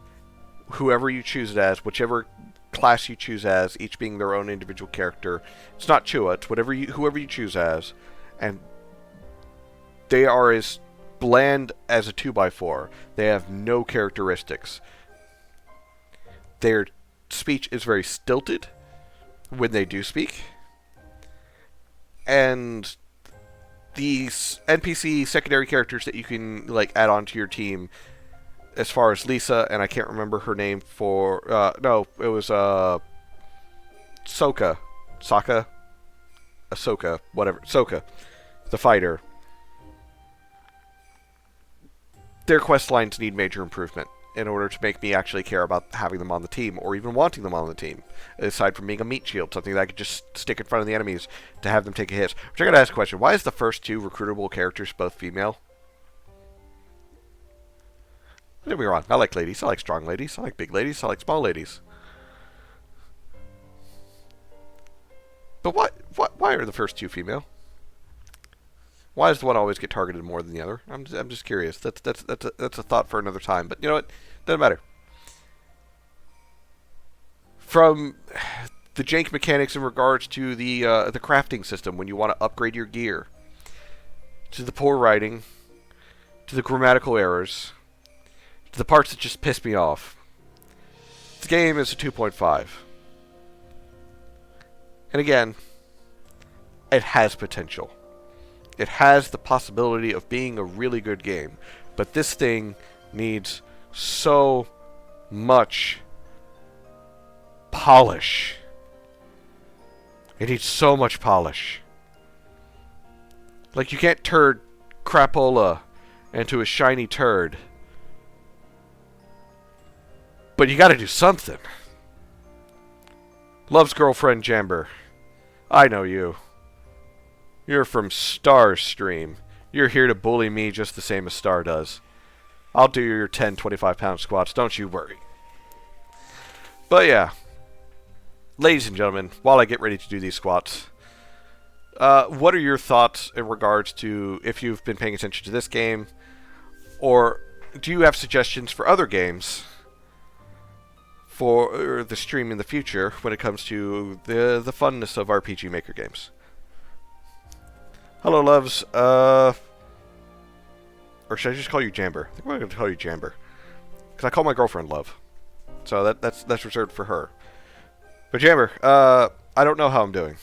whoever you choose it as, whichever class you choose as, each being their own individual character. It's not Chua, it's whoever you choose as, and they are as bland as a 2x4. They have no characteristics. Their speech is very stilted when they do speak. And these NPC secondary characters that you can like add on to your team, as far as Lisa, and I can't remember her name for no, it was Ahsoka, whatever, Ahsoka, the fighter. Their quest lines need major improvement in order to make me actually care about having them on the team, or even wanting them on the team, aside from being a meat shield, something that I could just stick in front of the enemies to have them take a hit. Which I gotta ask a question, why is the first two recruitable characters both female? Don't get me wrong, I like ladies, I like strong ladies, I like big ladies, I like small ladies. But why are the first two female? Why does the one always get targeted more than the other? I'm just curious. That's a thought for another time. But you know what? Doesn't matter. From the jank mechanics in regards to the crafting system when you want to upgrade your gear, to the poor writing, to the grammatical errors, to the parts that just piss me off. The game is a 2.5. And again, it has potential. It has the possibility of being a really good game. But this thing needs so much polish. It needs so much polish. Like, you can't turn crapola into a shiny turd. But you gotta do something. Love's girlfriend Jamber. I know you. You're from Star's stream. You're here to bully me just the same as Star does. I'll do your 10, 25-pound squats, don't you worry. But yeah. Ladies and gentlemen, while I get ready to do these squats, what are your thoughts in regards to if you've been paying attention to this game, or do you have suggestions for other games for the stream in the future when it comes to the funness of RPG Maker games? Hello, loves. Or should I just call you Jamber? I think I'm going to call you Jamber, because I call my girlfriend Love, so that's reserved for her. But Jamber, I don't know how I'm doing.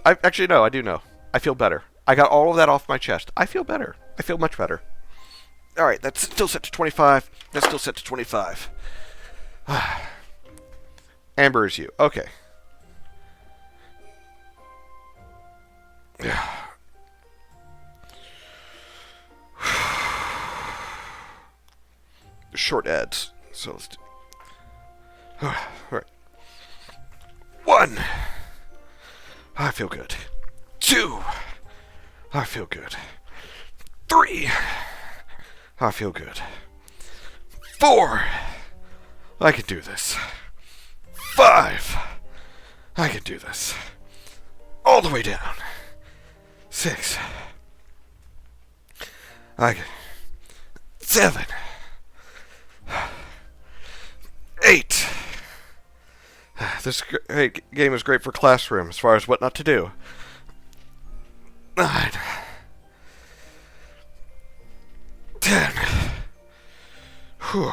Actually, no, I do know. I feel better. I got all of that off my chest. I feel better. I feel much better. Alright, that's still set to 25. That's still set to 25. Amber is you. Okay. Short ads. So let's do... Alright. 1. I feel good. 2. I feel good. 3. I feel good. 4. I can do this. 5. I can do this. All the way down. 6. I can... 7. 8. This game is great for classroom as far as what not to do. 9. 10. Whew.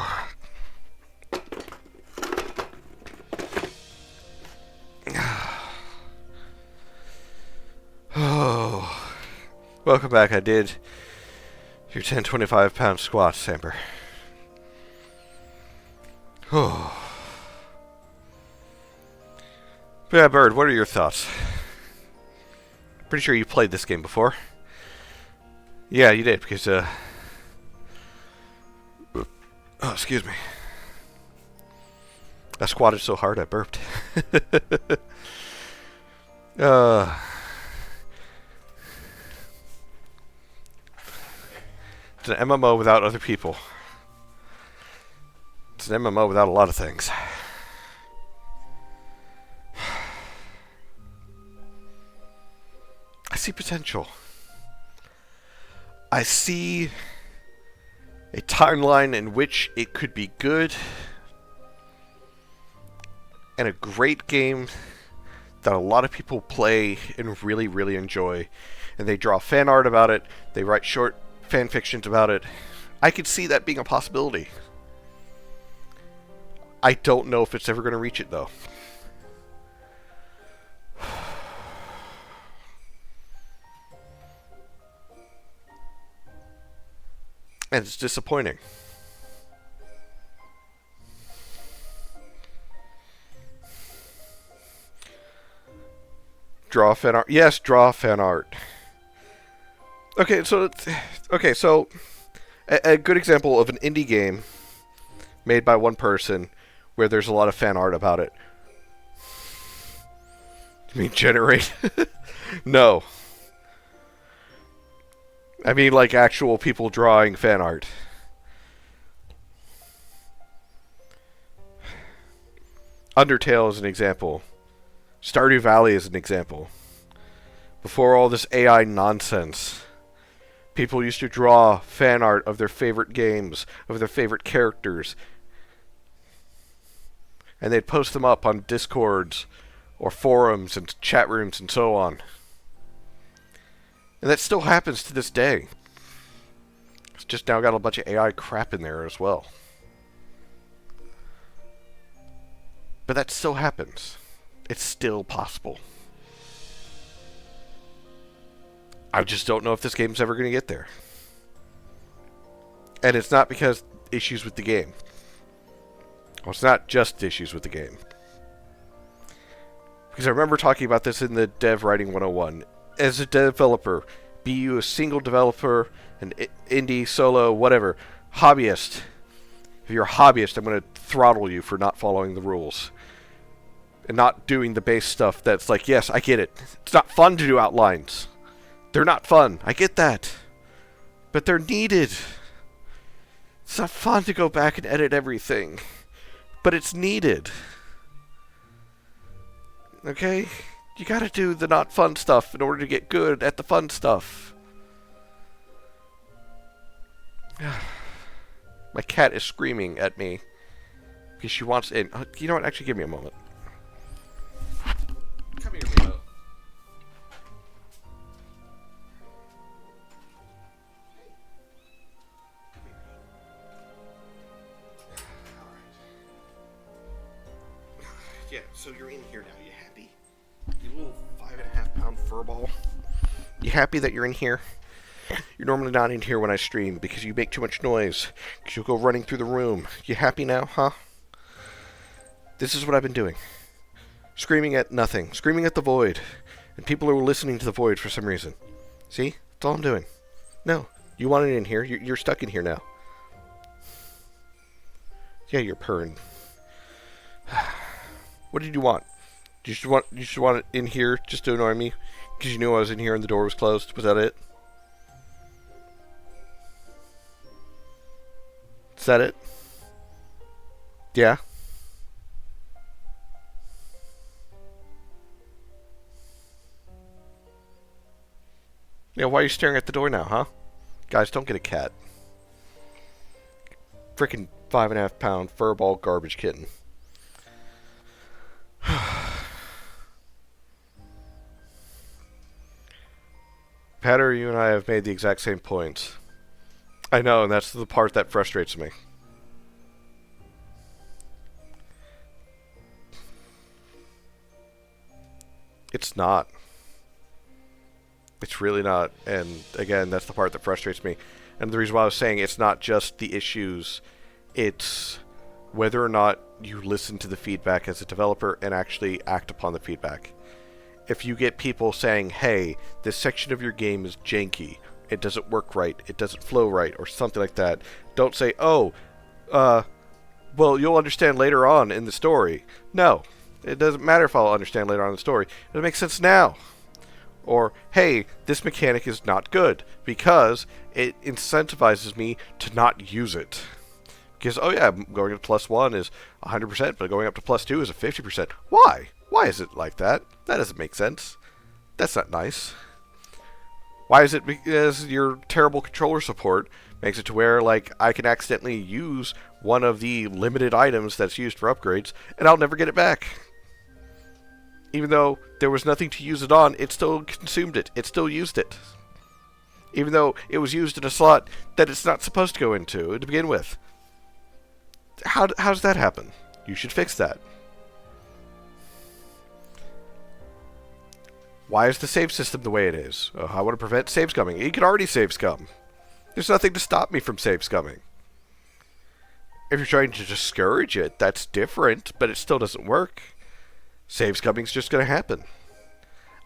Oh. Welcome back. I did your 10 25-pound squats, Amber. Oh. But yeah, Bird, what are your thoughts? Pretty sure you played this game before. Yeah, you did, because, oh, excuse me. I squatted so hard I burped. It's an MMO without other people. It's an MMO without a lot of things. I see potential. I see a timeline in which it could be good and a great game that a lot of people play and really, really enjoy. And they draw fan art about it. They write short fan fictions about it. I could see that being a possibility. I don't know if it's ever going to reach it, though. And it's disappointing. Draw fan art. Yes, draw fan art. Okay, so a good example of an indie game made by one person where there's a lot of fan art about it. You mean generate? No. I mean, like, actual people drawing fan art. Undertale is an example. Stardew Valley is an example. Before all this AI nonsense, people used to draw fan art of their favorite games, of their favorite characters. And they'd post them up on Discords, or forums, and chat rooms, and so on. And that still happens to this day. It's just now got a bunch of AI crap in there as well. But that still happens. It's still possible. I just don't know if this game's ever going to get there. And it's not because issues with the game. Well, it's not just issues with the game. Because I remember talking about this in the Dev Writing 101. As a developer, be you a single developer, an indie, solo, whatever, hobbyist. If you're a hobbyist, I'm going to throttle you for not following the rules. And not doing the base stuff that's like, yes, I get it. It's not fun to do outlines. They're not fun. I get that. But they're needed. It's not fun to go back and edit everything. But it's needed. Okay? You gotta do the not fun stuff in order to get good at the fun stuff. My cat is screaming at me because she wants in. You know what? Actually, give me a moment. Come here, Leo. Yeah, so you're in here now. You happy? You little 5.5-pound furball. You happy that you're in here? You're normally not in here when I stream because you make too much noise. Because you'll go running through the room. You happy now, huh? This is what I've been doing. Screaming at nothing. Screaming at the void. And people are listening to the void for some reason. See? That's all I'm doing. No. You want it in here. You're stuck in here now. Yeah, you're purring. What did you want? You just want it in here just to annoy me? Because you knew I was in here and the door was closed? Was that it? Is that it? Yeah? Yeah, why are you staring at the door now, huh? Guys, don't get a cat. Frickin' 5.5-pound furball garbage kitten. Patter, you and I have made the exact same points. I know, and that's the part that frustrates me. It's not. It's really not. And again, that's the part that frustrates me. And the reason why I was saying it's not just the issues, it's whether or not you listen to the feedback as a developer and actually act upon the feedback. If you get people saying, hey, this section of your game is janky, it doesn't work right, it doesn't flow right, or something like that, don't say, oh, well, you'll understand later on in the story. No, it doesn't matter if I'll understand later on in the story. It makes sense now. Or, hey, this mechanic is not good because it incentivizes me to not use it. Because, oh yeah, going up to +1 is 100%, but going up to +2 is a 50%. Why? Why is it like that? That doesn't make sense. That's not nice. Why is it because your terrible controller support makes it to where, like, I can accidentally use one of the limited items that's used for upgrades, and I'll never get it back. Even though there was nothing to use it on, it still consumed it. It still used it. Even though it was used in a slot that it's not supposed to go into to begin with. How does that happen? You should fix that. Why is the save system the way it is? Oh, I want to prevent save scumming. You can already save scum. There's nothing to stop me from save scumming. If you're trying to discourage it, that's different, but it still doesn't work. Save scumming's just going to happen.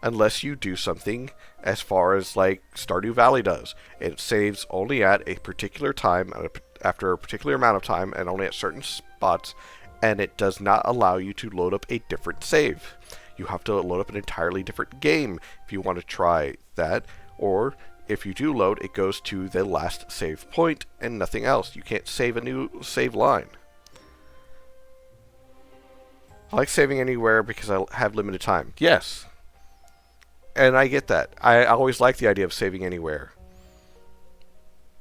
Unless you do something as far as like Stardew Valley does. It saves only at a particular time, after a particular amount of time, and only at certain spots, and it does not allow you to load up a different save. You have to load up an entirely different game if you want to try that, or if you do load, it goes to the last save point and nothing else. You can't save a new save line. I like saving anywhere because I have limited time. Yes. And I get that. I always like the idea of saving anywhere.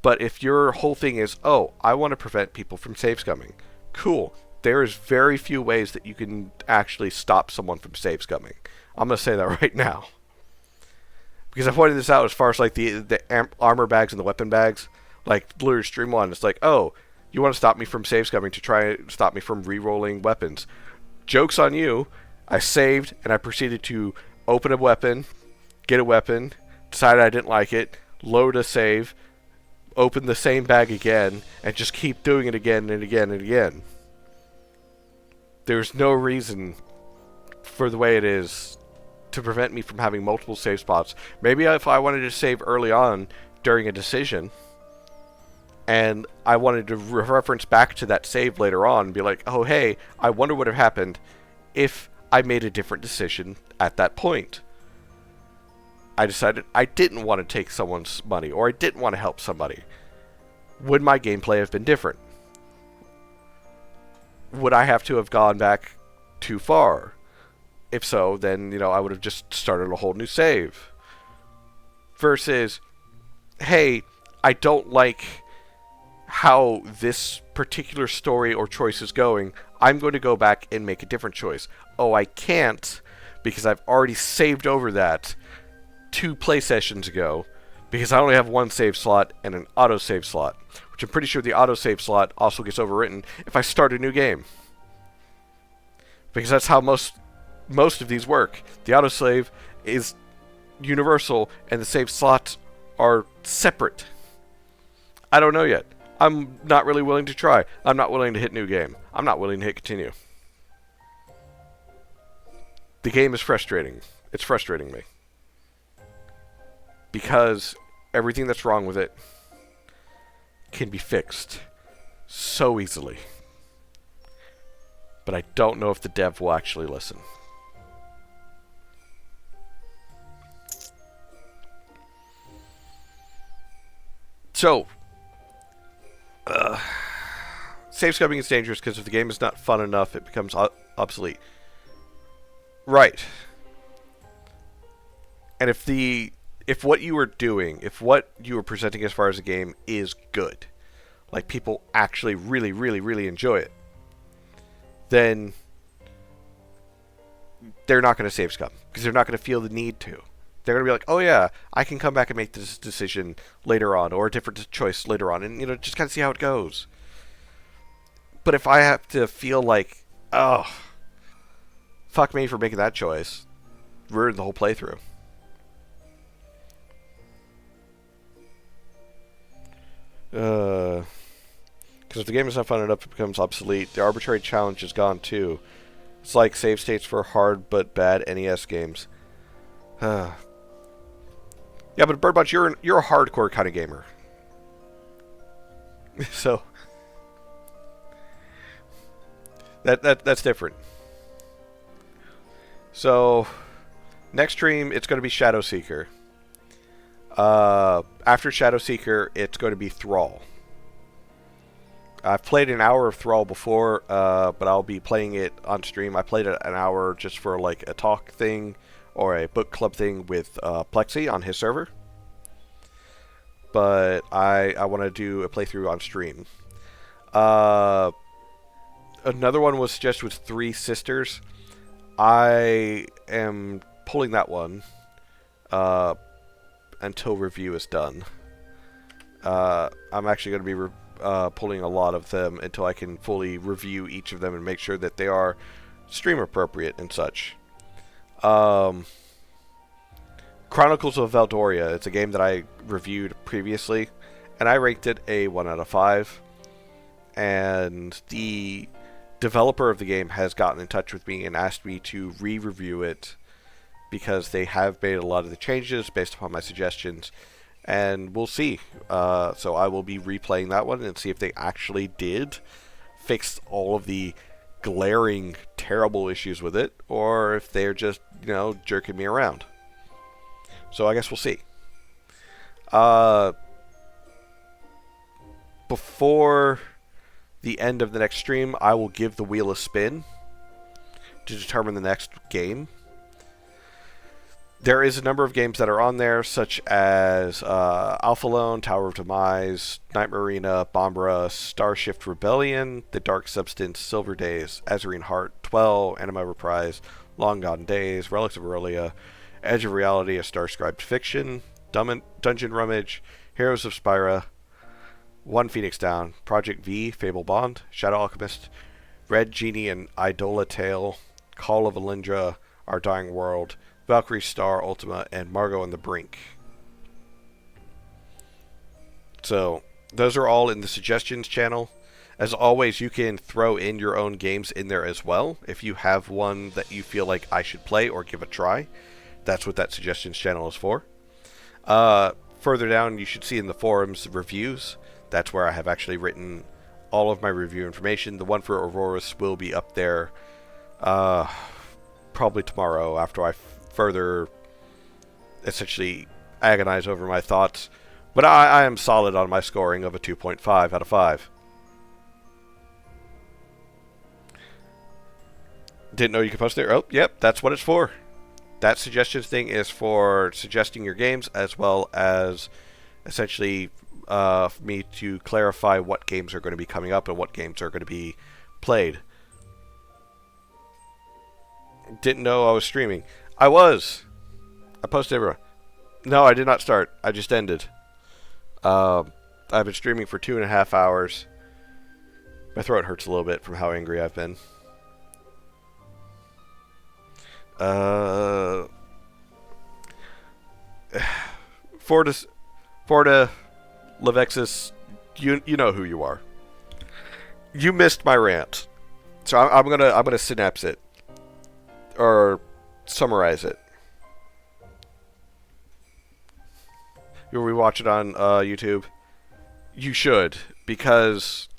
But if your whole thing is, oh, I want to prevent people from save scumming. Cool. There is very few ways that you can actually stop someone from save scumming. I'm going to say that right now. Because I pointed this out as far as like the armor bags and the weapon bags. Like, literally Stream 1, it's like, oh, you want to stop me from save scumming to try and stop me from re-rolling weapons. Joke's on you. I saved, and I proceeded to open a weapon, get a weapon, decided I didn't like it, load a save, open the same bag again, and just keep doing it again and again and again. There's no reason for the way it is to prevent me from having multiple save spots. Maybe if I wanted to save early on during a decision, and I wanted to reference back to that save later on and be like, oh hey, I wonder what would have happened if I made a different decision at that point. I decided I didn't want to take someone's money, or I didn't want to help somebody. Would my gameplay have been different? Would I have to have gone back too far? If so, then, you know, I would have just started a whole new save. Versus, hey, I don't like how this particular story or choice is going. I'm going to go back and make a different choice. Oh, I can't because I've already saved over that 2 play sessions ago because I only have 1 save slot and an autosave slot, which I'm pretty sure the autosave slot also gets overwritten if I start a new game. Because that's how most of these work. The autosave is universal and the save slots are separate. I don't know yet. I'm not really willing to try. I'm not willing to hit new game. I'm not willing to hit continue. The game is frustrating. It's frustrating me. Because everything that's wrong with it can be fixed so easily. But I don't know if the dev will actually listen. So, save scumming is dangerous because if the game is not fun enough, it becomes obsolete. Right. And if what you are doing, if what you are presenting as far as a game is good, like people actually really, really, really enjoy it, then they're not going to save scum because they're not going to feel the need to. They're going to be like, oh yeah, I can come back and make this decision later on, or a different choice later on, and just kind of see how it goes. But if I have to feel like, oh, fuck me for making that choice, ruin the whole playthrough. Because if the game is not fun enough, it becomes obsolete. The arbitrary challenge is gone too. It's like save states for hard but bad NES games. Yeah, but Bird Bunch, you're a hardcore kind of gamer. So that's different. So next stream, it's going to be Shadow Seeker. After Shadow Seeker, it's going to be Thrall. I've played an hour of Thrall before, but I'll be playing it on stream. I played it an hour just for like a talk thing or a book club thing with Plexi on his server. But I want to do a playthrough on stream. Another one was just with Three Sisters. I am pulling that one until review is done. I'm actually going to be pulling a lot of them until I can fully review each of them and make sure that they are stream appropriate and such. Chronicles of Valdoria. It's a game that I reviewed previously, and I ranked it a 1 out of 5. And the developer of the game has gotten in touch with me and asked me to re-review it because they have made a lot of the changes based upon my suggestions, and we'll see. So I will be replaying that one and see if they actually did fix all of the glaring, terrible issues with it, or if they're just, jerking me around. So I guess we'll see. Before the end of the next stream, I will give the wheel a spin to determine the next game. There is a number of games that are on there, such as Alpha Lone, Tower of Demise, Night Marina, Bombra, Starshift Rebellion, The Dark Substance, Silver Days, Azarine Heart, 12, Anima Reprise, Long Gone Days, Relics of Aurelia, Edge of Reality, A Starscribed Fiction, Dungeon Rummage, Heroes of Spyra, One Phoenix Down, Project V, Fable Bond, Shadow Alchemist, Red Genie and Idola Tale, Call of Alindra, Our Dying World, Valkyrie Star Ultima, and Margot and the Brink. So, those are all in the suggestions channel. As always, you can throw in your own games in there as well. If you have one that you feel like I should play or give a try, that's what that suggestions channel is for. Further down, you should see in the forums reviews. That's where I have actually written all of my review information. The one for Ororis will be up there probably tomorrow after I further essentially agonize over my thoughts. But I am solid on my scoring of a 2.5 out of 5. Didn't know you could post there. Oh, yep, that's what it's for. That suggestions thing is for suggesting your games, as well as essentially me to clarify what games are going to be coming up and what games are going to be played. Didn't know I was streaming. I was. I posted everywhere. No, I did not start. I just ended. I've been streaming for 2.5 hours. My throat hurts a little bit from how angry I've been. Forta, Levexis, you know who you are. You missed my rant, so I'm gonna synapse it or summarize it. You'll rewatch it on YouTube. You should, because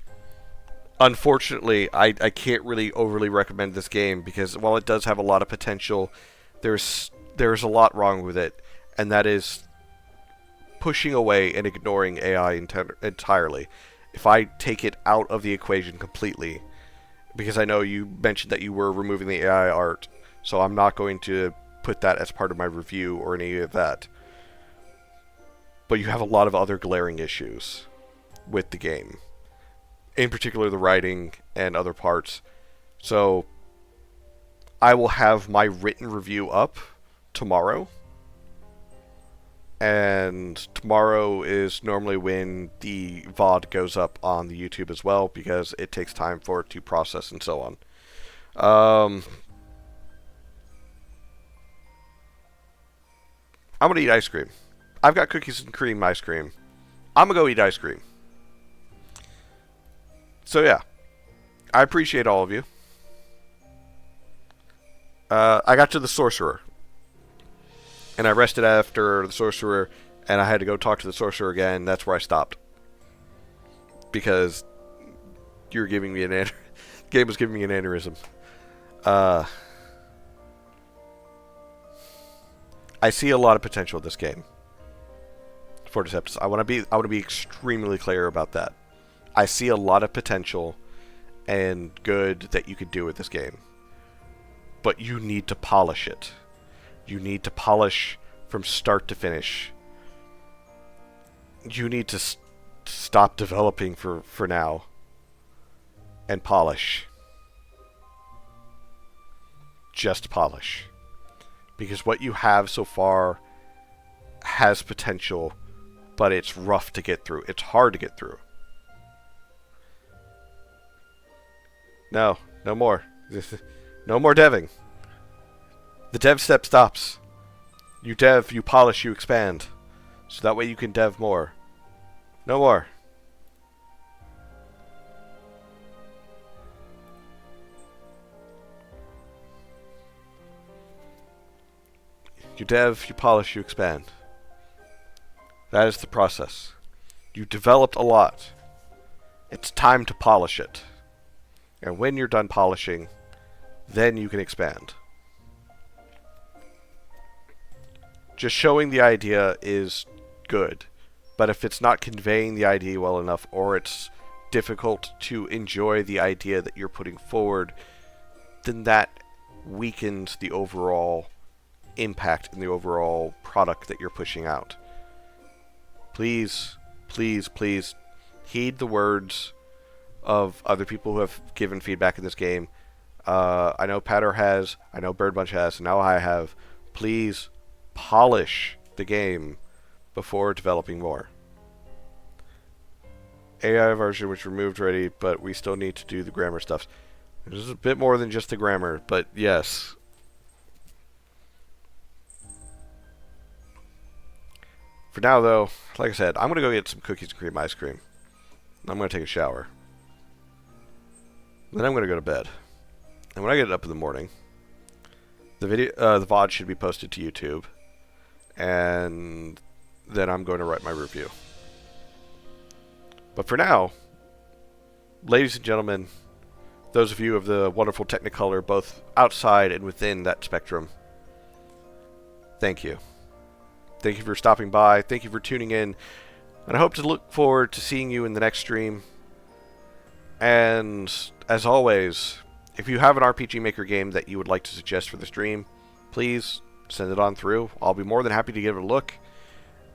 unfortunately I can't really overly recommend this game, because while it does have a lot of potential, there's a lot wrong with it, and that is pushing away and ignoring AI entirely. If I take it out of the equation completely, because I know you mentioned that you were removing the AI art, so I'm not going to put that as part of my review or any of that. But you have a lot of other glaring issues with the game. In particular, the writing and other parts. So, I will have my written review up tomorrow. And tomorrow is normally when the VOD goes up on the YouTube as well, because it takes time for it to process and so on. I'm gonna eat ice cream. I've got cookies and cream ice cream. I'm gonna go eat ice cream. So yeah, I appreciate all of you. I got to the sorcerer, and I rested after the sorcerer, and I had to go talk to the sorcerer again. That's where I stopped, because you were giving me the game was giving me an aneurysm. I see a lot of potential with this game for Deceptus. I want to be extremely clear about that. I see a lot of potential and good that you could do with this game, but you need to polish it. You need to polish from start to finish. You need to stop developing for now and polish. Just polish. Because what you have so far has potential, but it's rough to get through. It's hard to get through. No more. No more deving. The dev step stops. You dev, you polish, you expand. So that way you can dev more. No more. You dev, you polish, you expand. That is the process. You developed a lot. It's time to polish it. And when you're done polishing, then you can expand. Just showing the idea is good, but if it's not conveying the idea well enough, or it's difficult to enjoy the idea that you're putting forward, then that weakens the overall impact and the overall product that you're pushing out. Please, please, please heed the words of other people who have given feedback in this game. I know Patter has, I know Bird Bunch has, and now I have. Please polish the game before developing more. AI version was removed already, but we still need to do the grammar stuff. There's a bit more than just the grammar, but yes. For now, though, like I said, I'm going to go get some cookies and cream ice cream. I'm going to take a shower. Then I'm going to go to bed. And when I get up in the morning, the VOD should be posted to YouTube. And then I'm going to write my review. But for now, ladies and gentlemen, those of you of the wonderful Technicolor, both outside and within that spectrum, thank you. Thank you for stopping by. Thank you for tuning in. And I hope to look forward to seeing you in the next stream. And as always, if you have an RPG Maker game that you would like to suggest for the stream, please send it on through. I'll be more than happy to give it a look.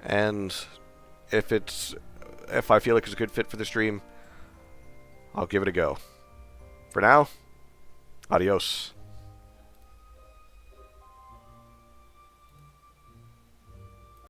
And if I feel like it's a good fit for the stream, I'll give it a go. For now, adios.